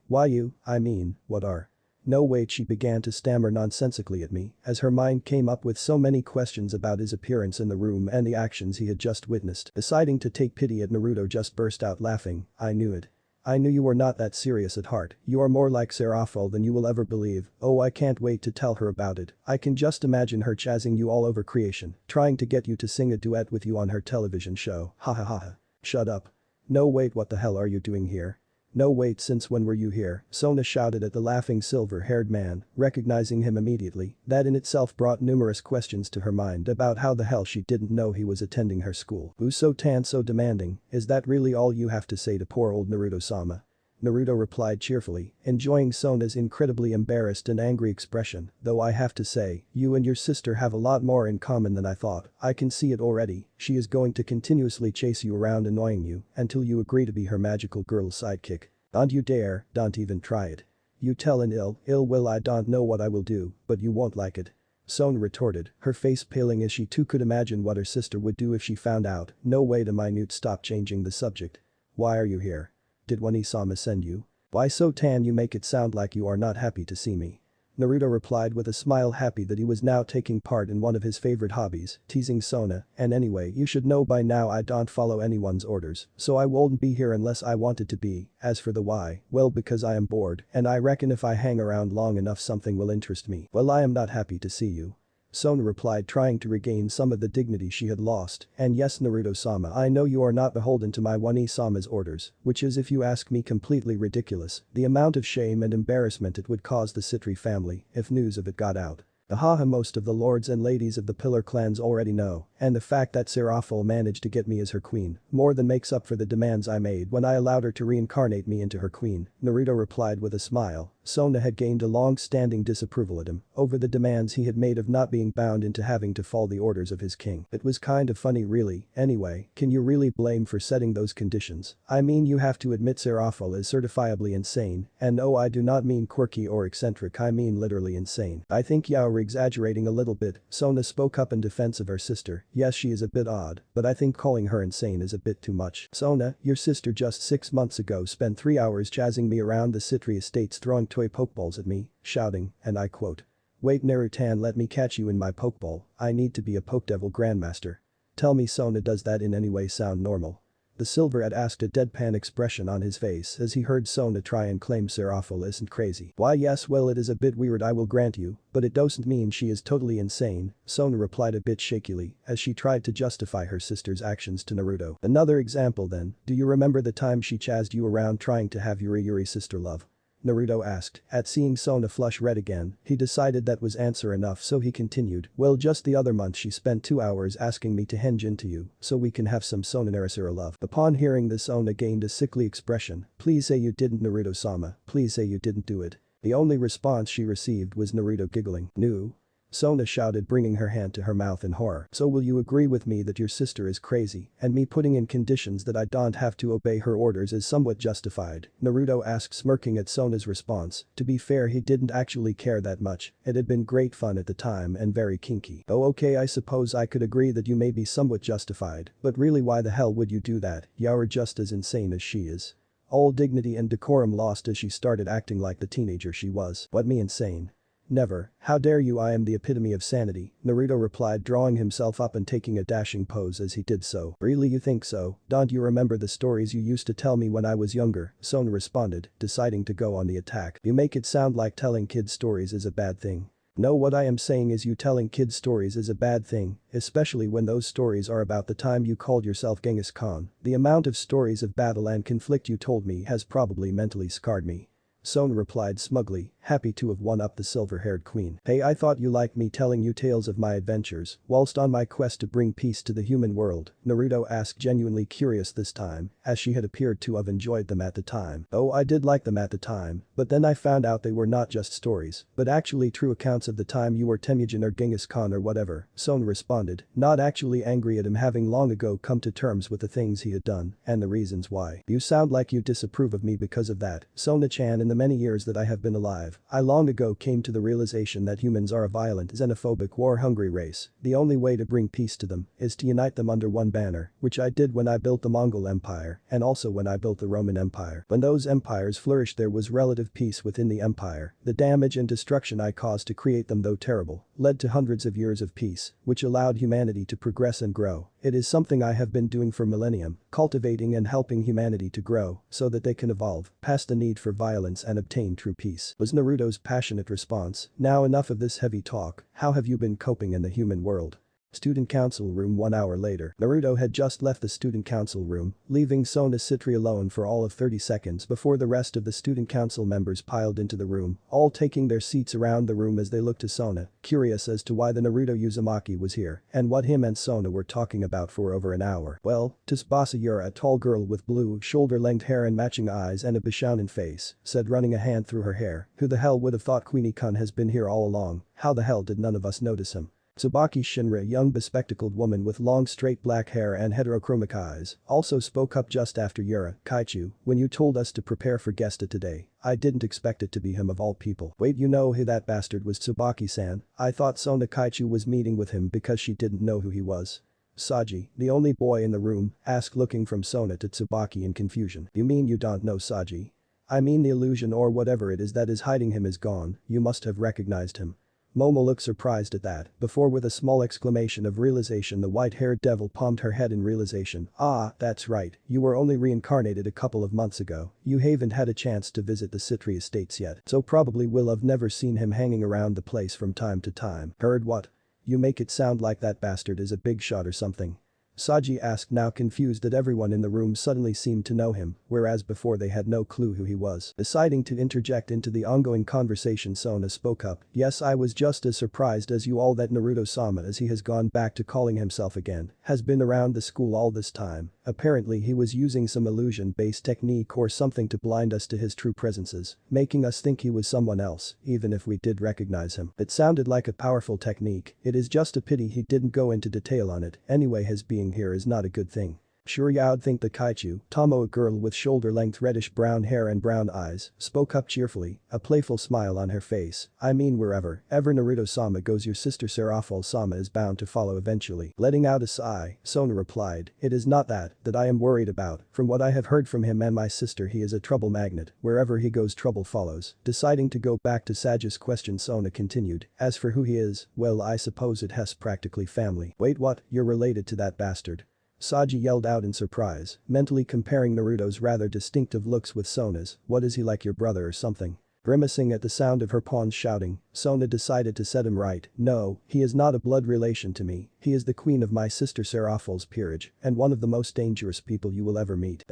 Why you, I mean, what are? No wait, she began to stammer nonsensically at me as her mind came up with so many questions about his appearance in the room and the actions he had just witnessed. Deciding to take pity at Naruto, just burst out laughing. "I knew it. I knew you were not that serious at heart. You are more like Serafall than you will ever believe. Oh, I can't wait to tell her about it. I can just imagine her chazzing you all over creation, trying to get you to sing a duet with you on her television show. Ha ha ha ha." "Shut up. No wait, what the hell are you doing here? No wait, since when were you here?" Sona shouted at the laughing silver-haired man, recognizing him immediately. That in itself brought numerous questions to her mind about how the hell she didn't know he was attending her school. "Who's so so demanding? Is that really all you have to say to poor old Naruto-sama?" Naruto replied cheerfully, enjoying Sona's incredibly embarrassed and angry expression. "Though I have to say, you and your sister have a lot more in common than I thought. I can see it already. She is going to continuously chase you around, annoying you until you agree to be her magical girl sidekick. Don't you dare, don't even try it. You tell an ill will, I don't know what I will do, but you won't like it." Sona retorted, her face paling as she too could imagine what her sister would do if she found out. "No way." The minute stopped, changing the subject. "Why are you here? Did Wani-sama send you? Why so you make it sound like you are not happy to see me." Naruto replied with a smile, happy that he was now taking part in one of his favorite hobbies, teasing Sona. "And anyway, you should know by now I don't follow anyone's orders, so I won't be here unless I wanted to be. As for the why, well, because I am bored and I reckon if I hang around long enough something will interest me. Well, I am not happy to see you." Sona replied, trying to regain some of the dignity she had lost. "And yes, Naruto-sama, I know you are not beholden to my Wani-sama's orders, which is, if you ask me, completely ridiculous. The amount of shame and embarrassment it would cause the Citri family if news of it got out. Haha, most of the lords and ladies of the Pillar clans already know, and the fact that Serafall managed to get me as her queen more than makes up for the demands I made when I allowed her to reincarnate me into her queen," Naruto replied with a smile. Sona had gained a long-standing disapproval at him over the demands he had made of not being bound into having to follow the orders of his king. "It was kind of funny, really. Anyway, can you really blame for setting those conditions? I mean, you have to admit Serafall is certifiably insane, and no, I do not mean quirky or eccentric, I mean literally insane. I think you're exaggerating a little bit." Sona spoke up in defense of her sister. "Yes, she is a bit odd, but I think calling her insane is a bit too much. Sona, your sister just 6 months ago spent 3 hours jazzing me around the Citri estates, throwing toy pokeballs at me, shouting, and I quote, "Wait Narutan, let me catch you in my pokeball, I need to be a Pokedevil Grandmaster. Tell me, Sona, does that in any way sound normal?" The silver had asked, a deadpan expression on his face as he heard Sona try and claim Serafall isn't crazy. "Why yes, well it is a bit weird, I will grant you, but it doesn't mean she is totally insane," Sona replied a bit shakily as she tried to justify her sister's actions to Naruto. "Another example then, do you remember the time she chased you around trying to have Yuri sister love?" Naruto asked. At seeing Sona flush red again, he decided that was answer enough, so he continued, "Well, just the other month she spent 2 hours asking me to henge into you so we can have some Sona Naruto love." Upon hearing this, Sona gained a sickly expression. "Please say you didn't, Naruto-sama, please say you didn't do it." The only response she received was Naruto giggling. "No." Sona shouted, bringing her hand to her mouth in horror. "So will you agree with me that your sister is crazy and me putting in conditions that I don't have to obey her orders is somewhat justified?" Naruto asked, smirking at Sona's response. To be fair, he didn't actually care that much, it had been great fun at the time and very kinky. "Oh okay, I suppose I could agree that you may be somewhat justified, but really why the hell would you do that? You're just as insane as she is." All dignity and decorum lost as she started acting like the teenager she was. "What, me insane? Never, how dare you, I am the epitome of sanity," Naruto replied, drawing himself up and taking a dashing pose as he did so. "Really, you think so? Don't you remember the stories you used to tell me when I was younger?" Sona responded, deciding to go on the attack. "You make it sound like telling kids stories is a bad thing." "No, what I am saying is you telling kids stories is a bad thing, especially when those stories are about the time you called yourself Genghis Khan. The amount of stories of battle and conflict you told me has probably mentally scarred me." Sona replied smugly, happy to have won up the silver-haired queen. "Hey, I thought you liked me telling you tales of my adventures whilst on my quest to bring peace to the human world," Naruto asked, genuinely curious this time, as she had appeared to have enjoyed them at the time. "Oh, I did like them at the time, but then I found out they were not just stories, but actually true accounts of the time you were Temujin or Genghis Khan or whatever," Sona responded, not actually angry at him having long ago come to terms with the things he had done and the reasons why. "You sound like you disapprove of me because of that, Sona-chan. In the many years that I have been alive, I long ago came to the realization that humans are a violent, xenophobic, war-hungry race. The only way to bring peace to them is to unite them under one banner, which I did when I built the Mongol Empire and also when I built the Roman Empire. When those empires flourished, there was relative peace within the empire. The damage and destruction I caused to create them, though terrible, led to hundreds of years of peace, which allowed humanity to progress and grow. It is something I have been doing for millennium, cultivating and helping humanity to grow so that they can evolve past the need for violence and obtain true peace," was Naruto's passionate response. "Now enough of this heavy talk, how have you been coping in the human world?" Student council room. 1 hour later, Naruto had just left the student council room, leaving Sona Citri alone for all of 30 seconds before the rest of the student council members piled into the room, all taking their seats around the room as they looked to Sona, curious as to why the Naruto Uzumaki was here and what him and Sona were talking about for over an hour. "Well, Tsubasa Yura, a tall girl with blue, shoulder-length hair and matching eyes and a Bishounen face, said, running a hand through her hair. "Who the hell would have thought Queenie-kun has been here all along? How the hell did none of us notice him?" Tsubaki Shinra, a young bespectacled woman with long straight black hair and heterochromic eyes, also spoke up just after Yura. "Kaichu, when you told us to prepare for Gesta today, I didn't expect it to be him of all people." "Wait, you know who that bastard was, Tsubaki-san? I thought Sona Kaichu was meeting with him because she didn't know who he was." Saji, the only boy in the room, asked, looking from Sona to Tsubaki in confusion. "You mean you don't know Saji?" "I mean the illusion or whatever it is that is hiding him is gone, you must have recognized him." Momo looked surprised at that, before with a small exclamation of realization the white-haired devil palmed her head in realization. "Ah, that's right, you were only reincarnated a couple of months ago, you haven't had a chance to visit the Citri estates yet, so probably will have never seen him hanging around the place from time to time." "Heard what? You make it sound like that bastard is a big shot or something." Saji asked, now confused that everyone in the room suddenly seemed to know him, whereas before they had no clue who he was. Deciding to interject into the ongoing conversation, Sona spoke up. "Yes, I was just as surprised as you all that Naruto-sama, as he has gone back to calling himself again, has been around the school all this time. Apparently he was using some illusion-based technique or something to blind us to his true presences, making us think he was someone else, even if we did recognize him. It sounded like a powerful technique, it is just a pity he didn't go into detail on it, anyway his being here is not a good thing." Sure you'd think the Kaichu, Tomo, a girl with shoulder-length reddish-brown hair and brown eyes, spoke up cheerfully, a playful smile on her face. I mean wherever ever Naruto-sama goes your sister Serafall-sama is bound to follow eventually. Letting out a sigh, Sona replied, it is not that I am worried about. From what I have heard from him and my sister he is a trouble magnet, wherever he goes trouble follows. Deciding to go back to Sage's question Sona continued, as for who he is, well I suppose it has practically family. Wait what, you're related to that bastard? Saji yelled out in surprise, mentally comparing Naruto's rather distinctive looks with Sona's. What is he, like your brother or something? Grimacing at the sound of her pawn's shouting, Sona decided to set him right. No, he is not a blood relation to me. He is the queen of my sister Serafall's peerage, and one of the most dangerous people you will ever meet.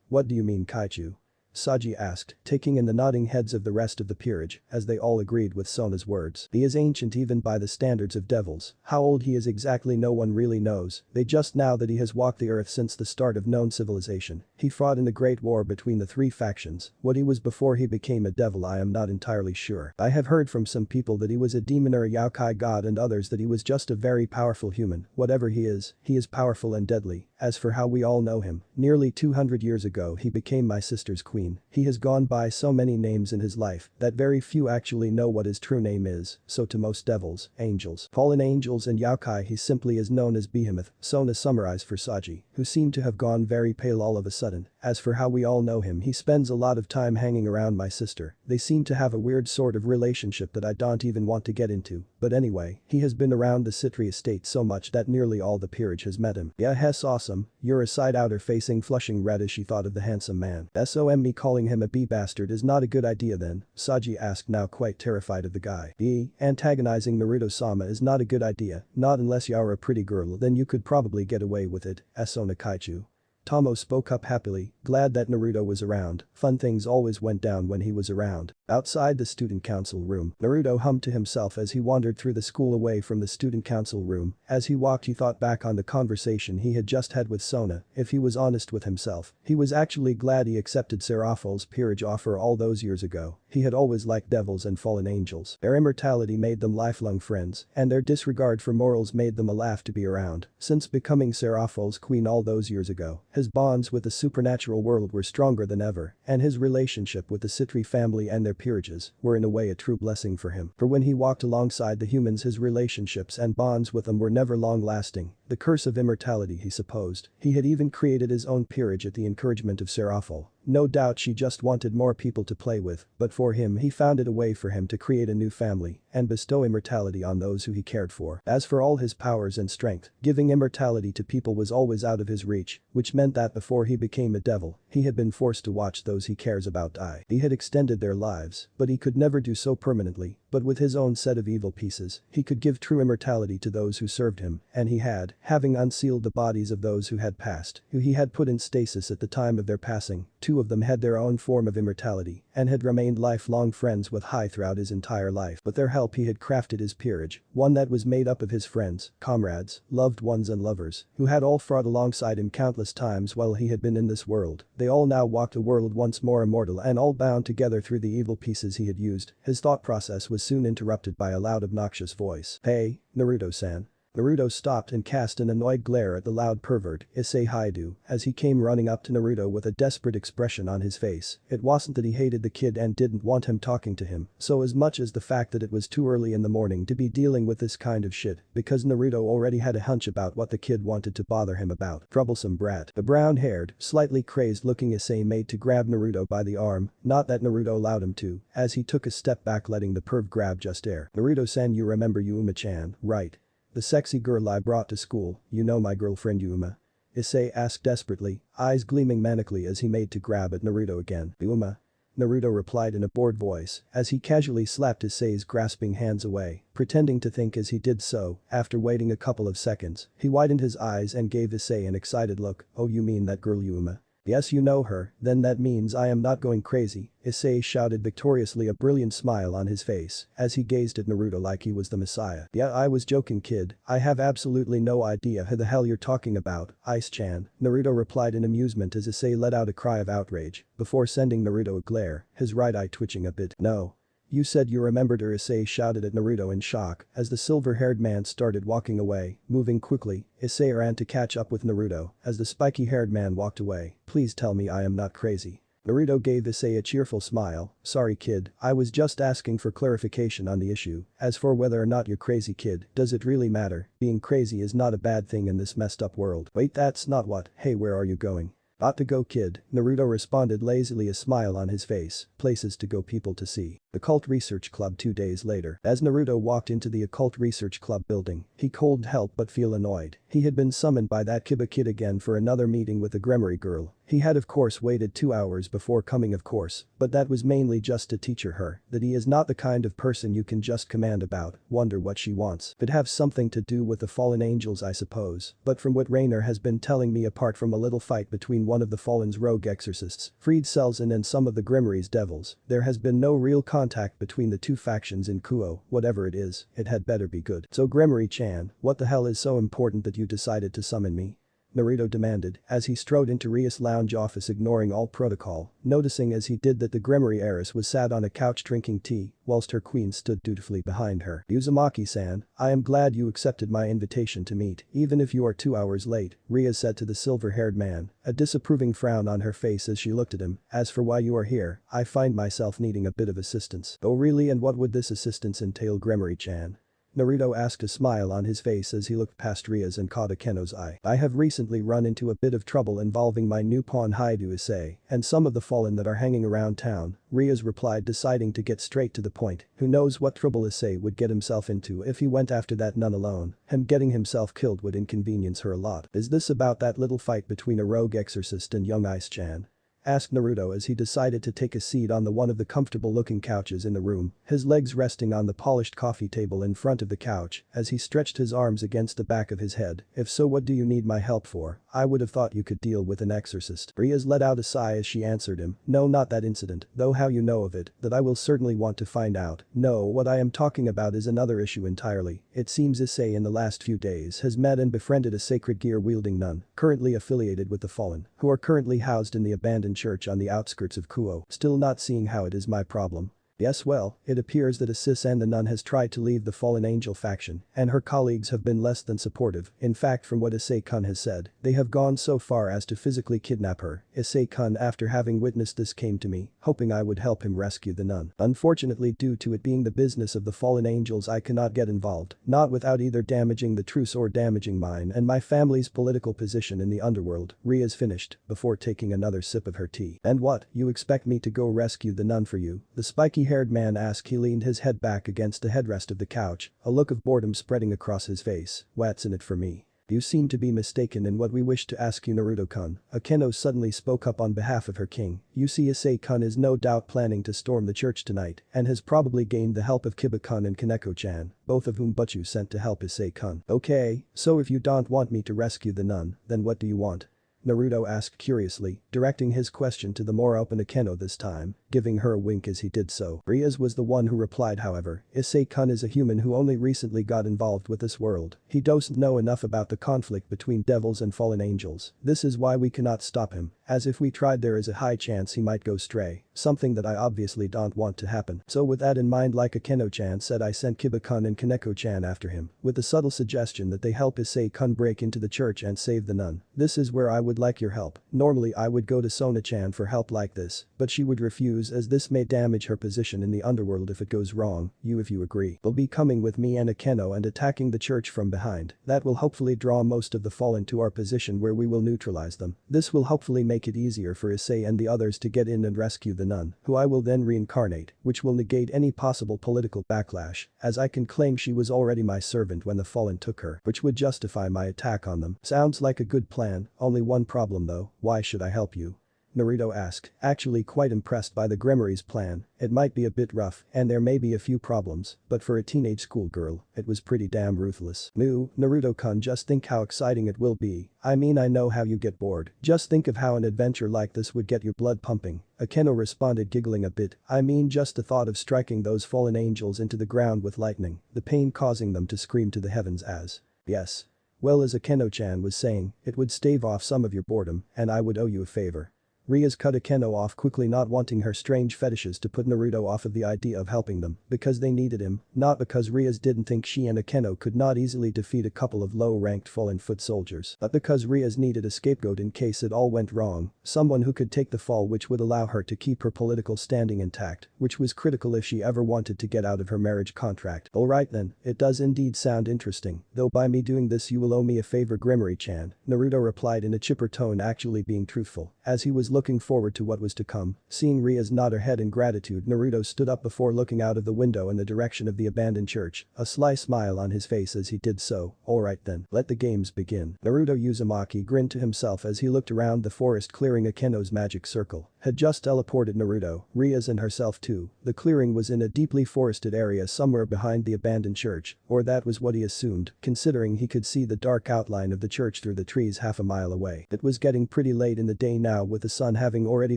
What do you mean, Kaichu? Saji asked, taking in the nodding heads of the rest of the peerage, as they all agreed with Sona's words. He is ancient even by the standards of devils. How old he is exactly no one really knows. They just know that he has walked the earth since the start of known civilization. He fought in the Great War between the three factions. What he was before he became a devil I am not entirely sure. I have heard from some people that he was a demon or a yokai god and others that he was just a very powerful human. Whatever he is powerful and deadly. As for how we all know him, nearly 200 years ago he became my sister's queen. He has gone by so many names in his life that very few actually know what his true name is, so to most devils, angels, fallen angels and yokai he simply is known as Behemoth, Sona summarized for Saji, who seemed to have gone very pale all of a sudden. As for how we all know him he spends a lot of time hanging around my sister. They seem to have a weird sort of relationship that I don't even want to get into, but anyway, he has been around the Citri estate so much that nearly all the peerage has met him. Yeah, hess awesome, you're a side-outer facing flushing red as she thought of the handsome man. Me calling him a bee-bastard is not a good idea then, Saji asked now quite terrified of the guy. Antagonizing Naruto-sama is not a good idea, not unless you're a pretty girl then you could probably get away with it, Sona Kaichu. Tomo spoke up happily, glad that Naruto was around. Fun things always went down when he was around. Outside the student council room, Naruto hummed to himself as he wandered through the school away from the student council room. As he walked he thought back on the conversation he had just had with Sona. If he was honest with himself, he was actually glad he accepted Serafall's peerage offer all those years ago. He had always liked devils and fallen angels. Their immortality made them lifelong friends, and their disregard for morals made them a laugh to be around. Since becoming Serafall's queen all those years ago, his bonds with the supernatural world were stronger than ever, and his relationship with the Citri family and their peerages were in a way a true blessing for him. For when he walked alongside the humans his relationships and bonds with them were never long-lasting. The curse of immortality he supposed. He had even created his own peerage at the encouragement of Serafall. No doubt she just wanted more people to play with, but for him he found it a way for him to create a new family and bestow immortality on those who he cared for. As for all his powers and strength, giving immortality to people was always out of his reach, which meant that before he became a devil, he had been forced to watch those he cares about die. He had extended their lives, but he could never do so permanently. But with his own set of evil pieces, he could give true immortality to those who served him, and he had, having unsealed the bodies of those who had passed, who he had put in stasis at the time of their passing. Two of them had their own form of immortality and had remained lifelong friends with Hai throughout his entire life. With their help he had crafted his peerage, one that was made up of his friends, comrades, loved ones and lovers, who had all fought alongside him countless times while he had been in this world. They all now walked a world once more immortal and all bound together through the evil pieces he had used. His thought process was soon interrupted by a loud obnoxious voice. Hey, Naruto-san. Naruto stopped and cast an annoyed glare at the loud pervert, Issei Haidu, as he came running up to Naruto with a desperate expression on his face. It wasn't that he hated the kid and didn't want him talking to him, so as much as the fact that it was too early in the morning to be dealing with this kind of shit, because Naruto already had a hunch about what the kid wanted to bother him about. Troublesome brat. The brown-haired, slightly crazed-looking Issei made to grab Naruto by the arm, not that Naruto allowed him to, as he took a step back letting the perv grab just air. Naruto-san, you remember Yuma-chan, right? The sexy girl I brought to school, you know, my girlfriend Yuma? Issei asked desperately, eyes gleaming manically as he made to grab at Naruto again. Yuma? Naruto replied in a bored voice as he casually slapped Issei's grasping hands away, pretending to think as he did so. After waiting a couple of seconds, he widened his eyes and gave Issei an excited look. Oh, you mean that girl Yuma? Yes, you know her, then that means I am not going crazy, Issei shouted victoriously, a brilliant smile on his face as he gazed at Naruto like he was the messiah. Yeah, I was joking kid, I have absolutely no idea who the hell you're talking about, Ice-chan, Naruto replied in amusement as Issei let out a cry of outrage before sending Naruto a glare, his right eye twitching a bit. No. You said you remembered her, Issei shouted at Naruto in shock as the silver-haired man started walking away. Moving quickly, Issei ran to catch up with Naruto as the spiky-haired man walked away. Please tell me I am not crazy. Naruto gave Issei a cheerful smile. Sorry kid, I was just asking for clarification on the issue. As for whether or not you're crazy kid, does it really matter? Being crazy is not a bad thing in this messed up world. Wait, that's not what. Hey, where are you going? Ought to go kid, Naruto responded lazily, a smile on his face. Places to go, people to see. The Cult Research Club 2 days later. As Naruto walked into the Occult Research Club building, he couldn't help but feel annoyed. He had been summoned by that Kiba kid again for another meeting with the Gremory girl. He had of course waited 2 hours before coming, of course, but that was mainly just to teach her that he is not the kind of person you can just command about. Wonder what she wants. Could have something to do with the fallen angels, I suppose, but from what Rainer has been telling me, apart from a little fight between one of the Fallen's rogue exorcists, freed Selzen, and some of the Gremory's devils, there has been no real contact between the two factions in Kuoh. Whatever it is, it had better be good. So Gremory-chan, what the hell is so important that you decided to summon me? Naruto demanded as he strode into Rias' lounge office, ignoring all protocol, noticing as he did that the Gremory heiress was sat on a couch drinking tea whilst her queen stood dutifully behind her. Uzumaki-san, I am glad you accepted my invitation to meet, even if you are 2 hours late, Rias said to the silver-haired man, a disapproving frown on her face as she looked at him. As for why you are here, I find myself needing a bit of assistance. Oh really, and what would this assistance entail, Gremory-chan? Naruto asked, a smile on his face as he looked past Rias and caught Akeno's eye. I have recently run into a bit of trouble involving my new pawn Haidu Issei and some of the fallen that are hanging around town, Rias replied, deciding to get straight to the point. Who knows what trouble Issei would get himself into if he went after that nun alone. Him getting himself killed would inconvenience her a lot. Is this about that little fight between a rogue exorcist and young Ice-chan? Asked Naruto as he decided to take a seat on one of the comfortable-looking couches in the room, his legs resting on the polished coffee table in front of the couch as he stretched his arms against the back of his head. If so, what do you need my help for? I would have thought you could deal with an exorcist. Rias let out a sigh as she answered him. No, not that incident, though how you know of it, that I will certainly want to find out. No, what I am talking about is another issue entirely. It seems Issei in the last few days has met and befriended a sacred gear-wielding nun, currently affiliated with the Fallen, who are currently housed in the abandoned church on the outskirts of Kuoh. Still not seeing how it is my problem. Yes, well, it appears that Issei and the nun has tried to leave the fallen angel faction, and her colleagues have been less than supportive. In fact, from what Issei-kun has said, they have gone so far as to physically kidnap her. Issei-kun, after having witnessed this, came to me, hoping I would help him rescue the nun. Unfortunately, due to it being the business of the fallen angels, I cannot get involved, not without either damaging the truce or damaging mine and my family's political position in the underworld. Rias finished, before taking another sip of her tea. And what, you expect me to go rescue the nun for you? The spiky-haired man asked. He leaned his head back against the headrest of the couch, a look of boredom spreading across his face. What's in it for me? You seem to be mistaken in what we wish to ask you, Naruto-kun. Akeno suddenly spoke up on behalf of her king. You see, Issei-kun is no doubt planning to storm the church tonight and has probably gained the help of Kiba-kun and Kaneko-chan, both of whom Butchu sent to help Issei-kun. Okay, so if you don't want me to rescue the nun, then what do you want? Naruto asked curiously, directing his question to the more open Akeno this time, giving her a wink as he did so. Rias was the one who replied, however. Issei-kun is a human who only recently got involved with this world. He doesn't know enough about the conflict between devils and fallen angels. This is why we cannot stop him, as if we tried there is a high chance he might go stray, something that I obviously don't want to happen. So with that in mind, like Akeno-chan said, I sent Kiba-kun and Kaneko-chan after him, with the subtle suggestion that they help Issei-kun break into the church and save the nun. This is where I would like your help. Normally I would go to Sona-chan for help like this, but she would refuse as this may damage her position in the underworld if it goes wrong. You, if you agree, will be coming with me and Akeno and attacking the church from behind. That will hopefully draw most of the fallen to our position where we will neutralize them. This will hopefully make it easier for Issei and the others to get in and rescue the nun, who I will then reincarnate, which will negate any possible political backlash, as I can claim she was already my servant when the fallen took her, which would justify my attack on them. Sounds like a good plan, only one problem though. Why should I help you? Naruto asked, actually quite impressed by the Gremory's plan. It might be a bit rough and there may be a few problems, but for a teenage schoolgirl, it was pretty damn ruthless. Moo, Naruto-kun, just think how exciting it will be. I mean, I know how you get bored. Just think of how an adventure like this would get your blood pumping. Akeno responded, giggling a bit. I mean, just the thought of striking those fallen angels into the ground with lightning, the pain causing them to scream to the heavens as. Yes. Well, as Akeno-chan was saying, it would stave off some of your boredom and I would owe you a favor. Rias cut Akeno off quickly, not wanting her strange fetishes to put Naruto off of the idea of helping them because they needed him, not because Rias didn't think she and Akeno could not easily defeat a couple of low-ranked fallen foot soldiers, but because Rias needed a scapegoat in case it all went wrong, someone who could take the fall which would allow her to keep her political standing intact, which was critical if she ever wanted to get out of her marriage contract. Alright then, it does indeed sound interesting, though by me doing this you will owe me a favor, Grimmery-chan, Naruto replied in a chipper tone, actually being truthful, as he was looking forward to what was to come. Seeing Rias nod her head in gratitude, Naruto stood up before looking out of the window in the direction of the abandoned church, a sly smile on his face as he did so. Alright then, let the games begin. Naruto Uzumaki grinned to himself as he looked around the forest clearing. Akeno's magic circle had just teleported Naruto, Rias and herself too. The clearing was in a deeply forested area somewhere behind the abandoned church, or that was what he assumed, considering he could see the dark outline of the church through the trees half a mile away. It was getting pretty late in the day now, with the sun having already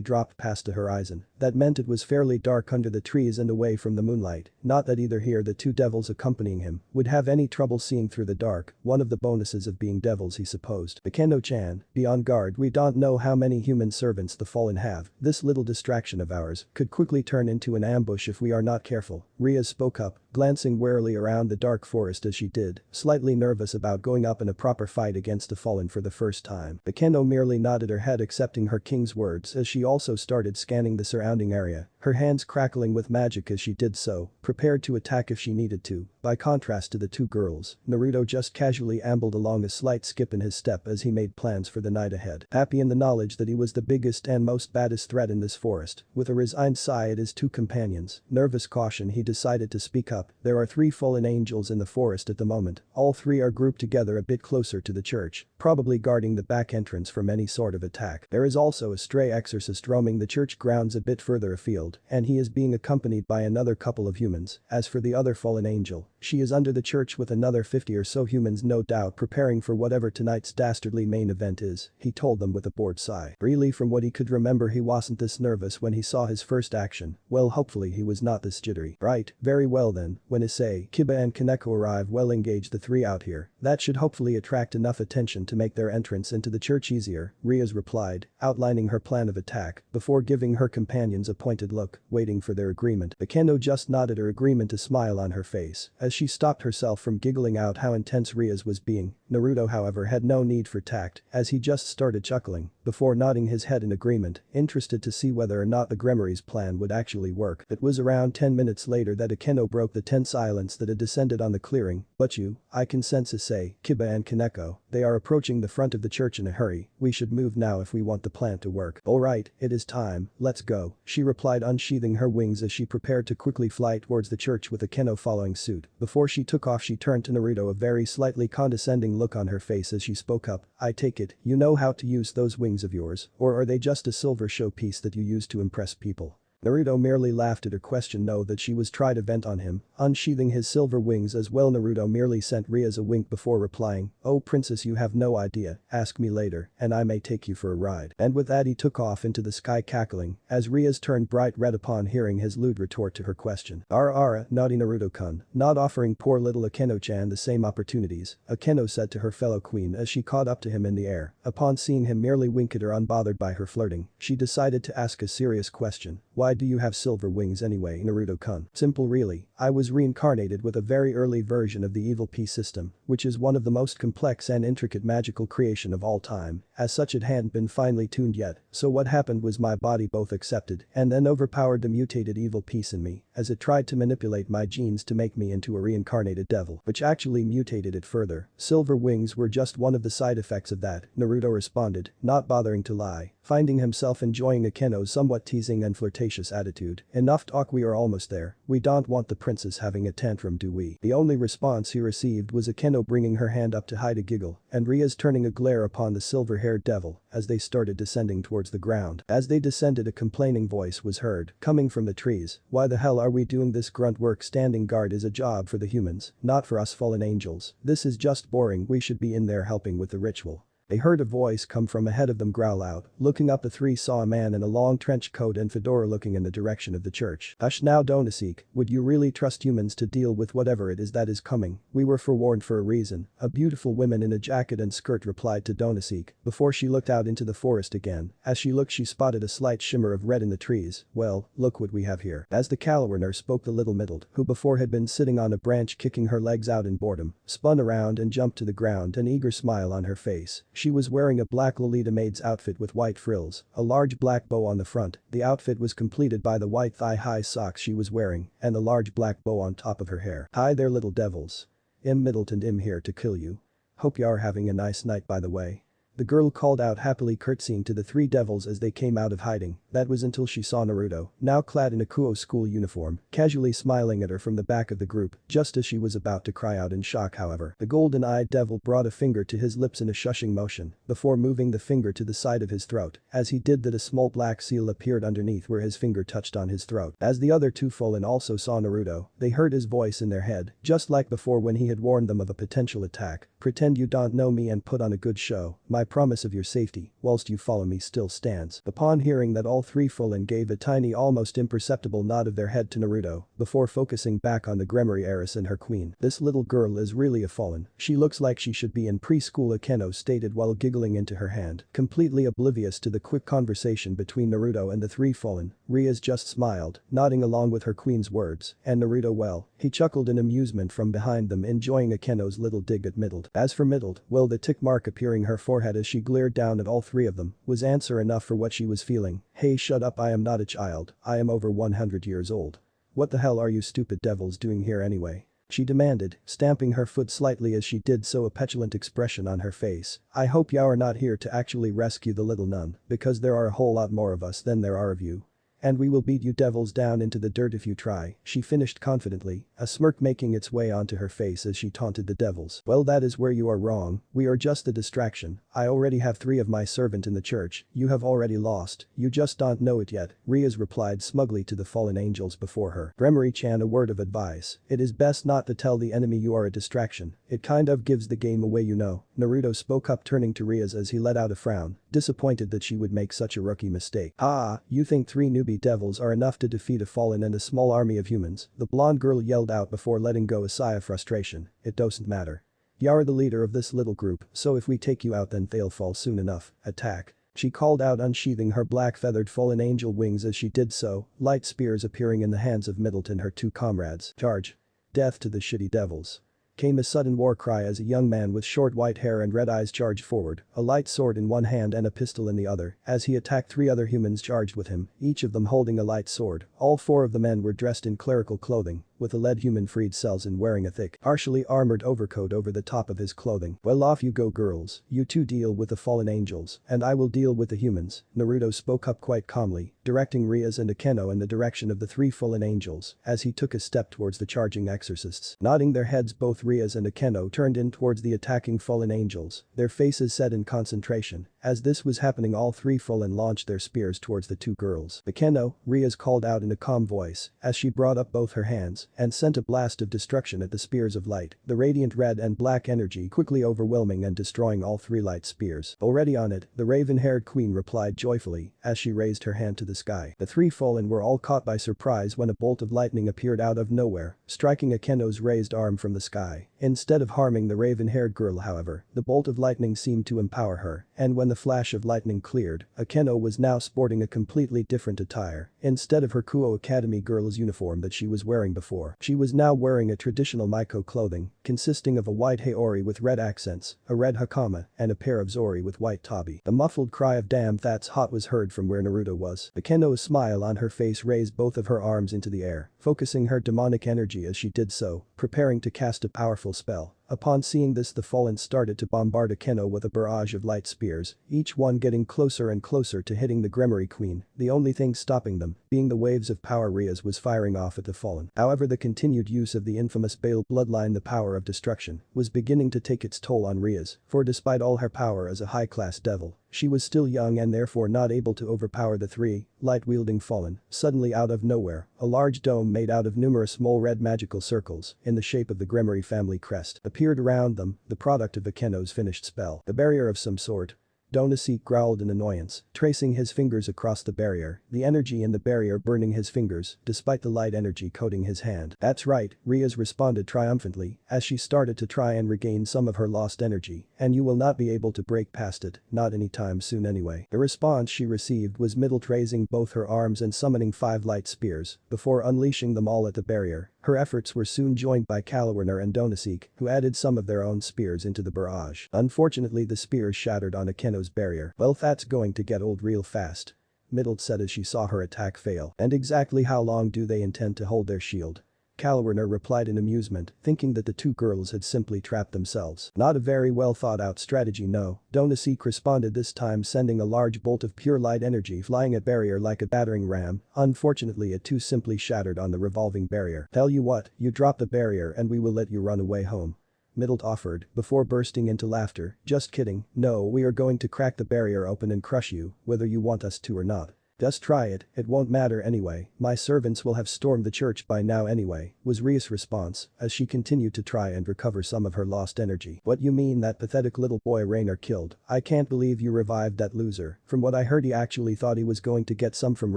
dropped past the horizon. That meant it was fairly dark under the trees and away from the moonlight, not that either he or the two devils accompanying him would have any trouble seeing through the dark, one of the bonuses of being devils he supposed. Akeno-chan, be on guard, we don't know how many human servants the fallen have. This little distraction of ours could quickly turn into an ambush if we are not careful. Rias spoke up, glancing warily around the dark forest as she did, slightly nervous about going up in a proper fight against the fallen for the first time. Akeno merely nodded her head, accepting her king's words as she also started scanning the surrounding area, her hands crackling with magic as she did so, prepared to attack if she needed to. By contrast to the two girls, Naruto just casually ambled along, a slight skip in his step as he made plans for the night ahead. Happy in the knowledge that he was the biggest and most baddest threat in this forest, with a resigned sigh at his two companions' nervous caution, he decided to speak up. There are 3 fallen angels in the forest at the moment. All 3 are grouped together a bit closer to the church, probably guarding the back entrance from any sort of attack. There is also a stray exorcist roaming the church grounds a bit further afield, and he is being accompanied by another couple of humans. As for the other fallen angel, she is under the church with another 50 or so humans, no doubt preparing for whatever tonight's dastardly main event is, he told them with a bored sigh. Really, from what he could remember, he wasn't this nervous when he saw his first action. Well, hopefully he was not this jittery. Right, very well then, when Issei, Kiba and Kaneko arrive, well, engage the 3 out here. That should hopefully attract enough attention to make their entrance into the church easier, Rias replied, outlining her plan of attack, before giving her companions a pointed look, waiting for their agreement. Akeno just nodded her agreement, a smile on her face, as she stopped herself from giggling out how intense Rias was being. Naruto, however, had no need for tact, as he just started chuckling, before nodding his head in agreement, interested to see whether or not the Gremmery's plan would actually work. It was around 10 minutes later that Akeno broke the tense silence that had descended on the clearing. But I can sense Issei, Kiba and Kaneko. They are approaching the front of the church in a hurry. We should move now if we want the plan to work. Alright, it is time, let's go, she replied, unsheathing her wings as she prepared to quickly fly towards the church, with Akeno following suit. Before she took off, she turned to Naruto, a very slightly condescending look on her face as she spoke up. I take it, you know how to use those wings of yours, or are they just a silver showpiece that you use to impress people? Naruto merely laughed at her question, know that she was trying to vent on him, unsheathing his silver wings as well. Naruto merely sent Rias a wink before replying, oh princess, you have no idea, ask me later, and I may take you for a ride. And with that he took off into the sky, cackling, as Rias turned bright red upon hearing his lewd retort to her question. Ara, naughty Naruto-kun, not offering poor little Akeno-chan the same opportunities, Akeno said to her fellow queen as she caught up to him in the air. Upon seeing him merely wink at her, unbothered by her flirting, she decided to ask a serious question. Why do you have silver wings anyway, Naruto-kun? Simple really, I was reincarnated with a very early version of the evil P system, which is one of the most complex and intricate magical creation of all time. As such, it hadn't been finely tuned yet, so what happened was my body both accepted and then overpowered the mutated evil piece in me, as it tried to manipulate my genes to make me into a reincarnated devil, which actually mutated it further. Silver wings were just one of the side effects of that, Naruto responded, not bothering to lie, finding himself enjoying Akeno's somewhat teasing and flirtatious attitude. Enough talk, we are almost there. We don't want the princess having a tantrum, do we? The only response he received was Akeno bringing her hand up to hide a giggle, and Rias turning a glare upon the silver-haired devil as they started descending towards the ground. As they descended, a complaining voice was heard, coming from the trees. Why the hell are we doing this grunt work? Standing guard is a job for the humans, not for us fallen angels. This is just boring, we should be in there helping with the ritual. They heard a voice come from ahead of them growl out. Looking up, the three saw a man in a long trench coat and fedora looking in the direction of the church. Hush now, Donasek, would you really trust humans to deal with whatever it is that is coming? We were forewarned for a reason. A beautiful woman in a jacket and skirt replied to Donasek before she looked out into the forest again. As she looked, she spotted a slight shimmer of red in the trees. Well, look what we have here. As the Calorner spoke, the little Middled, who before had been sitting on a branch kicking her legs out in boredom, spun around and jumped to the ground, an eager smile on her face. She was wearing a black Lolita maid's outfit with white frills, a large black bow on the front. The outfit was completed by the white thigh-high socks she was wearing and the large black bow on top of her hair. Hi there, little devils. Middleton, here to kill you. Hope you're having a nice night, by the way. The girl called out, happily curtsying to the three devils as they came out of hiding. That was until she saw Naruto, now clad in a Kuoh school uniform, casually smiling at her from the back of the group. Just as she was about to cry out in shock, however, the golden-eyed devil brought a finger to his lips in a shushing motion before moving the finger to the side of his throat. As he did that, a small black seal appeared underneath where his finger touched on his throat. As the other two fallen also saw Naruto, they heard his voice in their head, just like before when he had warned them of a potential attack. Pretend you don't know me and put on a good show. My promise of your safety, whilst you follow me, still stands. Upon hearing that, all three fallen gave a tiny, almost imperceptible nod of their head to Naruto before focusing back on the Gremory heiress and her queen. This little girl is really a fallen. She looks like she should be in preschool, Akeno stated while giggling into her hand. Completely oblivious to the quick conversation between Naruto and the three fallen, Rias just smiled, nodding along with her queen's words, and Naruto, well, he chuckled in amusement from behind them, enjoying Akeno's little dig at Middled. As for Middled, well, the tick mark appearing her forehead as she glared down at all three of them was answer enough for what she was feeling. Hey, shut up, I am not a child, I am over 100 years old. What the hell are you stupid devils doing here anyway? She demanded, stamping her foot slightly as she did so, a petulant expression on her face. I hope you are not here to actually rescue the little nun, because there are a whole lot more of us than there are of you. And we will beat you devils down into the dirt if you try, she finished confidently, a smirk making its way onto her face as she taunted the devils. Well, that is where you are wrong, we are just a distraction. I already have 3 of my servant in the church, you have already lost, you just don't know it yet, Rias replied smugly to the fallen angels before her. Gremory-chan, a word of advice, it is best not to tell the enemy you are a distraction, it kind of gives the game away, you know. Naruto spoke up, turning to Rias as he let out a frown, disappointed that she would make such a rookie mistake. Ah, you think 3 newbie devils are enough to defeat a fallen and a small army of humans? The blonde girl yelled out before letting go a sigh of frustration. It doesn't matter. You're the leader of this little group, so if we take you out then they'll fall soon enough. Attack. She called out, unsheathing her black feathered fallen angel wings. As she did so, light spears appearing in the hands of Middleton and her 2 comrades. Charge. Death to the shitty devils. Came a sudden war cry as a young man with short white hair and red eyes charged forward, a light sword in one hand and a pistol in the other, as he attacked 3 other humans charged with him, each of them holding a light sword. All 4 of the men were dressed in clerical clothing, with a lead human freed cells and wearing a thick, partially armored overcoat over the top of his clothing. Well, off you go, girls, you 2 deal with the fallen angels, and I will deal with the humans, Naruto spoke up quite calmly, directing Rias and Akeno in the direction of the 3 fallen angels, as he took a step towards the charging exorcists. Nodding their heads, both Rias and Akeno turned in towards the attacking fallen angels, their faces set in concentration. As this was happening, all 3 fallen launched their spears towards the 2 girls. Akeno, Rias called out in a calm voice, as she brought up both her hands and sent a blast of destruction at the spears of light, the radiant red and black energy quickly overwhelming and destroying all 3 light spears. Already on it, the raven-haired queen replied joyfully as she raised her hand to the sky. The 3 fallen were all caught by surprise when a bolt of lightning appeared out of nowhere, striking Akeno's raised arm from the sky. Instead of harming the raven-haired girl, however, the bolt of lightning seemed to empower her, and when the flash of lightning cleared, Akeno was now sporting a completely different attire. Instead of her Kuoh Academy girl's uniform that she was wearing before, she was now wearing a traditional Maiko clothing, consisting of a white haori with red accents, a red hakama, and a pair of zori with white tabi. The muffled cry of "damn, that's hot" was heard from where Naruto was. Akeno's smile on her face raised both of her arms into the air, focusing her demonic energy as she did so, preparing to cast a powerful spell. Upon seeing this, the fallen started to bombard Akeno with a barrage of light spears, each one getting closer and closer to hitting the Gremory Queen, the only thing stopping them being the waves of power Rias was firing off at the fallen. However, the continued use of the infamous Bale bloodline, the power of destruction, was beginning to take its toll on Rias, for despite all her power as a high-class devil, she was still young and therefore not able to overpower the 3 light-wielding fallen. Suddenly, out of nowhere, a large dome made out of numerous small red magical circles in the shape of the Gremory family crest appeared appeared around them, the product of Akeno's finished spell. The barrier of some sort. Donasek growled in annoyance, tracing his fingers across the barrier, the energy in the barrier burning his fingers, despite the light energy coating his hand. That's right, Rias responded triumphantly, as she started to try and regain some of her lost energy, and you will not be able to break past it, not anytime soon anyway. The response she received was middle raising both her arms and summoning 5 light spears, before unleashing them all at the barrier. Her efforts were soon joined by Kuoh and Donasek, who added some of their own spears into the barrage. Unfortunately, the spears shattered on Akeno's barrier. Well, that's going to get old real fast. Middle said as she saw her attack fail. And exactly how long do they intend to hold their shield? Kuoh replied in amusement, thinking that the two girls had simply trapped themselves. Not a very well thought out strategy, no. Donasek responded, this time sending a large bolt of pure light energy flying at barrier like a battering ram. Unfortunately, it too simply shattered on the revolving barrier. Tell you what, you drop the barrier and we will let you run away home. Middle offered, before bursting into laughter. Just kidding, no, we are going to crack the barrier open and crush you, whether you want us to or not. Just try it won't matter anyway, my servants will have stormed the church by now anyway, was Rias' response, as she continued to try and recover some of her lost energy. What you mean that pathetic little boy Rainer killed? I can't believe you revived that loser. From what I heard he actually thought he was going to get some from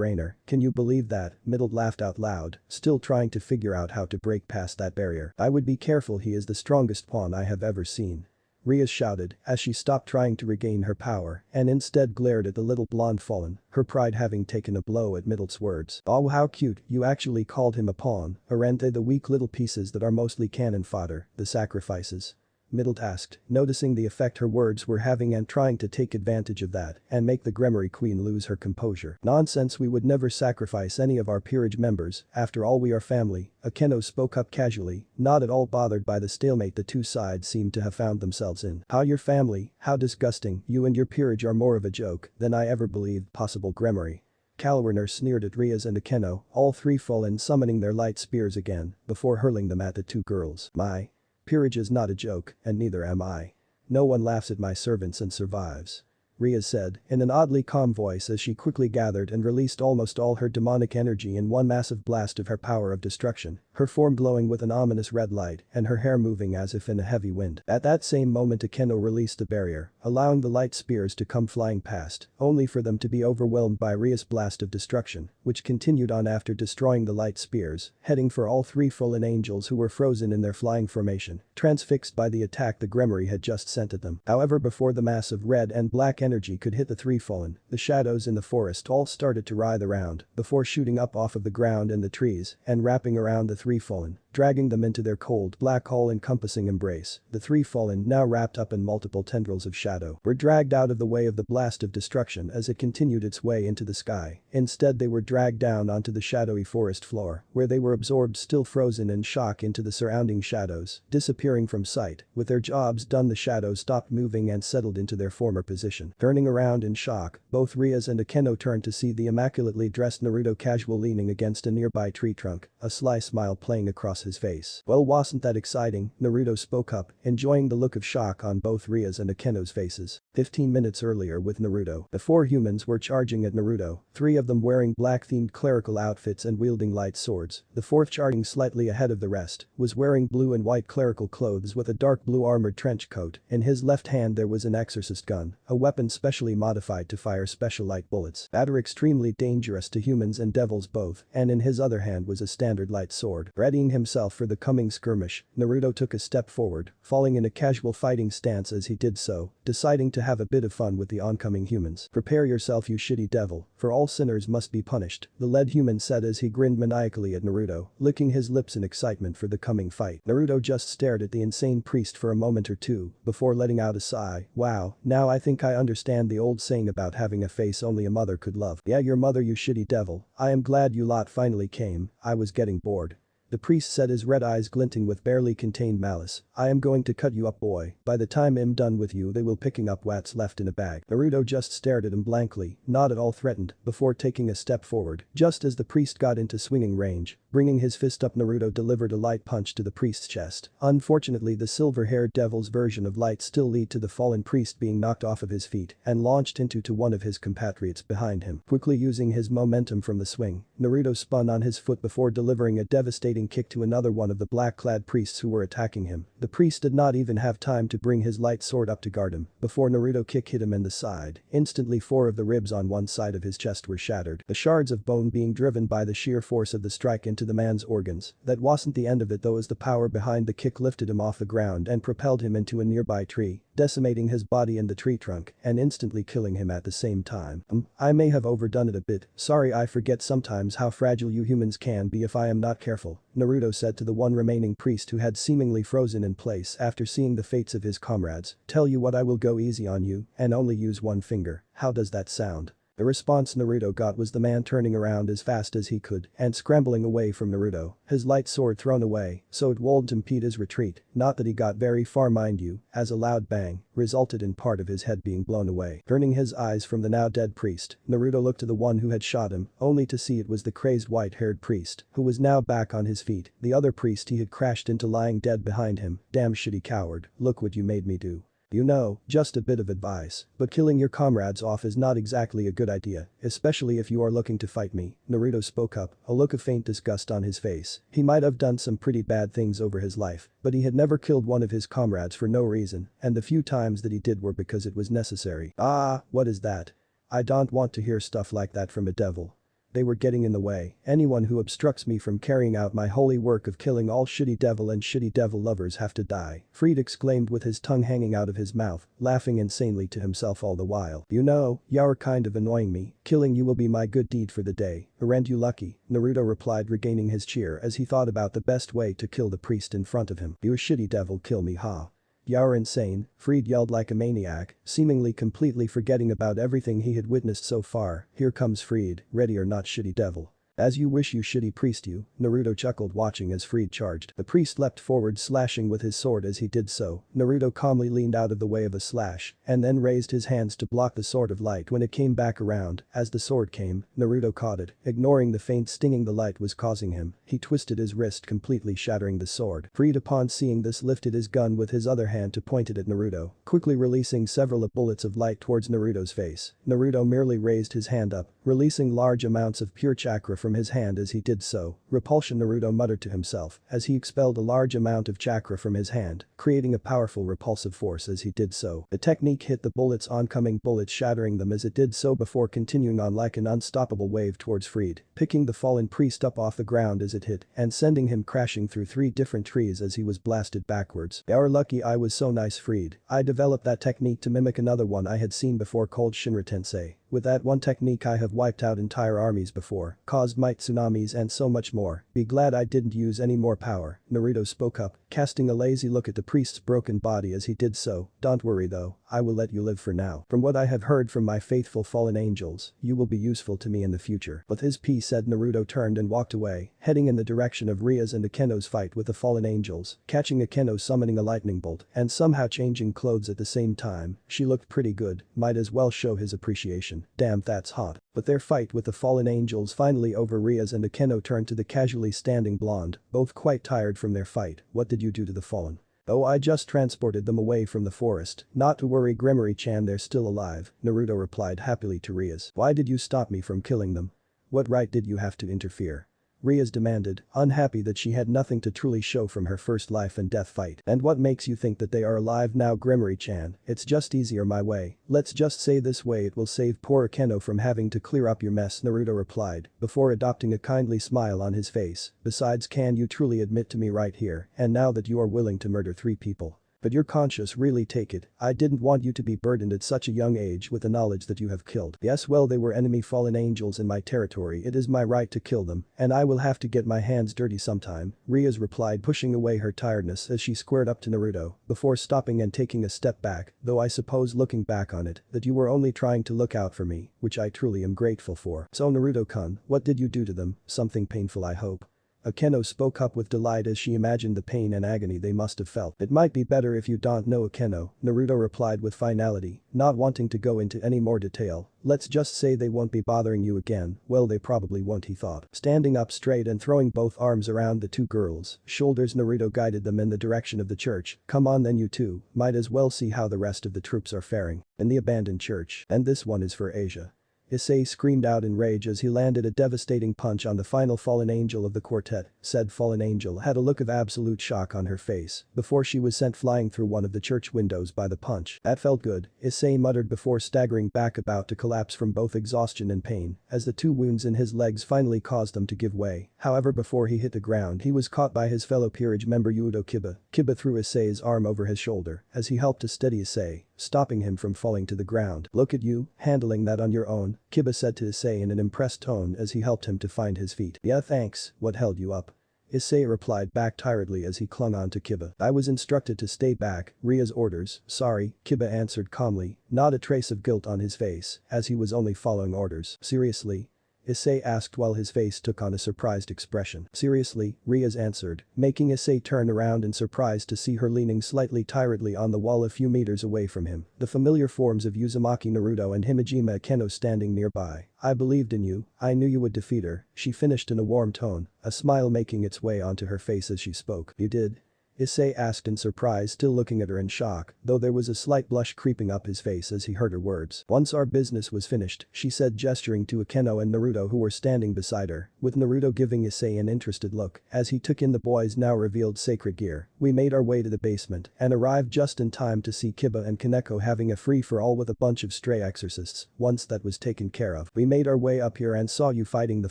Rainer. Can you believe that? Middle laughed out loud, still trying to figure out how to break past that barrier. I would be careful, he is the strongest pawn I have ever seen. Rias shouted as she stopped trying to regain her power and instead glared at the little blonde fallen, her pride having taken a blow at Middle's words. Oh, how cute, you actually called him a pawn, aren't they the weak little pieces that are mostly cannon fodder, the sacrifices? Middle asked, noticing the effect her words were having and trying to take advantage of that and make the Gremory Queen lose her composure. Nonsense, we would never sacrifice any of our peerage members, after all we are family, Akeno spoke up casually, not at all bothered by the stalemate the two sides seemed to have found themselves in. How your family? How disgusting, you and your peerage are more of a joke than I ever believed possible. Gremory. Kuoh sneered at Rias and Akeno, all three fallen summoning their light spears again, before hurling them at the two girls. My peerage is not a joke, and neither am I. No one laughs at my servants and survives. Rias said, in an oddly calm voice as she quickly gathered and released almost all her demonic energy in one massive blast of her power of destruction, her form glowing with an ominous red light and her hair moving as if in a heavy wind. At that same moment Akeno released the barrier, allowing the light spears to come flying past, only for them to be overwhelmed by Rias' blast of destruction, which continued on after destroying the light spears, heading for all three fallen angels who were frozen in their flying formation, transfixed by the attack the Gremory had just sent at them. However, before the mass of red and black energy could hit the three fallen, the shadows in the forest all started to writhe around, before shooting up off of the ground and the trees and wrapping around the three fallen, dragging them into their cold black all-encompassing embrace. The three fallen, now wrapped up in multiple tendrils of shadow, were dragged out of the way of the blast of destruction as it continued its way into the sky. Instead, they were dragged down onto the shadowy forest floor, where they were absorbed, still frozen in shock, into the surrounding shadows, disappearing from sight. With their jobs done, the shadows stopped moving and settled into their former position. Turning around in shock, both Rias and Akeno turned to see the immaculately dressed Naruto casual leaning against a nearby tree trunk, a sly smile playing across his face. Well, wasn't that exciting? Naruto spoke up, enjoying the look of shock on both Rias and Akeno's faces. 15 minutes earlier with Naruto, the four humans were charging at Naruto, three of them wearing black-themed clerical outfits and wielding light swords. The fourth, charging slightly ahead of the rest, was wearing blue and white clerical clothes with a dark blue armored trench coat. In his left hand there was an exorcist gun, a weapon specially modified to fire special light bullets that are extremely dangerous to humans and devils both, and in his other hand was a standard light sword. Readying himself for the coming skirmish, Naruto took a step forward, falling in a casual fighting stance as he did so, deciding to have a bit of fun with the oncoming humans. Prepare yourself, you shitty devil, for all sinners must be punished, the lead human said as he grinned maniacally at Naruto, licking his lips in excitement for the coming fight. Naruto just stared at the insane priest for a moment or two, before letting out a sigh. Wow, now I think I understand the old saying about having a face only a mother could love. Yeah, your mother, you shitty devil. I am glad you lot finally came, I was getting bored. The priest said, his red eyes glinting with barely contained malice. I am going to cut you up, boy. By the time I'm done with you they will picking up what's left in a bag. Naruto just stared at him blankly, not at all threatened, before taking a step forward. Just as the priest got into swinging range, bringing his fist up, Naruto delivered a light punch to the priest's chest. Unfortunately, the silver-haired devil's version of light still led to the fallen priest being knocked off of his feet and launched into one of his compatriots behind him. Quickly using his momentum from the swing, Naruto spun on his foot before delivering a devastating devastating kick to another one of the black-clad priests who were attacking him. The priest did not even have time to bring his light sword up to guard him before Naruto kick hit him in the side. Instantly 4 of the ribs on one side of his chest were shattered, the shards of bone being driven by the sheer force of the strike into the man's organs. That wasn't the end of it though, as the power behind the kick lifted him off the ground and propelled him into a nearby tree, decimating his body in the tree trunk and instantly killing him at the same time. I may have overdone it a bit, sorry, I forget sometimes how fragile you humans can be if I am not careful, Naruto said to the one remaining priest who had seemingly frozen in place after seeing the fates of his comrades. Tell you what, I will go easy on you and only use one finger. How does that sound? The response Naruto got was the man turning around as fast as he could and scrambling away from Naruto, his light sword thrown away so it wouldn't impede his retreat. Not that he got very far, mind you, as a loud bang resulted in part of his head being blown away. Turning his eyes from the now dead priest, Naruto looked to the one who had shot him, only to see it was the crazed white-haired priest who was now back on his feet, the other priest he had crashed into lying dead behind him. Damn shitty coward, look what you made me do. You know, just a bit of advice, but killing your comrades off is not exactly a good idea, especially if you are looking to fight me, Naruto spoke up, a look of faint disgust on his face. He might have done some pretty bad things over his life, but he had never killed one of his comrades for no reason, and the few times that he did were because it was necessary. Ah, what is that? I don't want to hear stuff like that from a devil. They were getting in the way. Anyone who obstructs me from carrying out my holy work of killing all shitty devil and shitty devil lovers have to die, Fried exclaimed with his tongue hanging out of his mouth, laughing insanely to himself all the while. You know, you're kind of annoying me, killing you will be my good deed for the day, aren't you lucky, Naruto replied, regaining his cheer as he thought about the best way to kill the priest in front of him. You shitty devil, kill me, ha. You're insane, Fried yelled like a maniac, seemingly completely forgetting about everything he had witnessed so far. Here comes Fried, ready or not, shitty devil. As you wish, you shitty priest, you, Naruto chuckled watching as Fried charged. The priest leapt forward, slashing with his sword as he did so. Naruto calmly leaned out of the way of a slash and then raised his hands to block the sword of light when it came back around. As the sword came, Naruto caught it, ignoring the faint stinging the light was causing him. He twisted his wrist, completely shattering the sword. Fried, upon seeing this, lifted his gun with his other hand to point it at Naruto, quickly releasing several bullets of light towards Naruto's face. Naruto merely raised his hand up, releasing large amounts of pure chakra from his hand as he did so. Repulsion, Naruto muttered to himself as he expelled a large amount of chakra from his hand, creating a powerful repulsive force as he did so. The technique hit the bullets, oncoming bullets shattering them as it did so before continuing on like an unstoppable wave towards Fried, picking the fallen priest up off the ground as it hit and sending him crashing through 3 different trees as he was blasted backwards. You're lucky I was so nice, Fried. I developed that technique to mimic another one I had seen before called Shinra Tensei. With that one technique I have wiped out entire armies before, caused might tsunamis and so much more. Be glad I didn't use any more power, Naruto spoke up, casting a lazy look at the priest's broken body as he did so. Don't worry though, I will let you live for now. From what I have heard from my faithful fallen angels, you will be useful to me in the future. With his peace said, Naruto turned and walked away, heading in the direction of Rias and Akeno's fight with the fallen angels, catching Akeno summoning a lightning bolt and somehow changing clothes at the same time. She looked pretty good, might as well show his appreciation. Damn, that's hot. But their fight with the fallen angels finally over, Rias and Akeno turned to the casually standing blonde, both quite tired from their fight. What did you do to the fallen? Oh, I just transported them away from the forest. Not to worry, Gremory-chan, they're still alive, Naruto replied happily to Rias. Why did you stop me from killing them? What right did you have to interfere? Rias demanded, unhappy that she had nothing to truly show from her first life and death fight. And what makes you think that they are alive now, Gremory-chan? It's just easier my way. Let's just say this way it will save poor Akeno from having to clear up your mess, Naruto replied, before adopting a kindly smile on his face. Besides, can you truly admit to me right here and now that you are willing to murder 3 people? But your conscience, really take it. I didn't want you to be burdened at such a young age with the knowledge that you have killed. Yes, well, they were enemy fallen angels in my territory. It is my right to kill them, and I will have to get my hands dirty sometime, Rias replied, pushing away her tiredness as she squared up to Naruto before stopping and taking a step back, though I suppose looking back on it, that you were only trying to look out for me, which I truly am grateful for. So Naruto-kun, what did you do to them? Something painful, I hope. Akeno spoke up with delight as she imagined the pain and agony they must have felt. It might be better if you don't know, Akeno, Naruto replied with finality, not wanting to go into any more detail. Let's just say they won't be bothering you again. Well, they probably won't, he thought. Standing up straight and throwing both arms around the 2 girls' shoulders, Naruto guided them in the direction of the church. Come on then, you two, might as well see how the rest of the troops are faring. In the abandoned church. And this one is for Asia. Issei screamed out in rage as he landed a devastating punch on the final fallen angel of the quartet. Said fallen angel had a look of absolute shock on her face before she was sent flying through one of the church windows by the punch. That felt good, Issei muttered before staggering back about to collapse from both exhaustion and pain as the 2 wounds in his legs finally caused them to give way. However, before he hit the ground he was caught by his fellow peerage member Yudo Kiba. Kiba threw Issei's arm over his shoulder as he helped to steady Issei, stopping him from falling to the ground. Look at you, handling that on your own, Kiba said to Issei in an impressed tone as he helped him to find his feet. Yeah, thanks, what held you up? Issei replied back tiredly as he clung on to Kiba. I was instructed to stay back, Ria's orders. Sorry, Kiba answered calmly, not a trace of guilt on his face, as he was only following orders. Seriously? Issei asked while his face took on a surprised expression. Seriously, Rias answered, making Issei turn around in surprise to see her leaning slightly tiredly on the wall a few meters away from him. The familiar forms of Uzumaki Naruto and Himejima Keno standing nearby. I believed in you, I knew you would defeat her, she finished in a warm tone, a smile making its way onto her face as she spoke. You did? Issei asked in surprise, still looking at her in shock, though there was a slight blush creeping up his face as he heard her words. Once our business was finished, she said, gesturing to Akeno and Naruto who were standing beside her, with Naruto giving Issei an interested look as he took in the boy's now revealed sacred gear. We made our way to the basement and arrived just in time to see Kiba and Kaneko having a free-for-all with a bunch of stray exorcists. Once that was taken care of, we made our way up here and saw you fighting the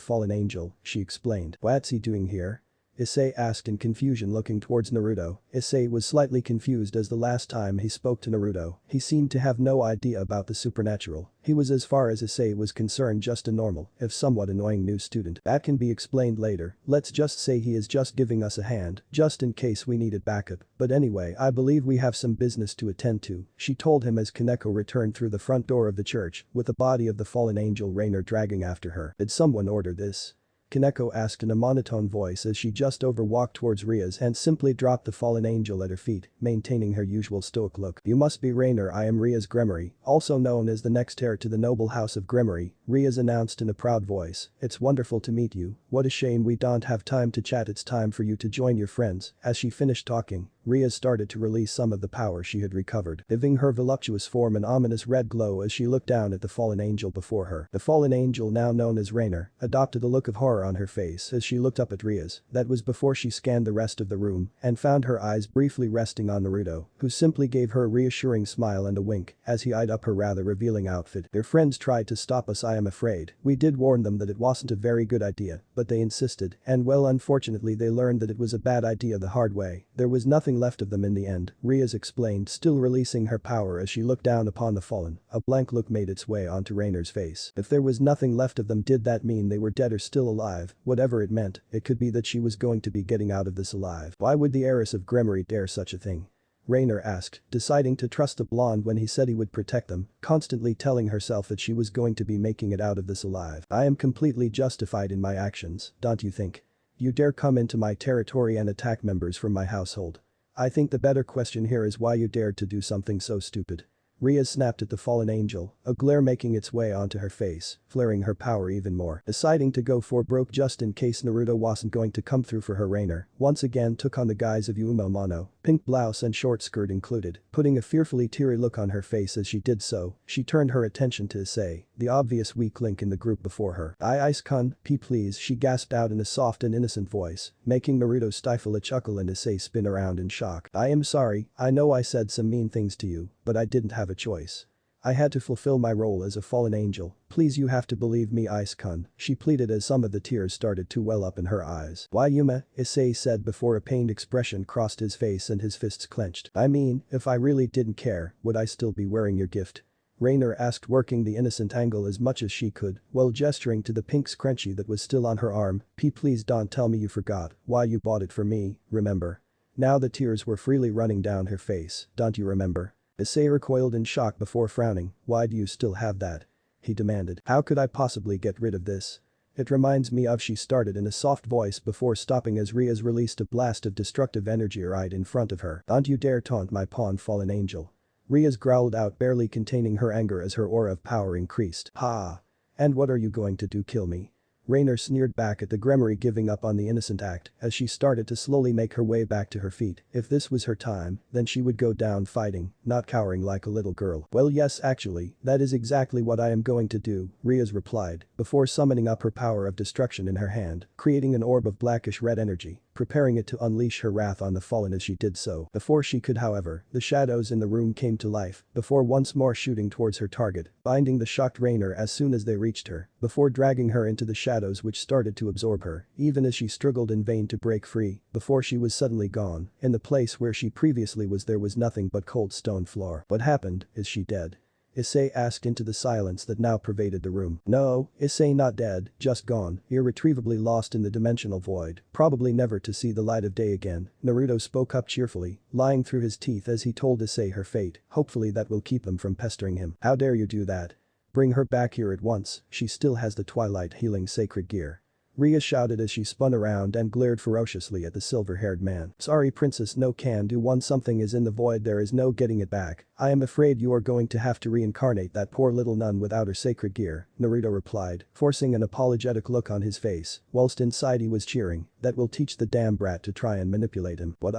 fallen angel, she explained. What's he doing here? Issei asked in confusion, looking towards Naruto. Issei was slightly confused as the last time he spoke to Naruto, he seemed to have no idea about the supernatural. He was, as far as Issei was concerned, just a normal, if somewhat annoying new student. That can be explained later, let's just say he is just giving us a hand, just in case we needed backup. But anyway, I believe we have some business to attend to, she told him as Kaneko returned through the front door of the church, with the body of the fallen angel Rainer dragging after her. Did someone order this? Kaneko asked in a monotone voice as she just overwalked towards Rias and simply dropped the fallen angel at her feet, maintaining her usual stoic look. You must be Rainer. I am Rias Gremory, also known as the next heir to the noble house of Gremory, Rias announced in a proud voice. It's wonderful to meet you, what a shame we don't have time to chat, it's time for you to join your friends. As she finished talking, Rias started to release some of the power she had recovered, giving her voluptuous form an ominous red glow as she looked down at the fallen angel before her. The fallen angel, now known as Rainer, adopted a look of horror on her face as she looked up at Rias. That was before she scanned the rest of the room and found her eyes briefly resting on Naruto, who simply gave her a reassuring smile and a wink as he eyed up her rather revealing outfit. Their friends tried to stop us, I am afraid. We did warn them that it wasn't a very good idea, but they insisted, and well, unfortunately they learned that it was a bad idea the hard way. There was nothing left of them in the end, Rias explained, still releasing her power as she looked down upon the fallen. A blank look made its way onto Rainer's face. If there was nothing left of them, did that mean they were dead or still alive? Whatever it meant, it could be that she was going to be getting out of this alive. Why would the heiress of Gremory dare such a thing? Rainer asked, deciding to trust the blonde when he said he would protect them, constantly telling herself that she was going to be making it out of this alive. I am completely justified in my actions, don't you think? You dare come into my territory and attack members from my household. I think the better question here is why you dared to do something so stupid. Rias snapped at the fallen angel, a glare making its way onto her face, flaring her power even more. Deciding to go for broke just in case Naruto wasn't going to come through for her, Rainer once again took on the guise of Yuma Mono, pink blouse and short skirt included, putting a fearfully teary look on her face as she did so. She turned her attention to Issei, the obvious weak link in the group before her. Ice-kun, please, she gasped out in a soft and innocent voice, making Naruto stifle a chuckle and Issei spin around in shock. I am sorry, I know I said some mean things to you, but I didn't have a choice. I had to fulfill my role as a fallen angel. Please, you have to believe me, Ice-kun, she pleaded as some of the tears started to well up in her eyes. Why, Yuma? Issei said before a pained expression crossed his face and his fists clenched. I mean, if I really didn't care, would I still be wearing your gift? Rainer asked, working the innocent angle as much as she could, while gesturing to the pink scrunchie that was still on her arm. Please don't tell me you forgot why you bought it for me, remember? Now the tears were freely running down her face, don't you remember? Issei recoiled in shock before frowning. Why do you still have that? He demanded. How could I possibly get rid of this? It reminds me of, she started in a soft voice before stopping as Rias released a blast of destructive energy right in front of her. Don't you dare taunt my pawn, fallen angel. Rias growled out, barely containing her anger as her aura of power increased. Ha! And what are you going to do, kill me? Rainer sneered back at the Gremory, giving up on the innocent act as she started to slowly make her way back to her feet. If this was her time, then she would go down fighting, not cowering like a little girl. Well, yes, actually, that is exactly what I am going to do, Rias replied, before summoning up her power of destruction in her hand, creating an orb of blackish red energy, preparing it to unleash her wrath on the fallen as she did so. Before she could, however, the shadows in the room came to life, before once more shooting towards her target, binding the shocked Rainer as soon as they reached her, before dragging her into the shadows which started to absorb her, even as she struggled in vain to break free, before she was suddenly gone. In the place where she previously was, there was nothing but cold stone floor. What happened? Is she dead? Issei asked into the silence that now pervaded the room. No, Issei not dead, just gone, irretrievably lost in the dimensional void, probably never to see the light of day again, Naruto spoke up cheerfully, lying through his teeth as he told Issei her fate, hopefully that will keep them from pestering him. How dare you do that? Bring her back here at once, she still has the twilight healing sacred gear. Rias shouted as she spun around and glared ferociously at the silver-haired man. Sorry princess, no can do. Once something is in the void, there is no getting it back. I am afraid you are going to have to reincarnate that poor little nun without her sacred gear, Naruto replied, forcing an apologetic look on his face, whilst inside he was cheering, that will teach the damn brat to try and manipulate him. What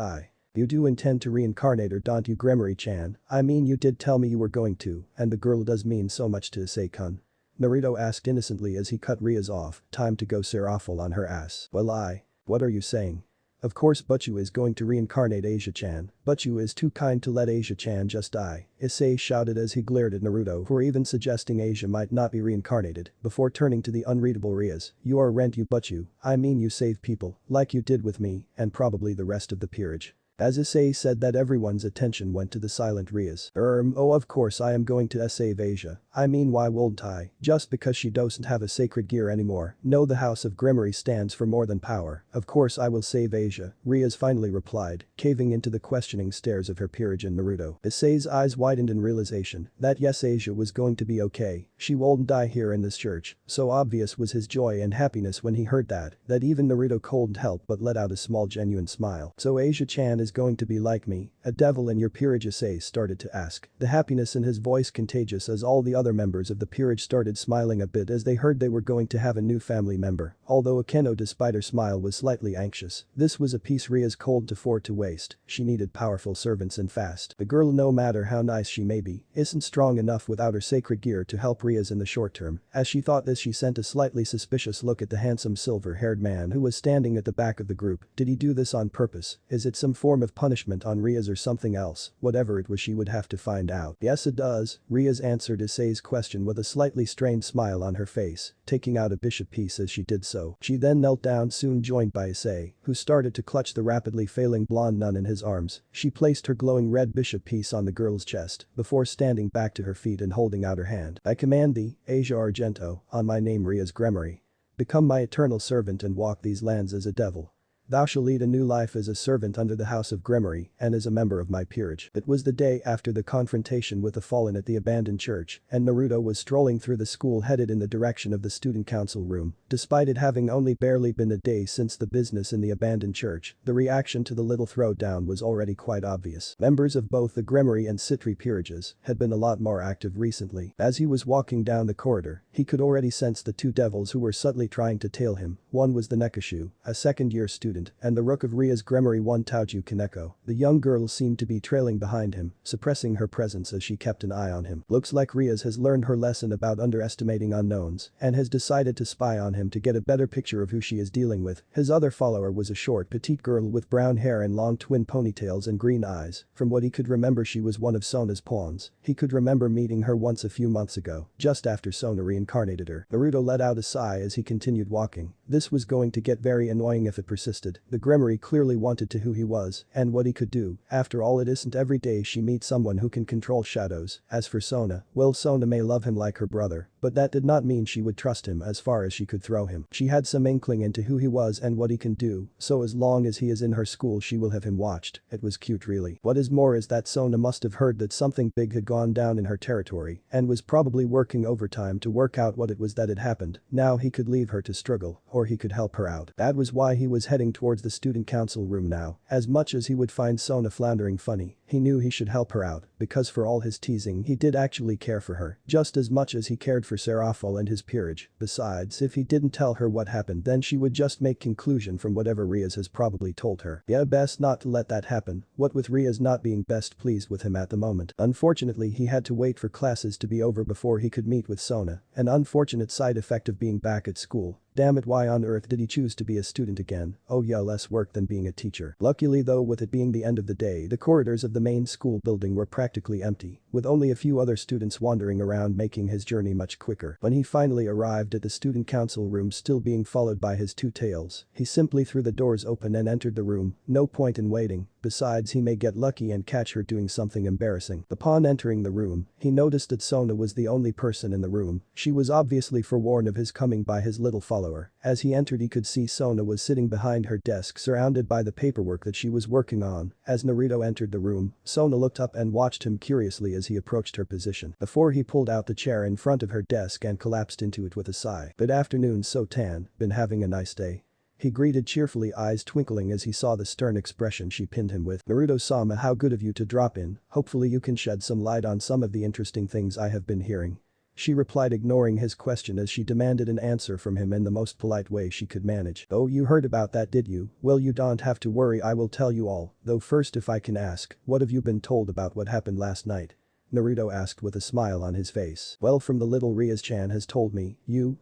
You do intend to reincarnate her, don't you, Gremory-chan? I mean, you did tell me you were going to, and the girl does mean so much to Issei-kun. Naruto asked innocently as he cut Rias off. Time to go Serafall on her ass. Well, what are you saying? Of course Butchu is going to reincarnate Asia-chan. Butchu is too kind to let Asia-chan just die, Issei shouted as he glared at Naruto for even suggesting Asia might not be reincarnated, before turning to the unreadable Rias. You are rent, you Butchu. I mean, you save people, like you did with me, and probably the rest of the peerage. As Issei said that, everyone's attention went to the silent Rias. Oh, of course I am going to save Asia. I mean, why wouldn't I? Just because she doesn't have a sacred gear anymore. No, the House of Gremory stands for more than power. Of course I will save Asia, Rias finally replied, caving into the questioning stares of her peerage and Naruto. Issei's eyes widened in realization that yes, Asia was going to be okay. She wouldn't die here in this church. So obvious was his joy and happiness when he heard that even Naruto couldn't help but let out a small genuine smile. So Asia-chan is going to be like me, a devil in your peerage, Issei started to ask, the happiness in his voice contagious as all the other members of the peerage started smiling a bit as they heard they were going to have a new family member, although Akeno, despite her smile, was slightly anxious. This was a piece Rias could afford to waste. She needed powerful servants and fast. The girl, no matter how nice she may be, isn't strong enough without her sacred gear to help Rias in the short term. As she thought this, she sent a slightly suspicious look at the handsome silver-haired man who was standing at the back of the group. Did he do this on purpose? Is it some form of punishment on Rias or something else? Whatever it was, she would have to find out. Yes, it does, Rias answered Issei's question with a slightly strained smile on her face, taking out a bishop piece as she did so. She then knelt down, soon joined by Issei, who started to clutch the rapidly failing blonde nun in his arms. She placed her glowing red bishop piece on the girl's chest, before standing back to her feet and holding out her hand. I command thee, Asia Argento, on my name Rias Gremory. Become my eternal servant and walk these lands as a devil. Thou shalt lead a new life as a servant under the House of Gremory and as a member of my peerage. It was the day after the confrontation with the fallen at the abandoned church, and Naruto was strolling through the school headed in the direction of the student council room. Despite it having only barely been a day since the business in the abandoned church, the reaction to the little throwdown was already quite obvious. Members of both the Gremory and Citri peerages had been a lot more active recently. As he was walking down the corridor, he could already sense the two devils who were subtly trying to tail him. One was the Nekashu, a second-year student, and the rook of Rias Gremory, one Taoju Kaneko. The young girl seemed to be trailing behind him, suppressing her presence as she kept an eye on him. Looks like Rias has learned her lesson about underestimating unknowns and has decided to spy on him to get a better picture of who she is dealing with. His other follower was a short, petite girl with brown hair and long twin ponytails and green eyes. From what he could remember, she was one of Sona's pawns. He could remember meeting her once a few months ago, just after Sona reincarnated her. Naruto let out a sigh as he continued walking. This was going to get very annoying if it persisted. The Gremory clearly wanted to who he was and what he could do. After all, it isn't every day she meets someone who can control shadows. As for Sona, well, Sona may love him like her brother, but that did not mean she would trust him as far as she could throw him. She had some inkling into who he was and what he can do, so as long as he is in her school she will have him watched. It was cute, really. What is more is that Sona must have heard that something big had gone down in her territory and was probably working overtime to work out what it was that had happened. Now he could leave her to struggle, or he could help her out. That was why he was heading towards the student council room now. As much as he would find Sona floundering funny, he knew he should help her out, because for all his teasing he did actually care for her, just as much as he cared for Serafall and his peerage. Besides, if he didn't tell her what happened then she would just make conclusion from whatever Rias has probably told her. Yeah, best not to let that happen, what with Rias not being best pleased with him at the moment. Unfortunately he had to wait for classes to be over before he could meet with Sona, an unfortunate side effect of being back at school. Damn it, why on earth did he choose to be a student again? Oh yeah, less work than being a teacher. Luckily though, with it being the end of the day, the corridors of the main school building were practically empty, with only a few other students wandering around, making his journey much quicker. When he finally arrived at the student council room, still being followed by his two tails, he simply threw the doors open and entered the room. No point in waiting, besides he may get lucky and catch her doing something embarrassing. Upon entering the room, he noticed that Sona was the only person in the room. She was obviously forewarned of his coming by his little follower. As he entered he could see Sona was sitting behind her desk surrounded by the paperwork that she was working on. As Naruto entered the room, Sona looked up and watched him curiously as he approached her position. Before he pulled out the chair in front of her desk and collapsed into it with a sigh. Good afternoon Sotan, been having a nice day? He greeted cheerfully, eyes twinkling as he saw the stern expression she pinned him with. Naruto-sama, how good of you to drop in, hopefully you can shed some light on some of the interesting things I have been hearing. She replied, ignoring his question as she demanded an answer from him in the most polite way she could manage. Oh, you heard about that, did you? Well, you don't have to worry, I will tell you all, though first if I can ask, what have you been told about what happened last night? Naruto asked with a smile on his face. Well, from the little Rias-chan has told me,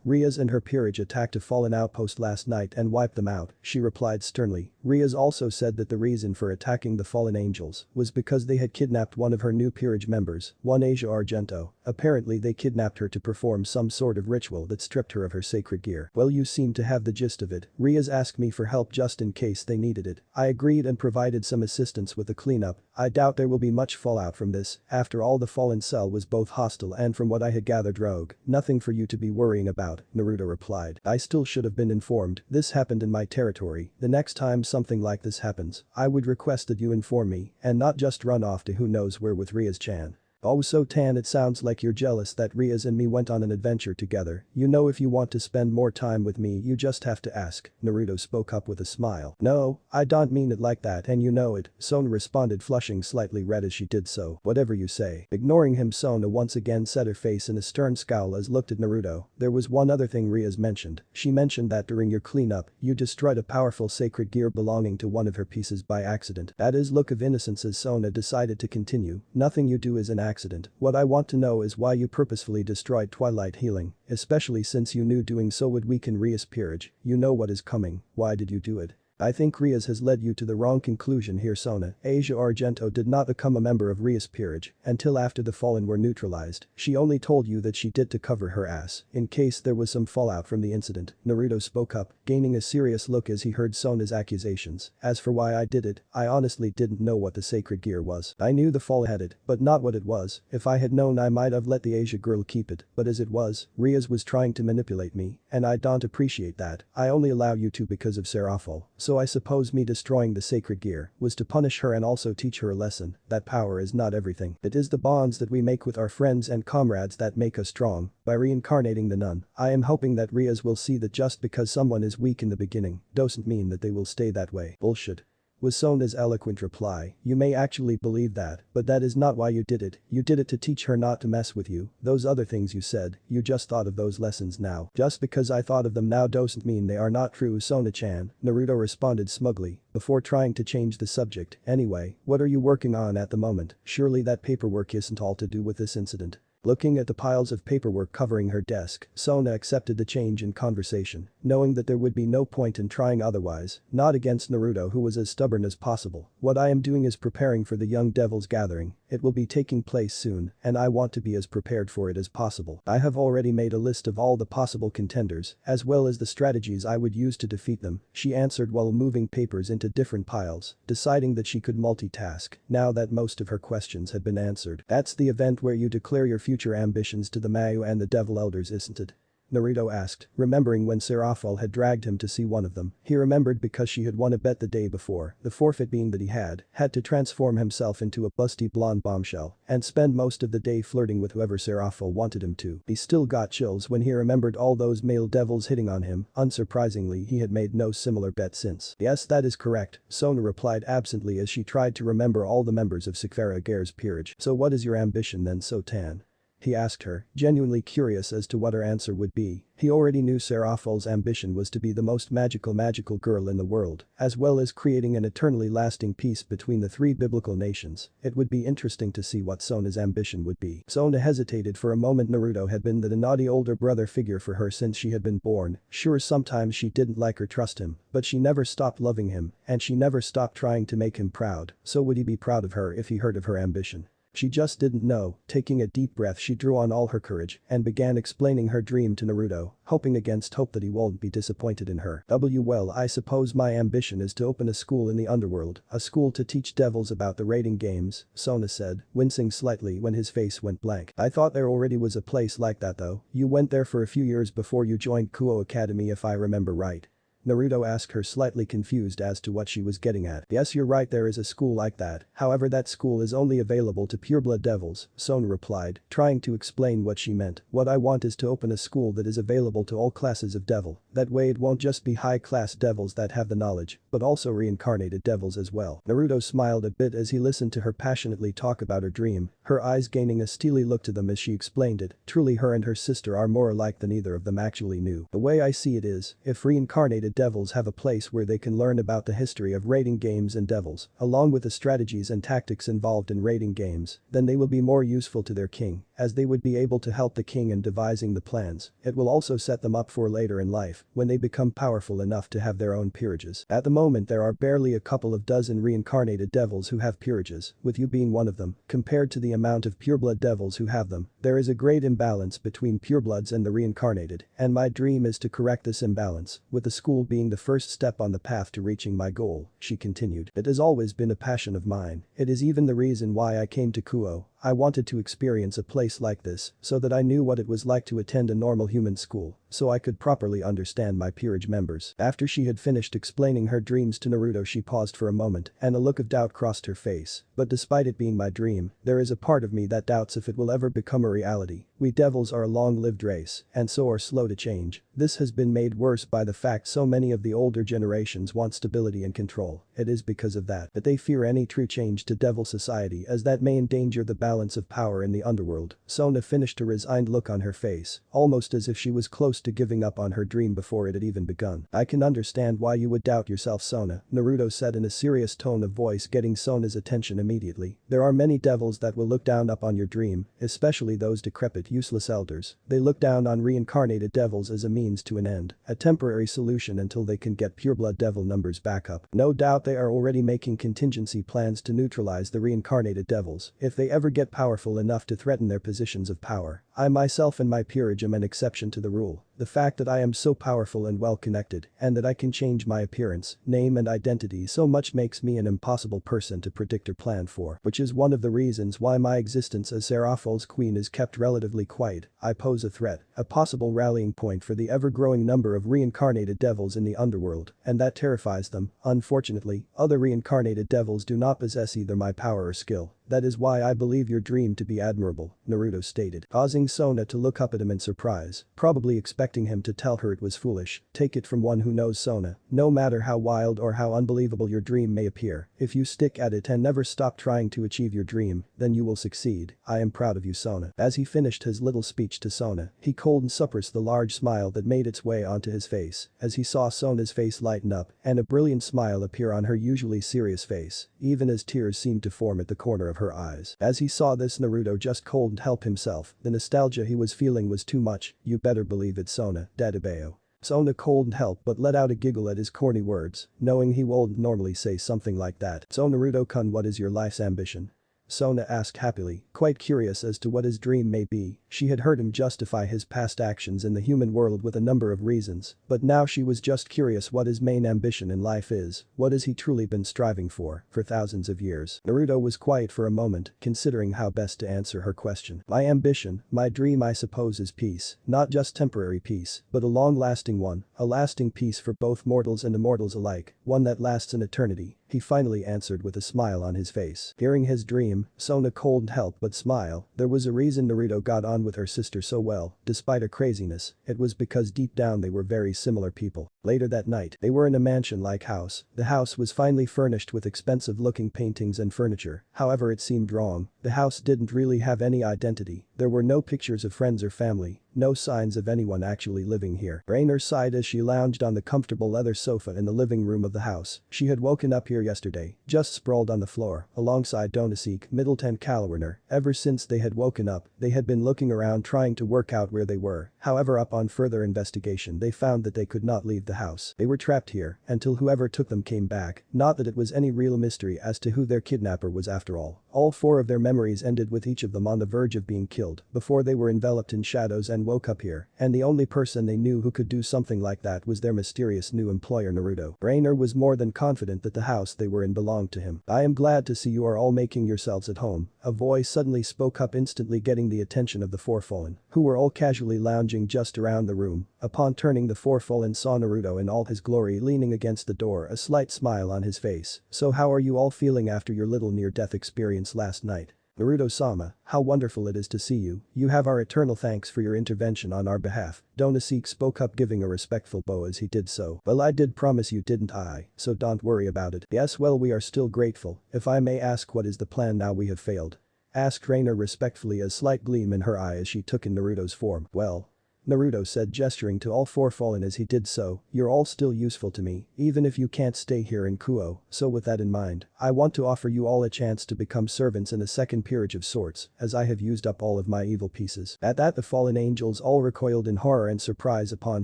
Rias and her peerage attacked a fallen outpost last night and wiped them out, she replied sternly. Rias also said that the reason for attacking the fallen angels was because they had kidnapped one of her new peerage members, one Asia Argento. Apparently they kidnapped her to perform some sort of ritual that stripped her of her sacred gear. Well, you seem to have the gist of it. Rias asked me for help just in case they needed it. I agreed and provided some assistance with the cleanup. I doubt there will be much fallout from this. After all, the fallen cell was both hostile and, from what I had gathered, rogue. Nothing for you to be worrying about, Naruto replied. I still should have been informed. This happened in my territory. The next time something like this happens, I would request that you inform me and not just run off to who knows where with Rias-chan. Oh, so Tan, it sounds like you're jealous that Rias and me went on an adventure together. You know, if you want to spend more time with me you just have to ask, Naruto spoke up with a smile. No, I don't mean it like that and you know it, Sona responded, flushing slightly red as she did so. Whatever you say. Ignoring him, Sona once again set her face in a stern scowl as looked at Naruto. There was one other thing Rias mentioned. She mentioned that during your cleanup, you destroyed a powerful sacred gear belonging to one of her pieces by accident. At his look of innocence as Sona decided to continue, nothing you do is an accident. What I want to know is why you purposefully destroyed Twilight Healing, especially since you knew doing so would weaken Rias' peerage. You know what is coming, why did you do it? I think Rias has led you to the wrong conclusion here, Sona. Asia Argento did not become a member of Rias' peerage until after the fallen were neutralized. She only told you that she did to cover her ass in case there was some fallout from the incident. Naruto spoke up, gaining a serious look as he heard Sona's accusations. As for why I did it, I honestly didn't know what the sacred gear was. I knew the fall had it, but not what it was. If I had known I might have let the Asia girl keep it, but as it was, Rias was trying to manipulate me, and I don't appreciate that. I only allow you to because of Serafall. So I suppose me destroying the sacred gear was to punish her and also teach her a lesson that power is not everything. It is the bonds that we make with our friends and comrades that make us strong. By reincarnating the nun, I am hoping that Rias will see that just because someone is weak in the beginning doesn't mean that they will stay that way. Bullshit, was Sona's eloquent reply. You may actually believe that, but that is not why you did it. You did it to teach her not to mess with you. Those other things you said, you just thought of those lessons now. Just because I thought of them now doesn't mean they are not true, Sona-chan, Naruto responded smugly, before trying to change the subject. Anyway, what are you working on at the moment? Surely that paperwork isn't all to do with this incident. Looking at the piles of paperwork covering her desk, Sona accepted the change in conversation, knowing that there would be no point in trying otherwise, not against Naruto who was as stubborn as possible. What I am doing is preparing for the Young Devils gathering. It will be taking place soon, and I want to be as prepared for it as possible. I have already made a list of all the possible contenders, as well as the strategies I would use to defeat them, she answered while moving papers into different piles, deciding that she could multitask, now that most of her questions had been answered. That's the event where you declare your future ambitions to the Mayu and the Devil Elders, isn't it? Naruto asked, remembering when Serafall had dragged him to see one of them. He remembered because she had won a bet the day before, the forfeit being that he had to transform himself into a busty blonde bombshell and spend most of the day flirting with whoever Serafall wanted him to. He still got chills when he remembered all those male devils hitting on him. Unsurprisingly, he had made no similar bet since. Yes, that is correct, Sona replied absently as she tried to remember all the members of Sekfara Gare's peerage. So what is your ambition then, Sotan? He asked her, genuinely curious as to what her answer would be. He already knew Serafall's ambition was to be the most magical girl in the world, as well as creating an eternally lasting peace between the three biblical nations. It would be interesting to see what Sona's ambition would be. Sona hesitated for a moment. Naruto had been the naughty older brother figure for her since she had been born. Sure, sometimes she didn't like or trust him, but she never stopped loving him, and she never stopped trying to make him proud. So would he be proud of her if he heard of her ambition? She just didn't know. Taking a deep breath, she drew on all her courage and began explaining her dream to Naruto, hoping against hope that he won't be disappointed in her. Well, I suppose my ambition is to open a school in the underworld, a school to teach devils about the raiding games, Sona said, wincing slightly when his face went blank. I thought there already was a place like that though. You went there for a few years before you joined Kuoh Academy if I remember right. Naruto asked her, slightly confused as to what she was getting at. Yes, you're right, there is a school like that, however that school is only available to pureblood devils, Sona replied, trying to explain what she meant. What I want is to open a school that is available to all classes of devil, that way it won't just be high-class devils that have the knowledge, but also reincarnated devils as well. Naruto smiled a bit as he listened to her passionately talk about her dream, her eyes gaining a steely look to them as she explained it. Truly her and her sister are more alike than either of them actually knew. The way I see it is, if reincarnated devils have a place where they can learn about the history of raiding games and devils, along with the strategies and tactics involved in raiding games, then they will be more useful to their king, as they would be able to help the king in devising the plans. It will also set them up for later in life, when they become powerful enough to have their own peerages. At the moment there are barely a couple of dozen reincarnated devils who have peerages, with you being one of them. Compared to the amount of pureblood devils who have them, there is a great imbalance between purebloods and the reincarnated, and my dream is to correct this imbalance, with the school being the first step on the path to reaching my goal, she continued. It has always been a passion of mine. It is even the reason why I came to Kuoh. I wanted to experience a place like this so that I knew what it was like to attend a normal human school, so I could properly understand my peerage members. After she had finished explaining her dreams to Naruto, she paused for a moment and a look of doubt crossed her face. But despite it being my dream, there is a part of me that doubts if it will ever become a reality. We devils are a long-lived race, and so are slow to change. This has been made worse by the fact so many of the older generations want stability and control. It is because of that they fear any true change to devil society, as that may endanger the balance of power in the underworld. Sona finished, a resigned look on her face, almost as if she was close to giving up on her dream before it had even begun. I can understand why you would doubt yourself, Sona, Naruto said in a serious tone of voice, getting Sona's attention immediately. There are many devils that will look down upon your dream, especially those decrepit, useless elders. They look down on reincarnated devils as a means to an end, a temporary solution until they can get pureblood devil numbers back up. No doubt they are already making contingency plans to neutralize the reincarnated devils if they ever get powerful enough to threaten their positions of power. I myself and my peerage am an exception to the rule. The fact that I am so powerful and well connected, and that I can change my appearance, name and identity so much makes me an impossible person to predict or plan for, which is one of the reasons why my existence as Serafall's queen is kept relatively quiet. I pose a threat, a possible rallying point for the ever-growing number of reincarnated devils in the underworld, and that terrifies them. Unfortunately, other reincarnated devils do not possess either my power or skill. That is why I believe your dream to be admirable, Naruto stated, causing Sona to look up at him in surprise, probably expecting him to tell her it was foolish. Take it from one who knows Sona, no matter how wild or how unbelievable your dream may appear, if you stick at it and never stop trying to achieve your dream, then you will succeed. I am proud of you, Sona. As he finished his little speech to Sona, he cold and suppressed the large smile that made its way onto his face as he saw Sona's face lighten up and a brilliant smile appear on her usually serious face, even as tears seemed to form at the corner of her eyes. As he saw this, Naruto just couldn't help himself. The nostalgia he was feeling was too much. You better believe it, Sona, Dadabeo. Sona couldn't help but let out a giggle at his corny words, knowing he wouldn't normally say something like that. So Naruto-kun, what is your life's ambition? Sona asked happily, quite curious as to what his dream may be. She had heard him justify his past actions in the human world with a number of reasons, but now she was just curious what his main ambition in life is, what has he truly been striving for thousands of years. Naruto was quiet for a moment, considering how best to answer her question. My ambition, my dream I suppose is peace, not just temporary peace, but a long-lasting one, a lasting peace for both mortals and immortals alike, one that lasts an eternity. He finally answered with a smile on his face. Hearing his dream, Sona couldn't help but smile. There was a reason Naruto got on with her sister so well, despite her craziness, it was because deep down they were very similar people. Later that night, they were in a mansion-like house. The house was finely furnished with expensive-looking paintings and furniture, however it seemed wrong, the house didn't really have any identity, there were no pictures of friends or family, no signs of anyone actually living here. Rainer sighed as she lounged on the comfortable leather sofa in the living room of the house. She had woken up here yesterday, just sprawled on the floor, alongside Donaseek, Middleton Calwarner. Ever since they had woken up, they had been looking around trying to work out where they were. However, upon further investigation they found that they could not leave the house. They were trapped here until whoever took them came back, not that it was any real mystery as to who their kidnapper was after all. All four of their memories ended with each of them on the verge of being killed before they were enveloped in shadows and woke up here, and the only person they knew who could do something like that was their mysterious new employer Naruto. Rainer was more than confident that the house they were in belonged to him. I am glad to see you are all making yourselves at home, a voice suddenly spoke up, instantly getting the attention of the four fallen, who were all casually lounging just around the room. Upon turning, the four fallen saw Naruto in all his glory leaning against the door, a slight smile on his face. So how are you all feeling after your little near-death experience last night? Naruto-sama, how wonderful it is to see you, you have our eternal thanks for your intervention on our behalf. Donaseek spoke up, giving a respectful bow as he did so. Well, I did promise you, didn't I? So don't worry about it. Yes, well, we are still grateful. If I may ask, what is the plan now we have failed? Asked Rainer respectfully, a slight gleam in her eye as she took in Naruto's form. Well, Naruto said, gesturing to all four fallen as he did so, you're all still useful to me, even if you can't stay here in Kuoh, so with that in mind, I want to offer you all a chance to become servants in a second peerage of sorts, as I have used up all of my evil pieces. At that, the fallen angels all recoiled in horror and surprise upon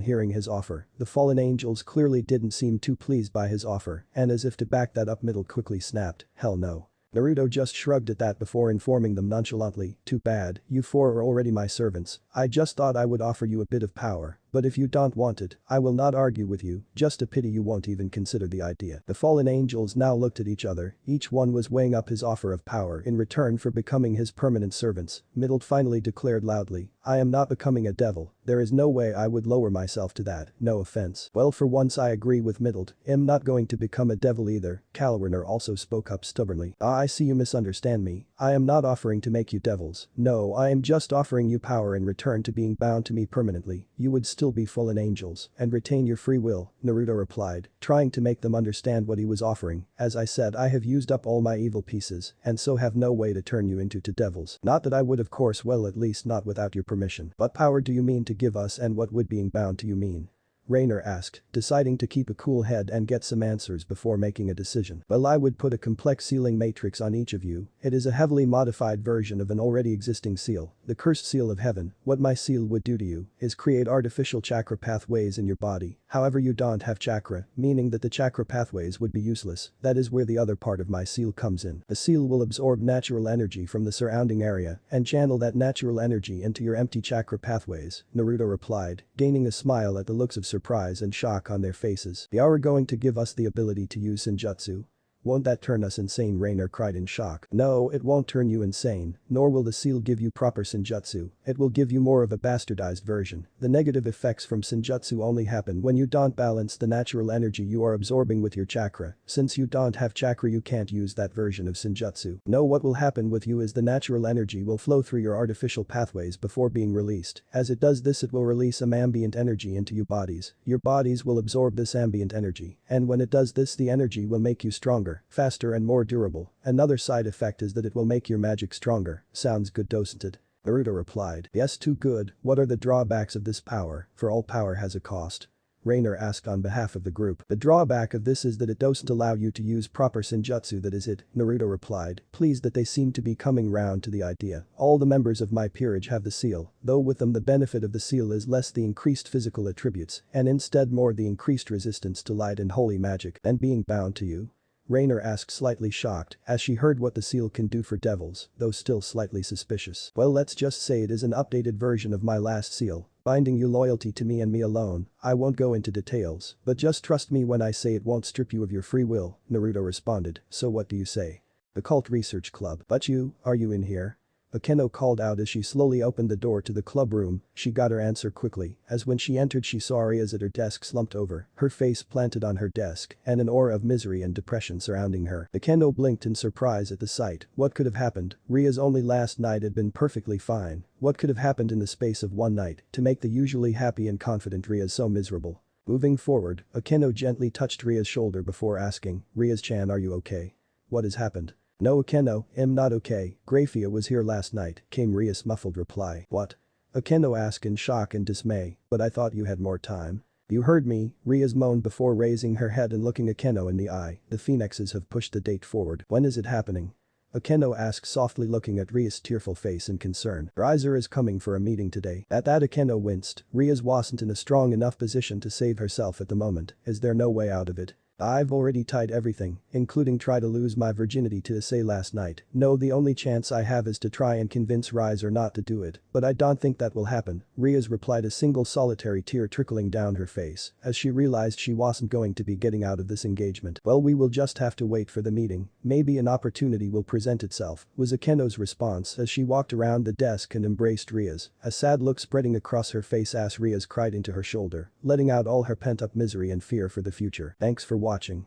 hearing his offer. The fallen angels clearly didn't seem too pleased by his offer, and as if to back that up, Middle quickly snapped, hell no. Naruto just shrugged at that before informing them nonchalantly, too bad, you four are already my servants, I just thought I would offer you a bit of power, but if you don't want it, I will not argue with you, just a pity you won't even consider the idea. The fallen angels now looked at each other, each one was weighing up his offer of power in return for becoming his permanent servants. Middle finally declared loudly, I am not becoming a devil, there is no way I would lower myself to that, no offense. Well, for once I agree with Middle, I'm not going to become a devil either. Calwarner also spoke up stubbornly. I see you misunderstand me, I am not offering to make you devils, no, I am just offering you power in return to being bound to me permanently. You would still be fallen angels and retain your free will, Naruto replied, trying to make them understand what he was offering. As I said, I have used up all my evil pieces and so have no way to turn you into devils. Not that I would, of course, well, at least not without your permission. What power do you mean to give us, and what would being bound to you mean? Rainer asked, deciding to keep a cool head and get some answers before making a decision. Well, I would put a complex sealing matrix on each of you. It is a heavily modified version of an already existing seal, the cursed seal of heaven. What my seal would do to you is create artificial chakra pathways in your body. However, you don't have chakra, meaning that the chakra pathways would be useless. That is where the other part of my seal comes in. The seal will absorb natural energy from the surrounding area and channel that natural energy into your empty chakra pathways, Naruto replied, gaining a smile at the looks of surprise and shock on their faces. They are going to give us the ability to use Senjutsu? Won't that turn us insane? Rainer cried in shock. No, it won't turn you insane, nor will the seal give you proper Senjutsu, it will give you more of a bastardized version. The negative effects from Senjutsu only happen when you don't balance the natural energy you are absorbing with your chakra. Since you don't have chakra, you can't use that version of Senjutsu. No, what will happen with you is the natural energy will flow through your artificial pathways before being released. As it does this, it will release some ambient energy into your bodies. Your bodies will absorb this ambient energy, and when it does this, the energy will make you stronger, faster and more durable. Another side effect is that it will make your magic stronger. Sounds good, doesn't it? Naruto replied. Yes, too good. What are the drawbacks of this power? For all power has a cost. Rainer asked on behalf of the group. The drawback of this is that it doesn't allow you to use proper Senjutsu, that is it, Naruto replied, pleased that they seem to be coming round to the idea. All the members of my peerage have the seal, though with them the benefit of the seal is less the increased physical attributes and instead more the increased resistance to light and holy magic. And being bound to you? Rainer asked slightly shocked as she heard what the seal can do for devils, though still slightly suspicious. Well, let's just say it is an updated version of my last seal, binding you loyalty to me and me alone. I won't go into details, but just trust me when I say it won't strip you of your free will, Naruto responded. So what do you say? The Cult Research Club. But are you in here? Akeno called out as she slowly opened the door to the club room. She got her answer quickly, as when she entered she saw Rias at her desk slumped over, her face planted on her desk, and an aura of misery and depression surrounding her. Akeno blinked in surprise at the sight. What could have happened? Rias only last night had been perfectly fine. What could have happened in the space of one night to make the usually happy and confident Rias so miserable? Moving forward, Akeno gently touched Rias' shoulder before asking, Rias-chan, are you okay? What has happened? No, Akeno, I'm not okay. Grafia was here last night, came Rias' muffled reply. What? Akeno asked in shock and dismay, but I thought you had more time. You heard me, Rias moaned before raising her head and looking Akeno in the eye. The phoenixes have pushed the date forward. When is it happening? Akeno asked softly looking at Rias' tearful face in concern. Riser is coming for a meeting today. At that Akeno winced. Rias wasn't in a strong enough position to save herself at the moment. Is there no way out of it? I've already tried everything, including try to lose my virginity to Issei last night. No, the only chance I have is to try and convince Riser not to do it, but I don't think that will happen, Rias replied, a single solitary tear trickling down her face as she realized she wasn't going to be getting out of this engagement. Well, we will just have to wait for the meeting. Maybe an opportunity will present itself, was Akeno's response as she walked around the desk and embraced Rias. A sad look spreading across her face as Rias cried into her shoulder, letting out all her pent-up misery and fear for the future. Thanks for watching.